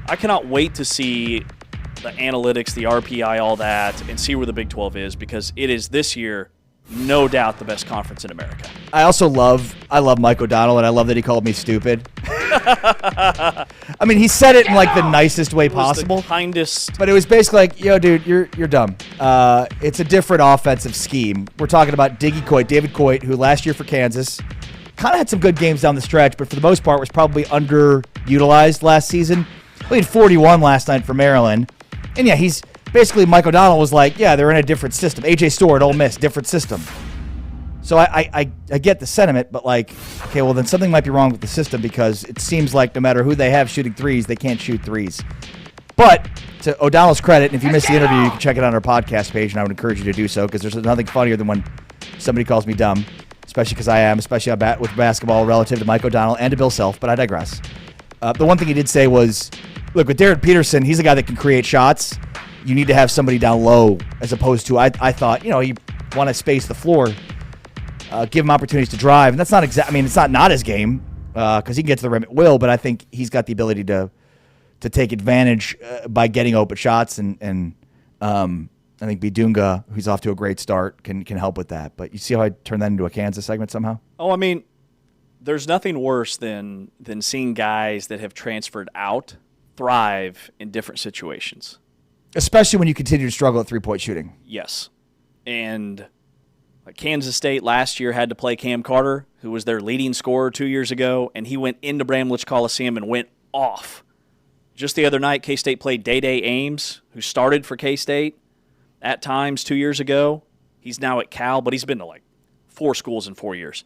I cannot wait to see the analytics, the RPI, all that, and see where the Big 12 is, because it is this year no doubt the best conference in America. I love Mike O'Donnell, and I love that he called me stupid. I mean, he said it in like the nicest way possible. The kindest. But it was basically like, yo, dude, you're dumb. It's a different offensive scheme. We're talking about David Coit, who last year for Kansas kind of had some good games down the stretch, but for the most part was probably underutilized last season. We had 41 last night for Maryland. And yeah, he's basically, Mike O'Donnell was like, yeah, they're in a different system. A.J. Stewart, Ole Miss, different system. So I get the sentiment, but like, okay, well then something might be wrong with the system, because it seems like no matter who they have shooting threes, they can't shoot threes. But to O'Donnell's credit, and if you missed the interview, you can check it on our podcast page, and I would encourage you to do so, because there's nothing funnier than when somebody calls me dumb, especially because I am, especially with basketball relative to Mike O'Donnell and to Bill Self, but I digress. The one thing he did say was, look, with Derek Peterson, he's a guy that can create shots. You need to have somebody down low, as opposed to, I thought, you want to space the floor, give him opportunities to drive. And that's not exact. I mean, it's not his game, because he can get to the rim at will, but I think he's got the ability to take advantage by getting open shots. And I think Bidunga, who's off to a great start, can help with that. But you see how I turned that into a Kansas segment somehow? Oh, I mean, there's nothing worse than seeing guys that have transferred out thrive in different situations. Especially when you continue to struggle at three-point shooting. Yes. And like Kansas State last year had to play Cam Carter, who was their leading scorer 2 years ago, and he went into Bramlage Coliseum and went off. Just the other night, K-State played Day-Day Ames, who started for K-State at times 2 years ago. He's now at Cal, but he's been to like 4 schools in 4 years.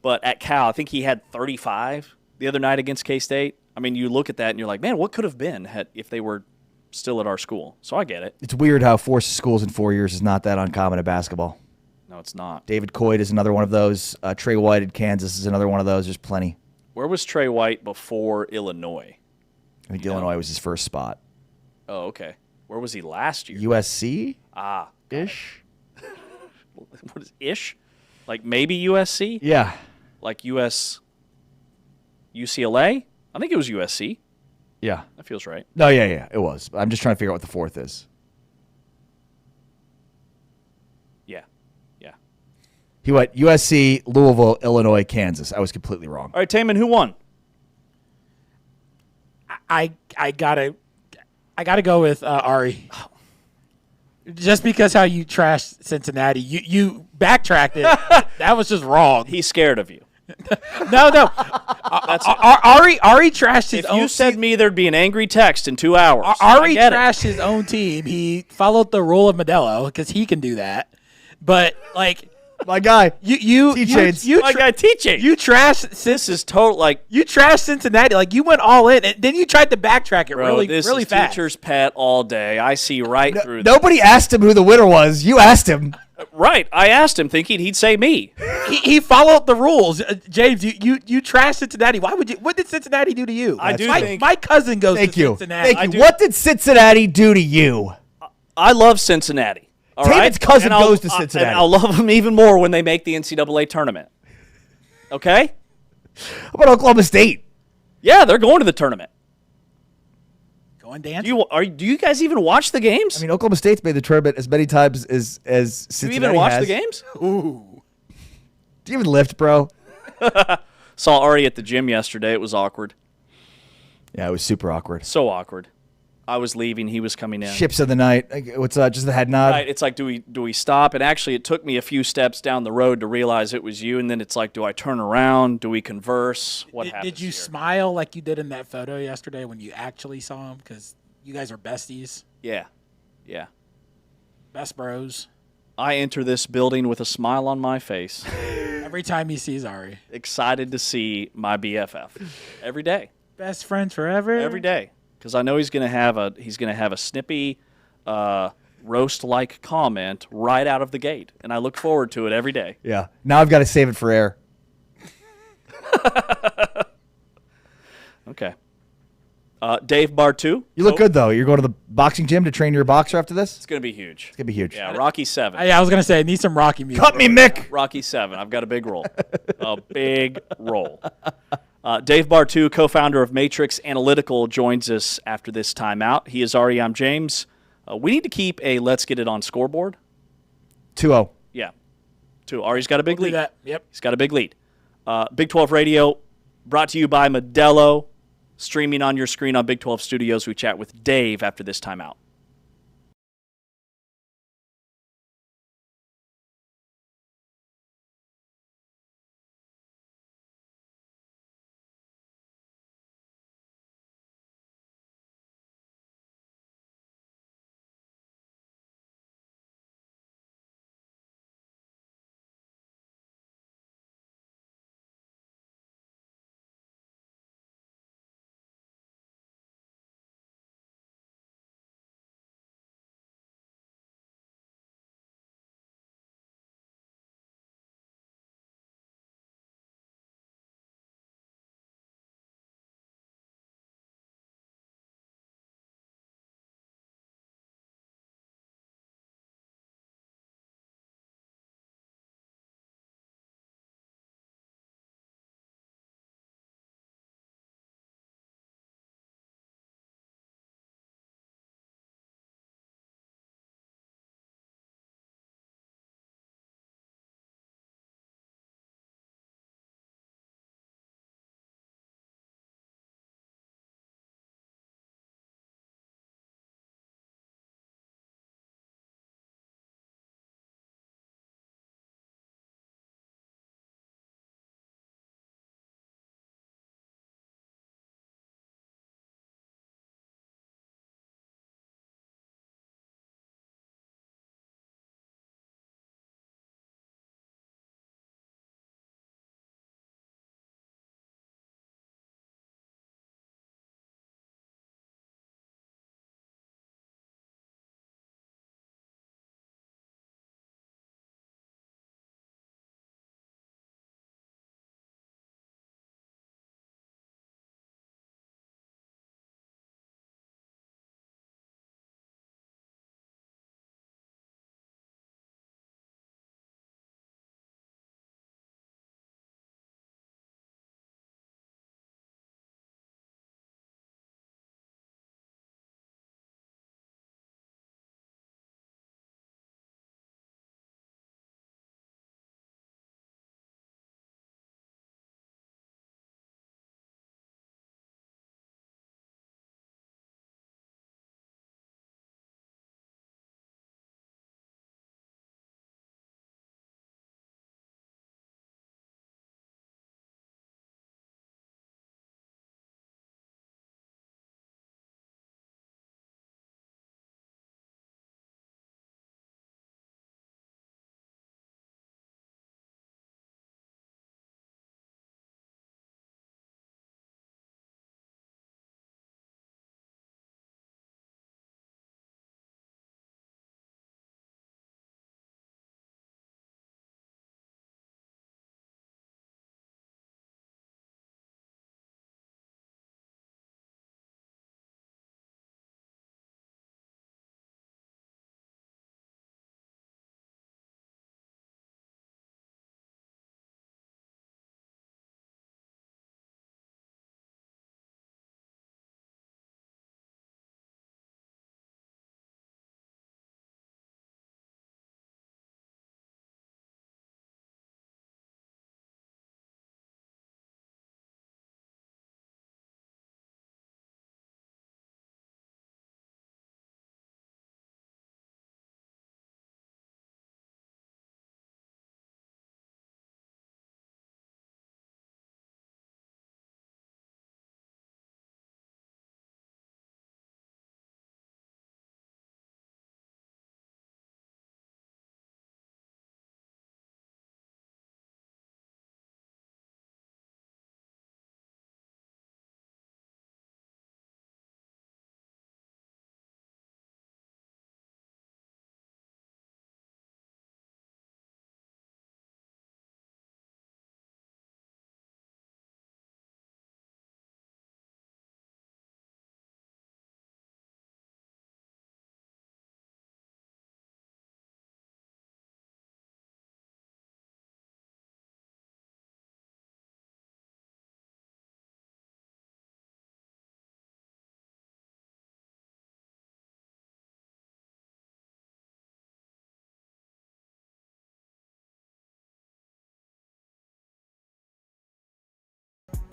But at Cal, I think he had 35 the other night against K-State. I mean, you look at that and you're like, man, what could have been if they were still at our school? So I get it. It's weird how 4 schools in 4 years is not that uncommon at basketball. No, it's not. David Coit is another one of those. Trey White at Kansas is another one of those. There's plenty. Where was Trey White before Illinois? I think Illinois was his first spot. Oh, okay. Where was he last year? USC? Ish? What is ish? Like maybe USC? Yeah. Like UCLA? I think it was USC. Yeah. That feels right. No, yeah, it was. I'm just trying to figure out what the fourth is. Yeah. He went USC, Louisville, Illinois, Kansas. I was completely wrong. All right, Taman, who won? I gotta go with Ari. Just because how you trashed Cincinnati, you backtracked it. That was just wrong. He's scared of you. No. Ari trashed his own. If you said to me there'd be an angry text in 2 hours. Ari trashed his own team. He followed the rule of Modelo because he can do that. but like My guy. T-Chains. My guy T-Chains. You trashed. This is total like you trashed Cincinnati. Like you went all in, and then you tried to backtrack it really this is fast. teacher's pet all day. I see right through. Nobody asked him who the winner was. You asked him. Right. I asked him thinking he'd say me. He followed the rules. James, you trashed Cincinnati. Why would you? What did Cincinnati do to you? I do think my cousin goes Thank to you. Cincinnati. Thank you. What did Cincinnati do to you? I love Cincinnati. All David's right? cousin And goes to Cincinnati. And I'll love them even more when they make the NCAA tournament. Okay? How about Oklahoma State? Yeah, they're going to the tournament. Going dance. Do you guys even watch the games? I mean, Oklahoma State's made the tournament as many times as Cincinnati do you even watch has. the games? Ooh. Do you even lift, bro? Saw Ari at the gym yesterday. It was awkward. Yeah, it was super awkward. So awkward. I was leaving. He was coming in. Ships of the night. What's just the head nod? Right. It's like, do we stop? And actually, it took me a few steps down the road to realize it was you. And then it's like, do I turn around? Do we converse? What happens? Did you here? smile like you did in that photo yesterday when you actually saw him? Because you guys are besties, Yeah. Yeah. best bros. I enter this building with a smile on my face, Every time he sees Ari, excited to see my BFF every day. best friends forever. Every day, because I know he's gonna have a snippy, roast-like comment right out of the gate, and I look forward to it every day. Yeah. Now I've got to save it for air. Okay. Dave Bartu. You look good, though. You're going to the boxing gym to train your boxer after this? It's gonna be huge. It's going to be huge. Yeah, Rocky 7. I was gonna say, I need some Rocky music. Cut me, Mick. Rocky 7. I've got a big role. A big role. Dave Bartu, co-founder of Matrix Analytical, joins us after this timeout. He is Ari. I'm James. We need to keep a Let's Get It On scoreboard. 2-0. Yeah. 2. Ari's got a big We'll do lead. that. Yep. He's got a big lead. Big 12 Radio, brought to you by Modelo, streaming on your screen on Big 12 Studios. We chat with Dave after this timeout.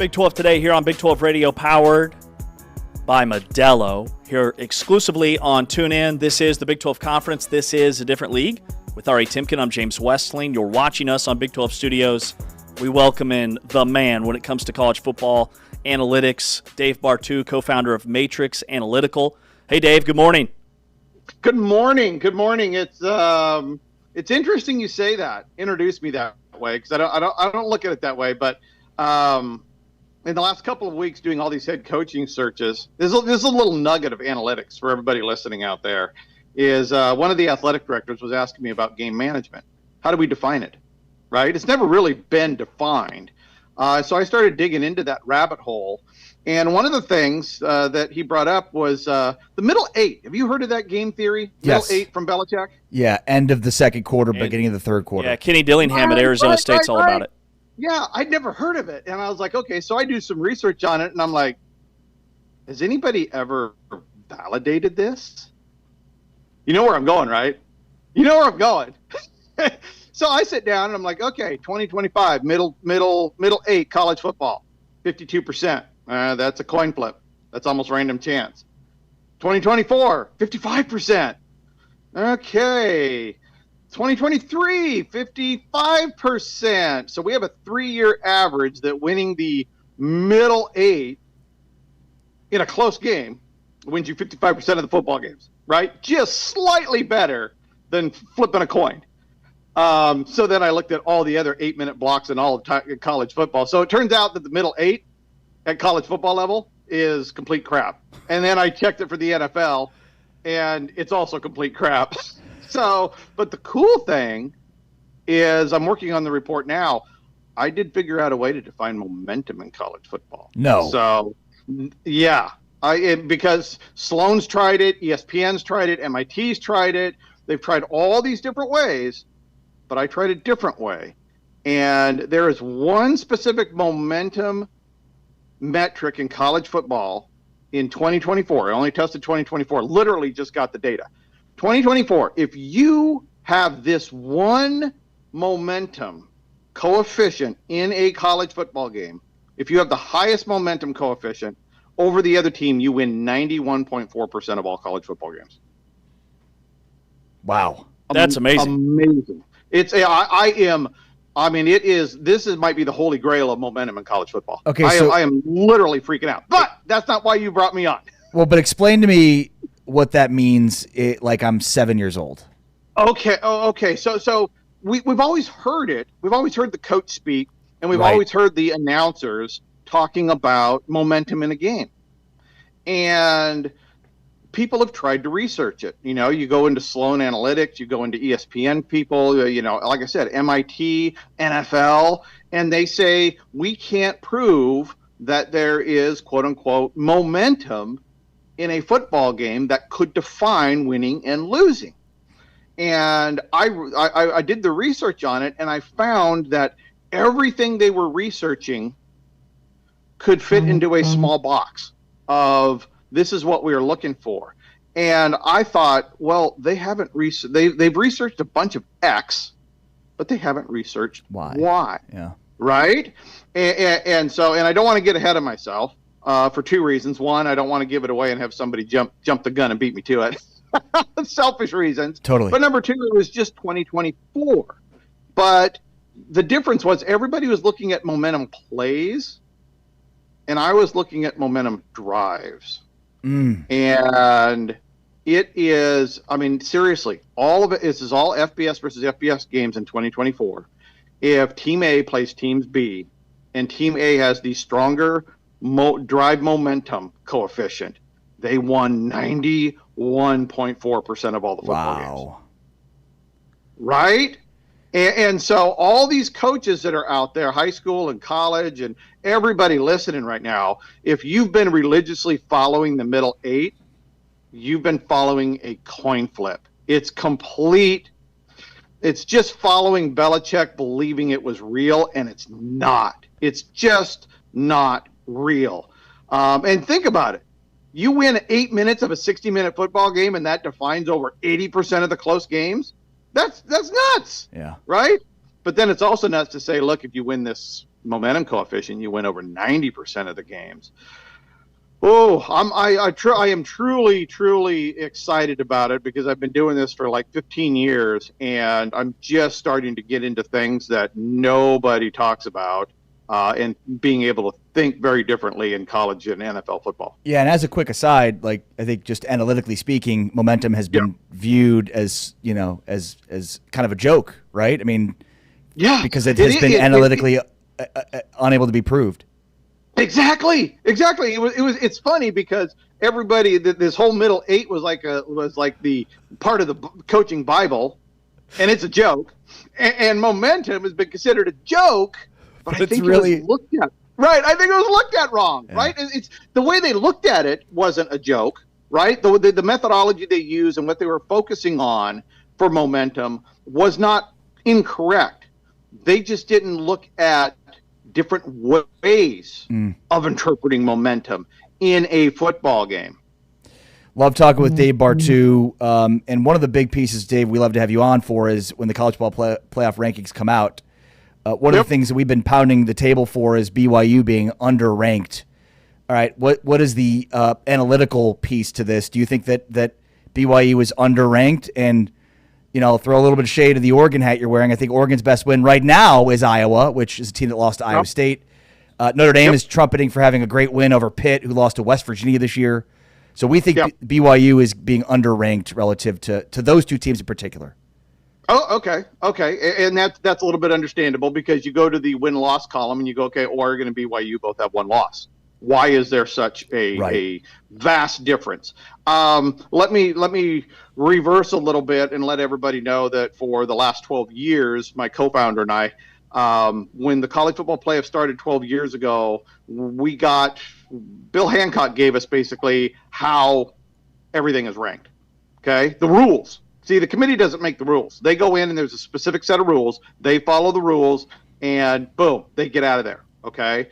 Big 12 today here on Big 12 Radio, powered by Modelo, here exclusively on TuneIn. This is the Big 12 Conference. This is a different league. With Ari Timken, I'm James Westling. You're watching us on Big 12 Studios. We welcome in the man when it comes to college football analytics, Dave Bartu, co-founder of Matrix Analytical. Hey, Dave, good morning. Good morning. Good morning. It's interesting you say that. Introduce me that way, because I don't look at it that way. But in the last couple of weeks, doing all these head coaching searches, there's a little nugget of analytics for everybody listening out there. Is one of the athletic directors was asking me about game management. How do we define it? Right? It's never really been defined. So I started digging into that rabbit hole. And one of the things that he brought up was the middle eight. Have you heard of that game theory? Yes. Middle eight from Belichick? Yeah, end of the second quarter, beginning of the third quarter. Yeah, Kenny Dillingham at Arizona State's all about it. Yeah, I'd never heard of it. And I was like, okay, so I do some research on it, and I'm like, has anybody ever validated this? You know where I'm going, right? You know where I'm going. So I sit down, and I'm like, okay, 2025, middle eight college football, 52%. That's a coin flip. That's almost random chance. 2024, 55%. Okay. 2023, 55%. So we have a 3-year average that winning the middle eight in a close game wins you 55% of the football games, right? Just slightly better than flipping a coin. So then I looked at all the other 8-minute blocks in all of college football. So it turns out that the middle eight at college football level is complete crap. And then I checked it for the NFL, and it's also complete crap. So, but the cool thing is I'm working on the report now. I did figure out a way to define momentum in college football. No. So, yeah. Because Sloan's tried it, ESPN's tried it, MIT's tried it. They've tried all these different ways, but I tried a different way. And there is one specific momentum metric in college football in 2024. I only tested 2024, literally just got the data. 2024, if you have this one momentum coefficient in a college football game, if you have the highest momentum coefficient over the other team, you win 91.4% of all college football games. Wow. That's amazing. Amazing. This might be the holy grail of momentum in college football. Okay, I am literally freaking out. But that's not why you brought me on. Well, but explain to me what that means, like I'm 7 years old. Okay. Okay. So we've always heard it. We've always heard the coach speak, and we've always heard the announcers talking about momentum in a game. And people have tried to research it. You know, you go into Sloan Analytics, you go into ESPN people, like I said, MIT, NFL, and they say we can't prove that there is, quote unquote, momentum in a football game that could define winning and losing. And I did the research on it, and I found that everything they were researching could fit into a small box of this is what we are looking for. And I thought, well, they haven't they've researched a bunch of X, but they haven't researched Y. Yeah. Right? And so I don't want to get ahead of myself for two reasons. One, I don't want to give it away and have somebody jump the gun and beat me to it. Selfish reasons. Totally. But number two, it was just 2024. But the difference was everybody was looking at momentum plays, and I was looking at momentum drives. And it is, seriously, all of it is all FBS versus FBS games in 2024. If Team A plays Team B, and Team A has the stronger drive momentum coefficient, they won 91.4% of all the football games. Right? And so all these coaches that are out there, high school and college, and everybody listening right now, if you've been religiously following the middle eight, you've been following a coin flip. It's complete. It's just following Belichick believing it was real, and it's not. It's just not real. And think about it. You win 8 minutes of a 60-minute football game, and that defines over 80% of the close games. That's nuts. Yeah. Right? But then it's also nuts to say, look, if you win this momentum coefficient, you win over 90% of the games. Oh, I am truly excited about it because I've been doing this for like 15 years, and I'm just starting to get into things that nobody talks about, and being able to think very differently in college and NFL football. Yeah, and as a quick aside, like I think just analytically speaking, momentum has been viewed as as kind of a joke, right? I mean, because it has been analytically unable to be proved. Exactly. It's funny because everybody, this whole middle eight was like the part of the coaching Bible, and it's a joke. And momentum has been considered a joke, but I think really, it was looked at right. I think it was looked at wrong. Yeah. Right? It's the way they looked at it wasn't a joke. Right? The methodology they used and what they were focusing on for momentum was not incorrect. They just didn't look at different ways of interpreting momentum in a football game. Love talking with Dave Bartoo. And one of the big pieces, Dave, we love to have you on for is when the college ball playoff rankings come out. One of the things that we've been pounding the table for is BYU being underranked. All right, what is the analytical piece to this? Do you think that BYU is underranked? And throw a little bit of shade of the Oregon hat you're wearing. I think Oregon's best win right now is Iowa, which is a team that lost to Iowa State. Notre Dame is trumpeting for having a great win over Pitt, who lost to West Virginia this year. So we think BYU is being underranked relative to those two teams in particular. Oh, okay. And that's a little bit understandable because you go to the win-loss column and you go, okay, Oregon and BYU both have one loss. Why is there such a vast difference? Let me reverse a little bit and let everybody know that for the last 12 years, my co-founder and I, when the college football playoff started 12 years ago, Bill Hancock gave us basically how everything is ranked. Okay, the rules. See, the committee doesn't make the rules. They go in and there's a specific set of rules. They follow the rules, and boom, they get out of there. Okay.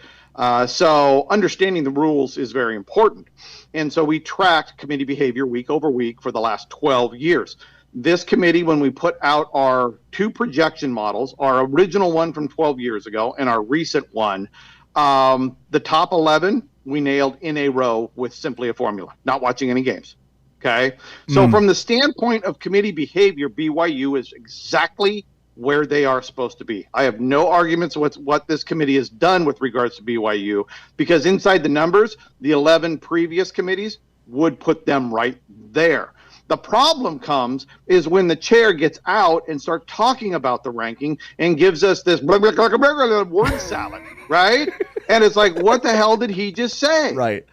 So understanding the rules is very important. And so we tracked committee behavior week over week for the last 12 years. This committee, when we put out our two projection models, our original one from 12 years ago and our recent one, the top 11 we nailed in a row with simply a formula, not watching any games. Okay. So from the standpoint of committee behavior, BYU is exactly where they are supposed to be. I have no arguments with what this committee has done with regards to BYU, because inside the numbers, the 11 previous committees would put them right there. The problem comes is when the chair gets out and start talking about the ranking and gives us this word salad, right? And it's like, what the hell did he just say? Right.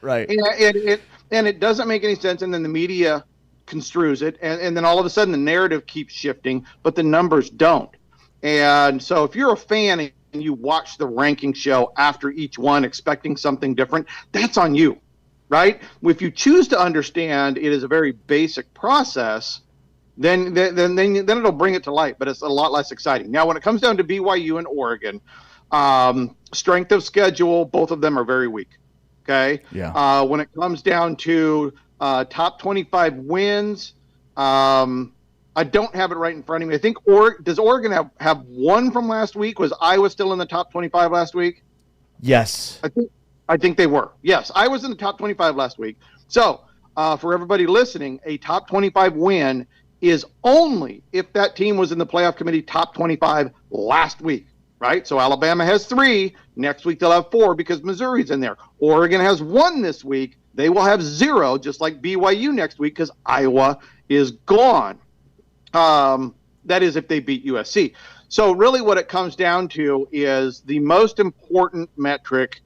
And it doesn't make any sense. And then the media construes it, and then all of a sudden the narrative keeps shifting, but the numbers don't. And so if you're a fan and you watch the ranking show after each one expecting something different, that's on you, right? If you choose to understand it is a very basic process, then it'll bring it to light, but it's a lot less exciting. Now, when it comes down to BYU and Oregon, strength of schedule, both of them are very weak. Okay. Yeah. When it comes down to top 25 wins, I don't have it right in front of me. I think does Oregon have one from last week? Was Iowa still in the top 25 last week? Yes. I think they were. Yes, I was in the top 25 last week. So for everybody listening, a top 25 win is only if that team was in the playoff committee top 25 last week. Right? So Alabama has 3. Next week they'll have 4 because Missouri's in there. Oregon has 1 this week. They will have 0, just like BYU next week, because Iowa is gone. That is if they beat USC. So really what it comes down to is the most important metric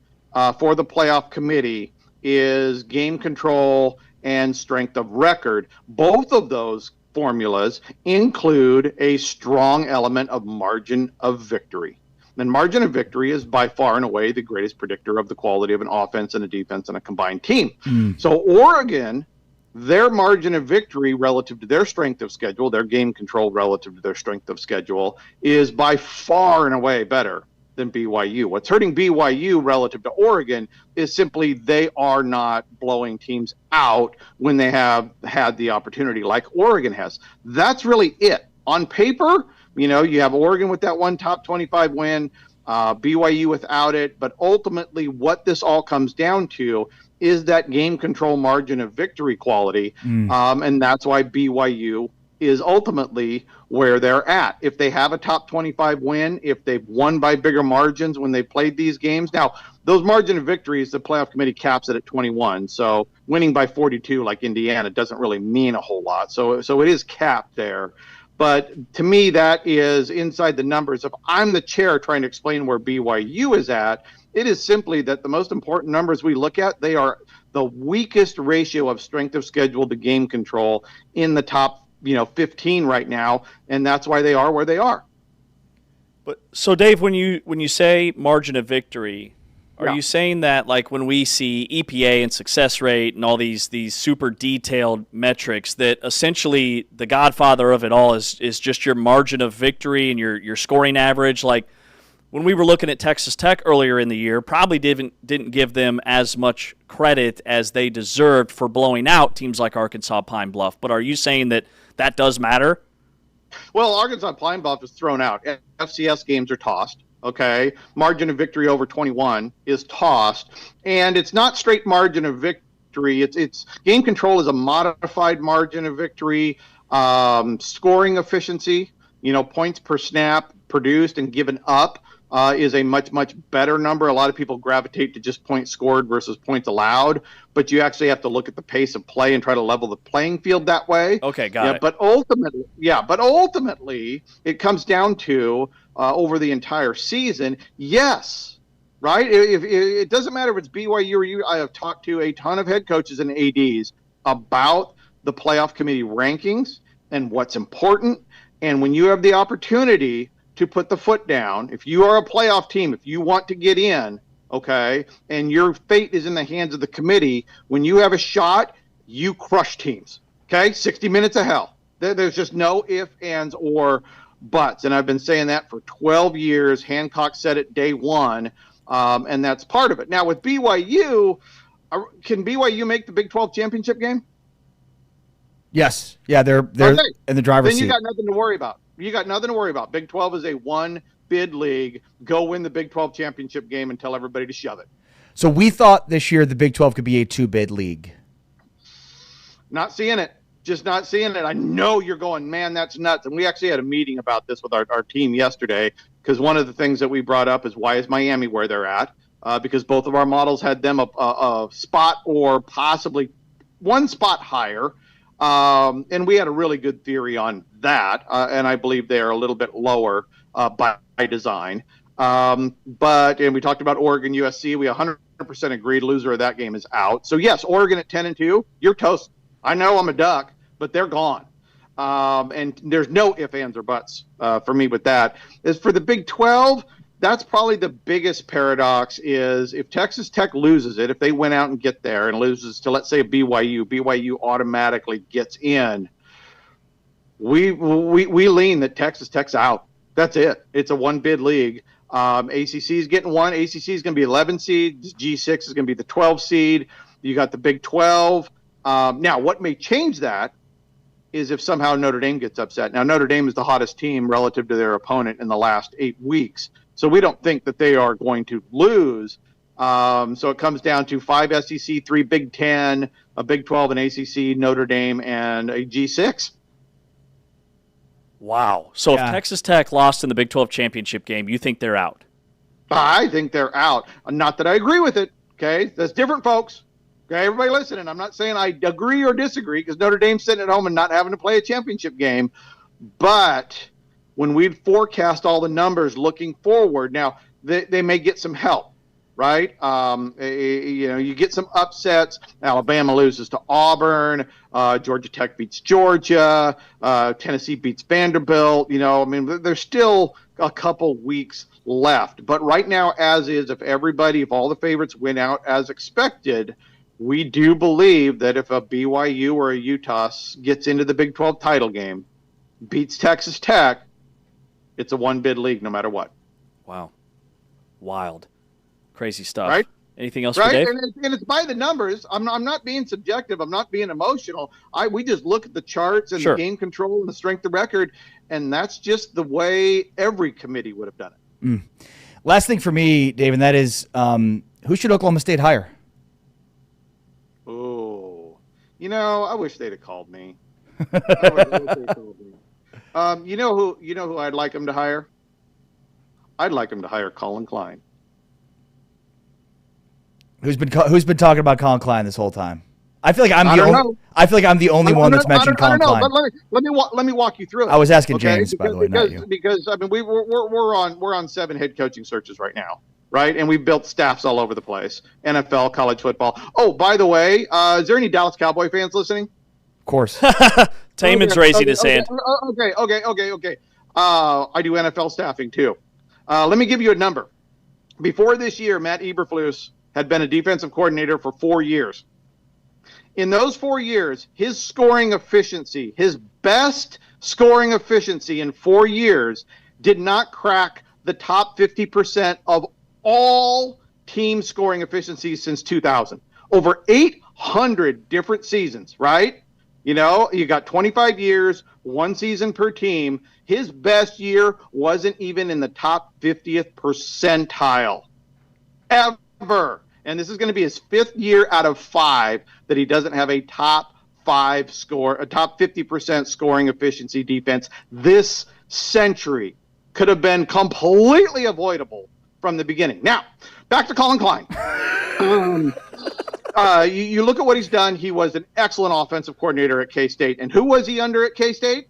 for the playoff committee is game control and strength of record. Both of those formulas include a strong element of margin of victory. And margin of victory is by far and away the greatest predictor of the quality of an offense and a defense and a combined team. So Oregon, their margin of victory relative to their strength of schedule, their game control relative to their strength of schedule, is by far and away better than BYU. What's hurting BYU relative to Oregon is simply they are not blowing teams out when they have had the opportunity like Oregon has. That's really it. On paper, you have Oregon with that one top 25 win. BYU without it. But ultimately, what this all comes down to is that game control margin of victory quality. And that's why BYU is ultimately where they're at. If they have a top 25 win, if they've won by bigger margins when they played these games. Now, those margin of victories, the playoff committee caps it at 21. So winning by 42 like Indiana doesn't really mean a whole lot. So it is capped there. But to me, that is inside the numbers. If I'm the chair trying to explain where BYU is at, it is simply that the most important numbers we look at, they are the weakest ratio of strength of schedule to game control in the top 15 right now, and that's why they are where they are. But so Dave, when you say margin of victory, are you saying that like when we see EPA and success rate and all these super detailed metrics that essentially the godfather of it all is just your margin of victory and your scoring average? Like when we were looking at Texas Tech earlier in the year, probably didn't give them as much credit as they deserved for blowing out teams like Arkansas Pine Bluff. But are you saying that does matter? Well, Arkansas Pine Bluff is thrown out. FCS games are tossed. Okay, margin of victory over 21 is tossed, and it's not straight margin of victory. It's game control is a modified margin of victory. Scoring efficiency, points per snap produced and given up is a much better number. A lot of people gravitate to just points scored versus points allowed, but you actually have to look at the pace of play and try to level the playing field that way. Okay, got it. But ultimately, it comes down to over the entire season. Yes, right. If it doesn't matter if it's BYU or you. I have talked to a ton of head coaches and ADs about the playoff committee rankings and what's important. And when you have the opportunity to put the foot down, if you are a playoff team, if you want to get in, okay, and your fate is in the hands of the committee, when you have a shot, you crush teams, okay? 60 minutes of hell. There's just no ifs, ands, or buts, and I've been saying that for 12 years. Hancock said it day one, and that's part of it. Now, with BYU, can BYU make the Big 12 championship game? Yes. Yeah, they're in the driver's seat. Then you got nothing to worry about. Big 12 is a one-bid league. Go win the Big 12 championship game and tell everybody to shove it. So we thought this year the Big 12 could be a two-bid league. Not seeing it. Just not seeing it. I know you're going, man, that's nuts. And we actually had a meeting about this with our team yesterday, because one of the things that we brought up is why is Miami where they're at? Because both of our models had them a spot or possibly one spot higher. And we had a really good theory on that, and I believe they are a little bit lower by design. And we talked about Oregon, USC. We 100% agreed. Loser of that game is out. So yes, Oregon at 10-2, you're toast. I know I'm a duck, but they're gone. And there's no ifs, ands, or buts for me with that. As for the Big 12, that's probably the biggest paradox is if Texas Tech loses it, if they went out and get there and loses to, let's say, BYU automatically gets in. We lean that Texas Tech's out. That's it. It's a one-bid league. ACC is getting one. ACC is going to be 11 seed. G6 is going to be the 12 seed. You got the Big 12. Now, what may change that is if somehow Notre Dame gets upset. Now, Notre Dame is the hottest team relative to their opponent in the last 8 weeks. So we don't think that they are going to lose. So it comes down to 5 SEC, 3 Big 10, a Big 12, an ACC, Notre Dame, and a G6. Wow. So if Texas Tech lost in the Big 12 championship game, you think they're out? I think they're out. Not that I agree with it. Okay, that's different, folks. Okay, everybody listening. I'm not saying I agree or disagree because Notre Dame's sitting at home and not having to play a championship game. But when we forecast all the numbers looking forward, now they may get some help, right? You get some upsets. Alabama loses to Auburn. Georgia Tech beats Georgia. Tennessee beats Vanderbilt. There's still a couple weeks left. But right now, as is, if all the favorites win out as expected, we do believe that if a BYU or a Utah gets into the Big 12 title game, beats Texas Tech, it's a one-bid league no matter what. Wow. Wild. Crazy stuff. Right? Anything else for Dave? And it's by the numbers. I'm not being subjective. I'm not being emotional. We just look at the charts and the game control and the strength of record, and that's just the way every committee would have done it. Last thing for me, Dave, and that is who should Oklahoma State hire? Oh, I wish they'd have called me. I wish they'd called me. You know who I'd like him to hire? I'd like him to hire Colin Klein. Who's been talking about Colin Klein this whole time? I feel like I'm the only one that's mentioned Colin Klein. But let me walk you through it. I was asking James, by the way, not you. Because I mean we're on 7 head coaching searches right now, right? And we've built staffs all over the place. NFL, college football. Oh, by the way, is there any Dallas Cowboy fans listening? Of course. Taman's raising his hand. Okay. I do NFL staffing too. Let me give you a number. Before this year, Matt Eberflus had been a defensive coordinator for 4 years. In those 4 years, his scoring efficiency, his best scoring efficiency in 4 years, did not crack the top 50% of all team scoring efficiencies since 2000. Over 800 different seasons, right? You got 25 years, 1 season per team. His best year wasn't even in the top 50th percentile ever. And this is going to be his 5th year out of 5 that he doesn't have a top 50% scoring efficiency defense. This century could have been completely avoidable from the beginning. Now, back to Colin Klein. You look at what he's done. He was an excellent offensive coordinator at K-State. And who was he under at K-State?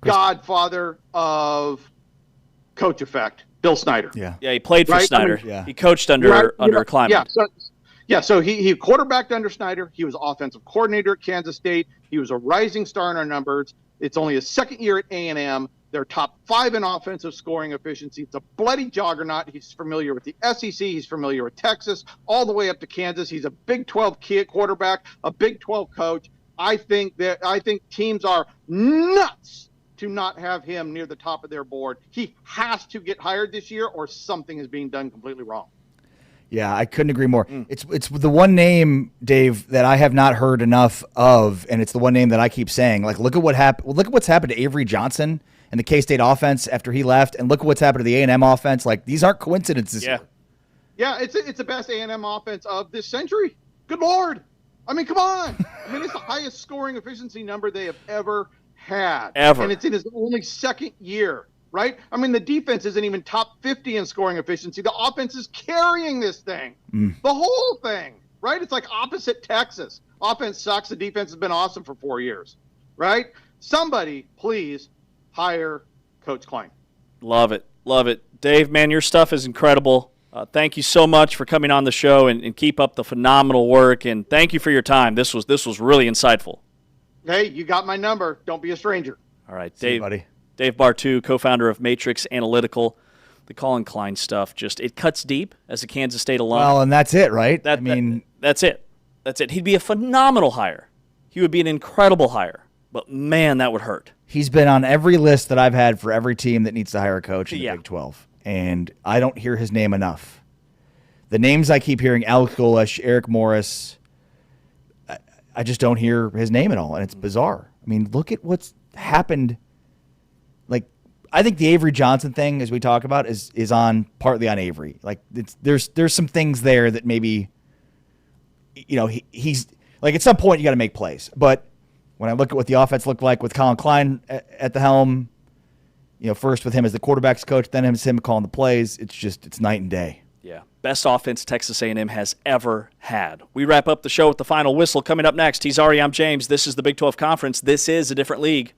Godfather of coach effect, Bill Snyder. Yeah, he played for Snyder. I mean, He coached under Kleiman. So he quarterbacked under Snyder. He was offensive coordinator at Kansas State. He was a rising star in our numbers. It's only his 2nd year at A&M. They're top 5 in offensive scoring efficiency. It's a bloody juggernaut. He's familiar with the SEC. He's familiar with Texas, all the way up to Kansas. He's a Big 12 quarterback, a Big 12 coach. I think teams are nuts to not have him near the top of their board. He has to get hired this year, or something is being done completely wrong. Yeah, I couldn't agree more. It's the one name, Dave, that I have not heard enough of, and it's the one name that I keep saying. Like, look at what happened. Look at what's happened to Avery Johnson and the K-State offense after he left, and look at what's happened to the A&M offense. Like, these aren't coincidences. Yeah, it's the best A&M offense of this century. Good Lord. I mean, come on. I mean, it's the highest scoring efficiency number they have ever had. And it's in his only 2nd year, right? I mean, the defense isn't even top 50 in scoring efficiency. The offense is carrying this thing, the whole thing, right? It's like opposite Texas. Offense sucks. The defense has been awesome for 4 years, right? Somebody, please hire Coach Klein. Love it. Dave, man, your stuff is incredible. Thank you so much for coming on the show and keep up the phenomenal work. And thank you for your time. This was really insightful. Hey, you got my number. Don't be a stranger. All right, See Dave. you, buddy. Dave Bartu, co-founder of Matrix Analytical. The Colin Klein stuff, it cuts deep as a Kansas State alum. Well, and that's it, right? That's it. He'd be a phenomenal hire. He would be an incredible hire. But, man, that would hurt. He's been on every list that I've had for every team that needs to hire a coach in the Big 12. And I don't hear his name enough. The names I keep hearing, Alex Golesh, Eric Morris, I just don't hear his name at all, and it's bizarre. I mean, look at what's happened. Like, I think the Avery Johnson thing, as we talk about, is partly on Avery. Like, there's some things there that maybe, he's like, at some point you got to make plays. But when I look at what the offense looked like with Colin Klein at the helm, first with him as the quarterback's coach, then him calling the plays, it's night and day. Yeah, best offense Texas A&M has ever had. We wrap up the show with the final whistle. Coming up next, he's Ari, I'm James. This is the Big 12 Conference. This is a different league.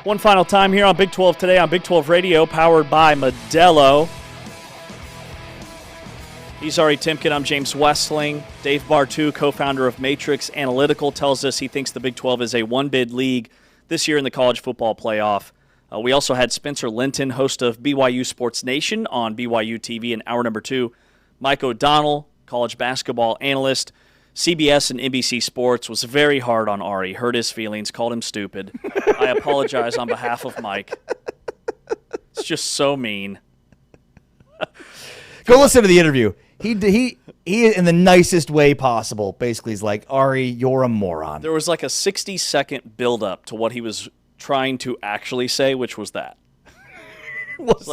One final time here on Big 12 Today on Big 12 Radio, powered by Modelo. He's Ari Timken. I'm James Westling. Dave Bartu, co-founder of Matrix Analytical, tells us he thinks the Big 12 is a one-bid league this year in the college football playoff. We also had Spencer Linton, host of BYU Sports Nation on BYU TV in hour number 2. Mike O'Donnell, college basketball analyst. CBS and NBC Sports was very hard on Ari, hurt his feelings, called him stupid. I apologize on behalf of Mike. It's just so mean. Go listen to the interview. He in the nicest way possible, basically is like, Ari, you're a moron. There was like a 60-second build-up to what he was trying to actually say, which was that.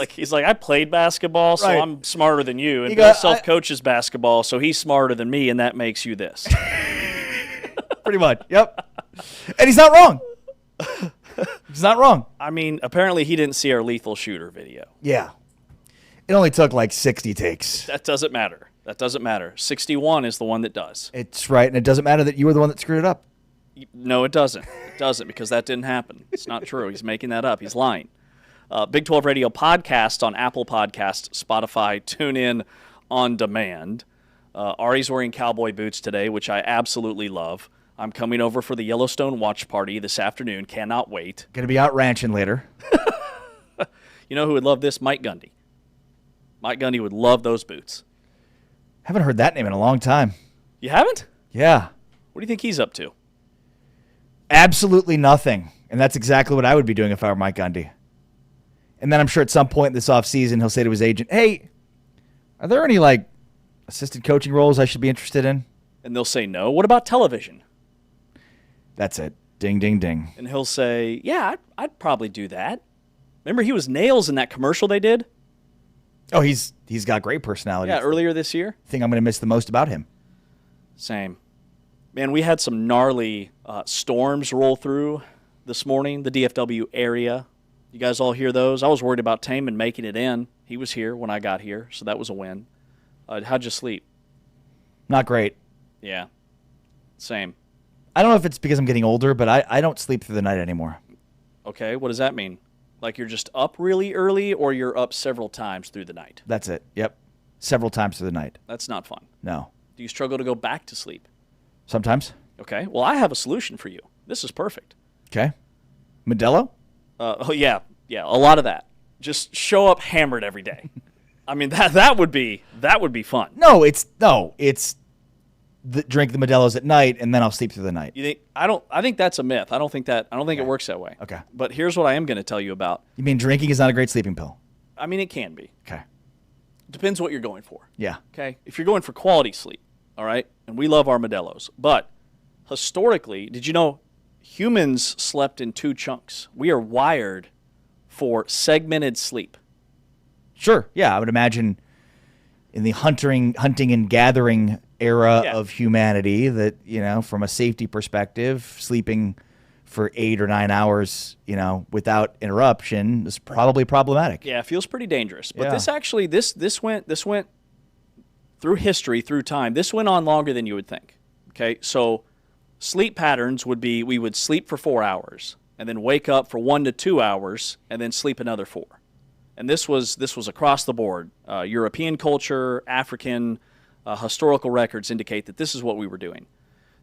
He's like, I played basketball, so I'm smarter than you. And Bill self-coaches basketball, so he's smarter than me, and that makes you this. Pretty much, yep. And he's not wrong. He's not wrong. I mean, apparently he didn't see our Lethal Shooter video. Yeah. It only took like 60 takes. That doesn't matter. 61 is the one that does. It's right, and it doesn't matter that you were the one that screwed it up. No, it doesn't. It doesn't, because that didn't happen. It's not true. He's making that up. He's lying. Big 12 Radio podcast on Apple Podcasts, Spotify, TuneIn, On Demand. Ari's wearing cowboy boots today, which I absolutely love. I'm coming over for the Yellowstone watch party this afternoon. Cannot wait. Going to be out ranching later. You know who would love this? Mike Gundy. Mike Gundy would love those boots. Haven't heard that name in a long time. You haven't? Yeah. What do you think he's up to? Absolutely nothing. And that's exactly what I would be doing if I were Mike Gundy. And then I'm sure at some point this offseason he'll say to his agent, hey, are there any, assistant coaching roles I should be interested in? And they'll say no. What about television? That's it. Ding, ding, ding. And he'll say, yeah, I'd probably do that. Remember he was Nails in that commercial they did? Oh, he's got great personality. Yeah, earlier this year. Thing I'm going to miss the most about him. Same. Man, we had some gnarly storms roll through this morning, the DFW area. You guys all hear those? I was worried about Taman making it in. He was here when I got here, so that was a win. How'd you sleep? Not great. Yeah, same. I don't know if it's because I'm getting older, but I don't sleep through the night anymore. Okay, what does that mean? Like you're just up really early, or you're up several times through the night? That's it. Yep. Several times through the night. That's not fun. No. Do you struggle to go back to sleep? Sometimes. Okay, well, I have a solution for you. This is perfect. Okay. Modelo? Yeah, a lot of that. Just show up hammered every day. I mean, that would be fun. No, it's drink the Modelo's at night and then I'll sleep through the night. You think? I think that's a myth. I don't think it works that way. Okay. But here's what I am going to tell you about. You mean drinking is not a great sleeping pill? I mean, it can be. Okay. Depends what you're going for. Yeah. Okay. If you're going for quality sleep, all right, and we love our Modelo's, but historically, did you know humans slept in 2 chunks? We are wired for segmented sleep. Sure. Yeah, I would imagine in the hunting and gathering era of humanity that, from a safety perspective, sleeping for 8 or 9 hours, without interruption is probably problematic. Yeah, it feels pretty dangerous. But this actually this went through history, through time. This went on longer than you would think. Okay? So sleep patterns would be we would sleep for 4 hours and then wake up for 1 to 2 hours and then sleep another 4. And this was across the board. European culture, African historical records indicate that this is what we were doing.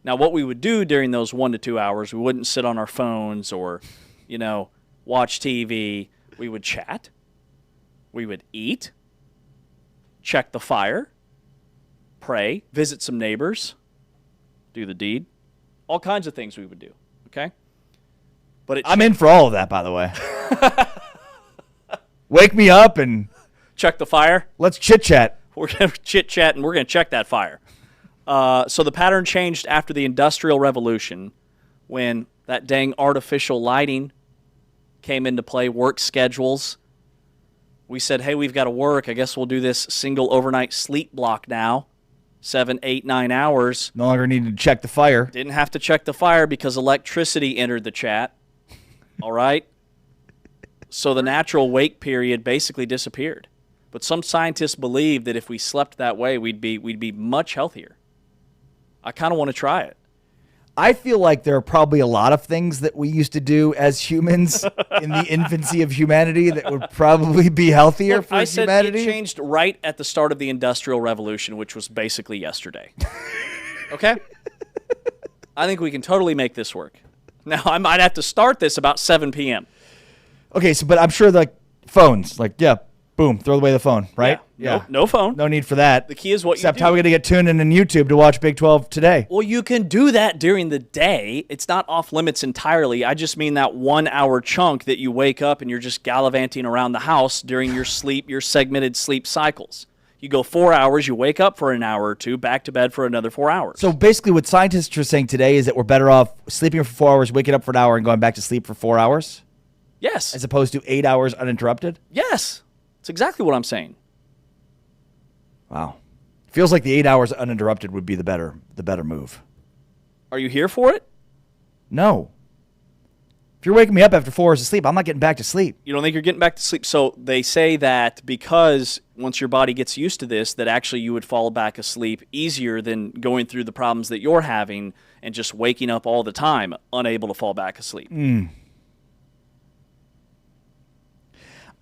Now, what we would do during those 1 to 2 hours, we wouldn't sit on our phones or, watch TV. We would chat. We would eat, check the fire, pray, visit some neighbors, do the deed. All kinds of things we would do, okay? But I'm in for all of that, by the way. Wake me up and check the fire. Let's chit-chat. We're going to chit-chat, and we're going to check that fire. So the pattern changed after the Industrial Revolution when that dang artificial lighting came into play, work schedules. We said, hey, we've got to work. I guess we'll do this single overnight sleep block now. 7, 8, 9 hours. No longer needed to check the fire. Didn't have to check the fire because electricity entered the chat. All right? So the natural wake period basically disappeared. But some scientists believe that if we slept that way, we'd be much healthier. I kind of want to try it. I feel like there are probably a lot of things that we used to do as humans in the infancy of humanity that would probably be healthier Look, for I said humanity. it changed right at the start of the Industrial Revolution, which was basically yesterday. Okay? I think we can totally make this work. Now, I might have to start this about 7 p.m. Okay, but I'm sure phones, boom, throw away the phone, right? Yeah. No phone. No need for that. The key is what Except you do. how are we going to get tuned in on YouTube to watch Big 12 today? Well, you can do that during the day. It's not off limits entirely. I just mean that 1 hour chunk that you wake up and you're just gallivanting around the house during your sleep, your segmented sleep cycles. You go 4 hours, you wake up for an hour or two, back to bed for another 4 hours. So basically what scientists are saying today is that we're better off sleeping for 4 hours, waking up for an hour, and going back to sleep for 4 hours? Yes. As opposed to 8 hours uninterrupted? Yes. That's exactly what I'm saying. Wow. Feels like the 8 hours uninterrupted would be the better move. Are you here for it? No. If you're waking me up after 4 hours of sleep, I'm not getting back to sleep. You don't think you're getting back to sleep? So they say that because once your body gets used to this, that actually you would fall back asleep easier than going through the problems that you're having and just waking up all the time, unable to fall back asleep.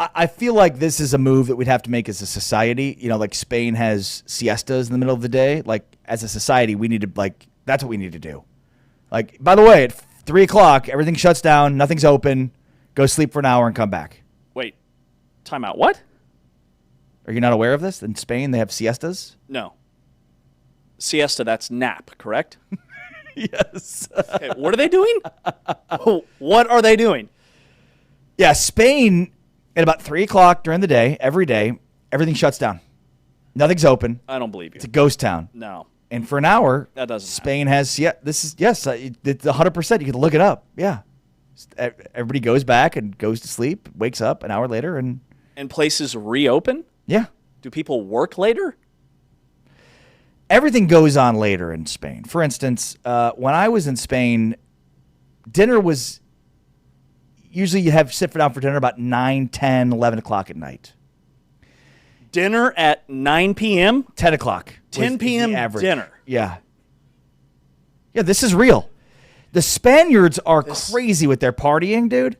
I feel like this is a move that we'd have to make as a society. You know, like Spain has siestas in the middle of the day. Like, as a society, we need to, that's what we need to do. Like, by the way, at 3 o'clock, everything shuts down, nothing's open, go sleep for an hour and come back. Wait, time out. What? Are you not aware of this? In Spain, they have siestas? No. Siesta, that's nap, correct? Yes. Okay, what are they doing? What are they doing? Yeah, Spain, at about 3 o'clock during the day, every day, everything shuts down. Nothing's open. I don't believe you. It's a ghost town. No. And for an hour, That doesn't Spain has, it's 100%. You can look it up. Yeah. Everybody goes back and goes to sleep, wakes up an hour later, and places reopen? yeah. Do people work later? Everything goes on later in Spain. For instance, when I was in Spain, dinner was usually you sit down for dinner about 9, 10, 11 o'clock at night. Dinner at 9 p.m.? 10 o'clock. 10 p.m. dinner. Yeah. Yeah, this is real. The Spaniards are crazy with their partying, dude.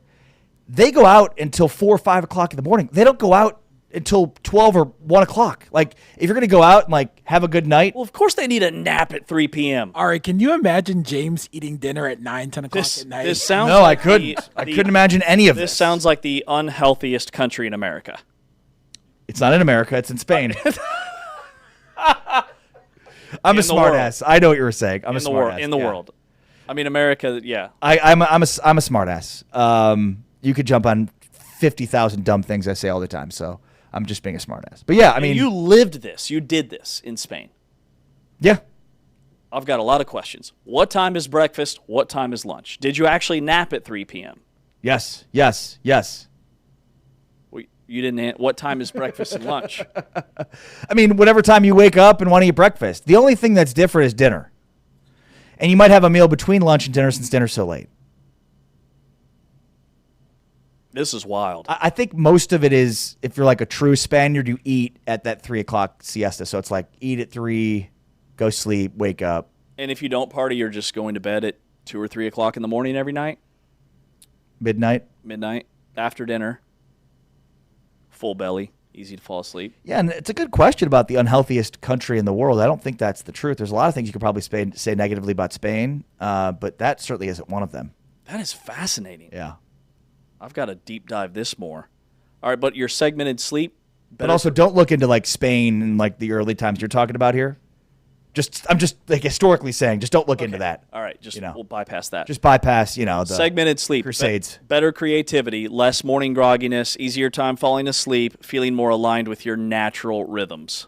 They go out until 4 or 5 o'clock in the morning. They don't go out until 12 or 1 o'clock. Like, if you're going to go out and, have a good night. Well, of course they need a nap at 3 p.m. Ari, can you imagine James eating dinner at 9, 10 o'clock at night? This sounds No, like I couldn't. I couldn't imagine any of this. This sounds like the unhealthiest country in America. It's not in America. It's in Spain. I'm a In the world. smartass. I know what you were saying. I'm a smartass. In the world. I mean, America, yeah. I'm a smartass. You could jump on 50,000 dumb things I say all the time, so I'm just being a smartass. But yeah, I mean, you lived this. You did this in Spain. yeah. I've got a lot of questions. What time is breakfast? What time is lunch? Did you actually nap at 3 p.m.? Yes. You didn't. What time is breakfast and lunch? I mean, whatever time you wake up and want to eat breakfast. The only thing that's different is dinner. And you might have a meal between lunch and dinner since dinner's so late. This is wild. I think most of it is, if you're like a true Spaniard, you eat at that 3 o'clock siesta. So it's like eat at 3, go sleep, wake up. And if you don't party, you're just going to bed at 2 or 3 o'clock in the morning every night? Midnight, after dinner, full belly, easy to fall asleep. Yeah, and it's a good question about the unhealthiest country in the world. I don't think that's the truth. There's a lot of things you could probably say negatively about Spain, but that certainly isn't one of them. That is fascinating. Yeah. I've got to deep dive this more. All right, but your segmented sleep. But also, don't look into Spain and the early times you're talking about here. I'm just historically saying, just don't look into that. All right, we'll bypass that. Just bypass, the segmented sleep, crusades. Better creativity, less morning grogginess, easier time falling asleep, feeling more aligned with your natural rhythms.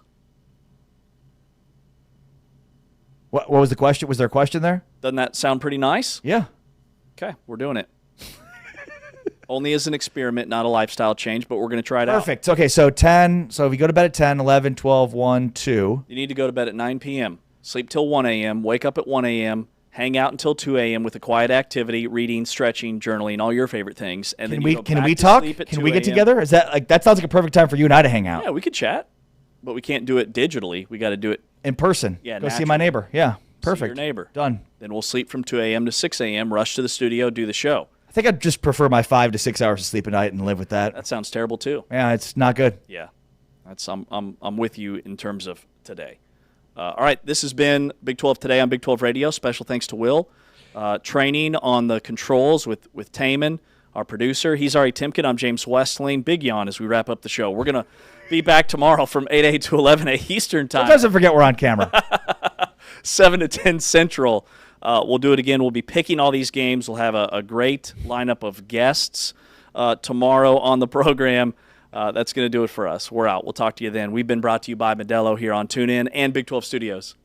What was the question? Was there a question there? Doesn't that sound pretty nice? Yeah. Okay, we're doing it. Only as an experiment, not a lifestyle change, but we're going to try it out. Perfect. Okay, so 10. So if you go to bed at 10, 11, 12, 1, 2. You need to go to bed at 9 p.m., sleep till 1 a.m., wake up at 1 a.m., hang out until 2 a.m. with a quiet activity, reading, stretching, journaling, all your favorite things. And can then we you go can back we to talk? sleep at Can 2 we get a.m. together? Is that that sounds like a perfect time for you and I to hang out? Yeah, we could chat, but we can't do it digitally. We got to do it in person. Yeah, go see my neighbor. Yeah. Perfect. See your neighbor. Done. Then we'll sleep from 2 a.m. to 6 a.m., rush to the studio, do the show. I think I'd just prefer my 5 to 6 hours of sleep a night and live with that. That sounds terrible, too. Yeah, it's not good. Yeah. I'm with you in terms of today. All right, this has been Big 12 Today on Big 12 Radio. Special thanks to Will. Training on the controls with Taman, our producer. He's Ari Timken. I'm James Westling. Big yawn as we wrap up the show. We're going to be back tomorrow from 8 a.m. to 11 a.m. Eastern Time. Sometimes I forget we're on camera. 7 to 10 Central. We'll do it again. We'll be picking all these games. We'll have a great lineup of guests tomorrow on the program. That's going to do it for us. We're out. We'll talk to you then. We've been brought to you by Modelo here on TuneIn and Big 12 Studios.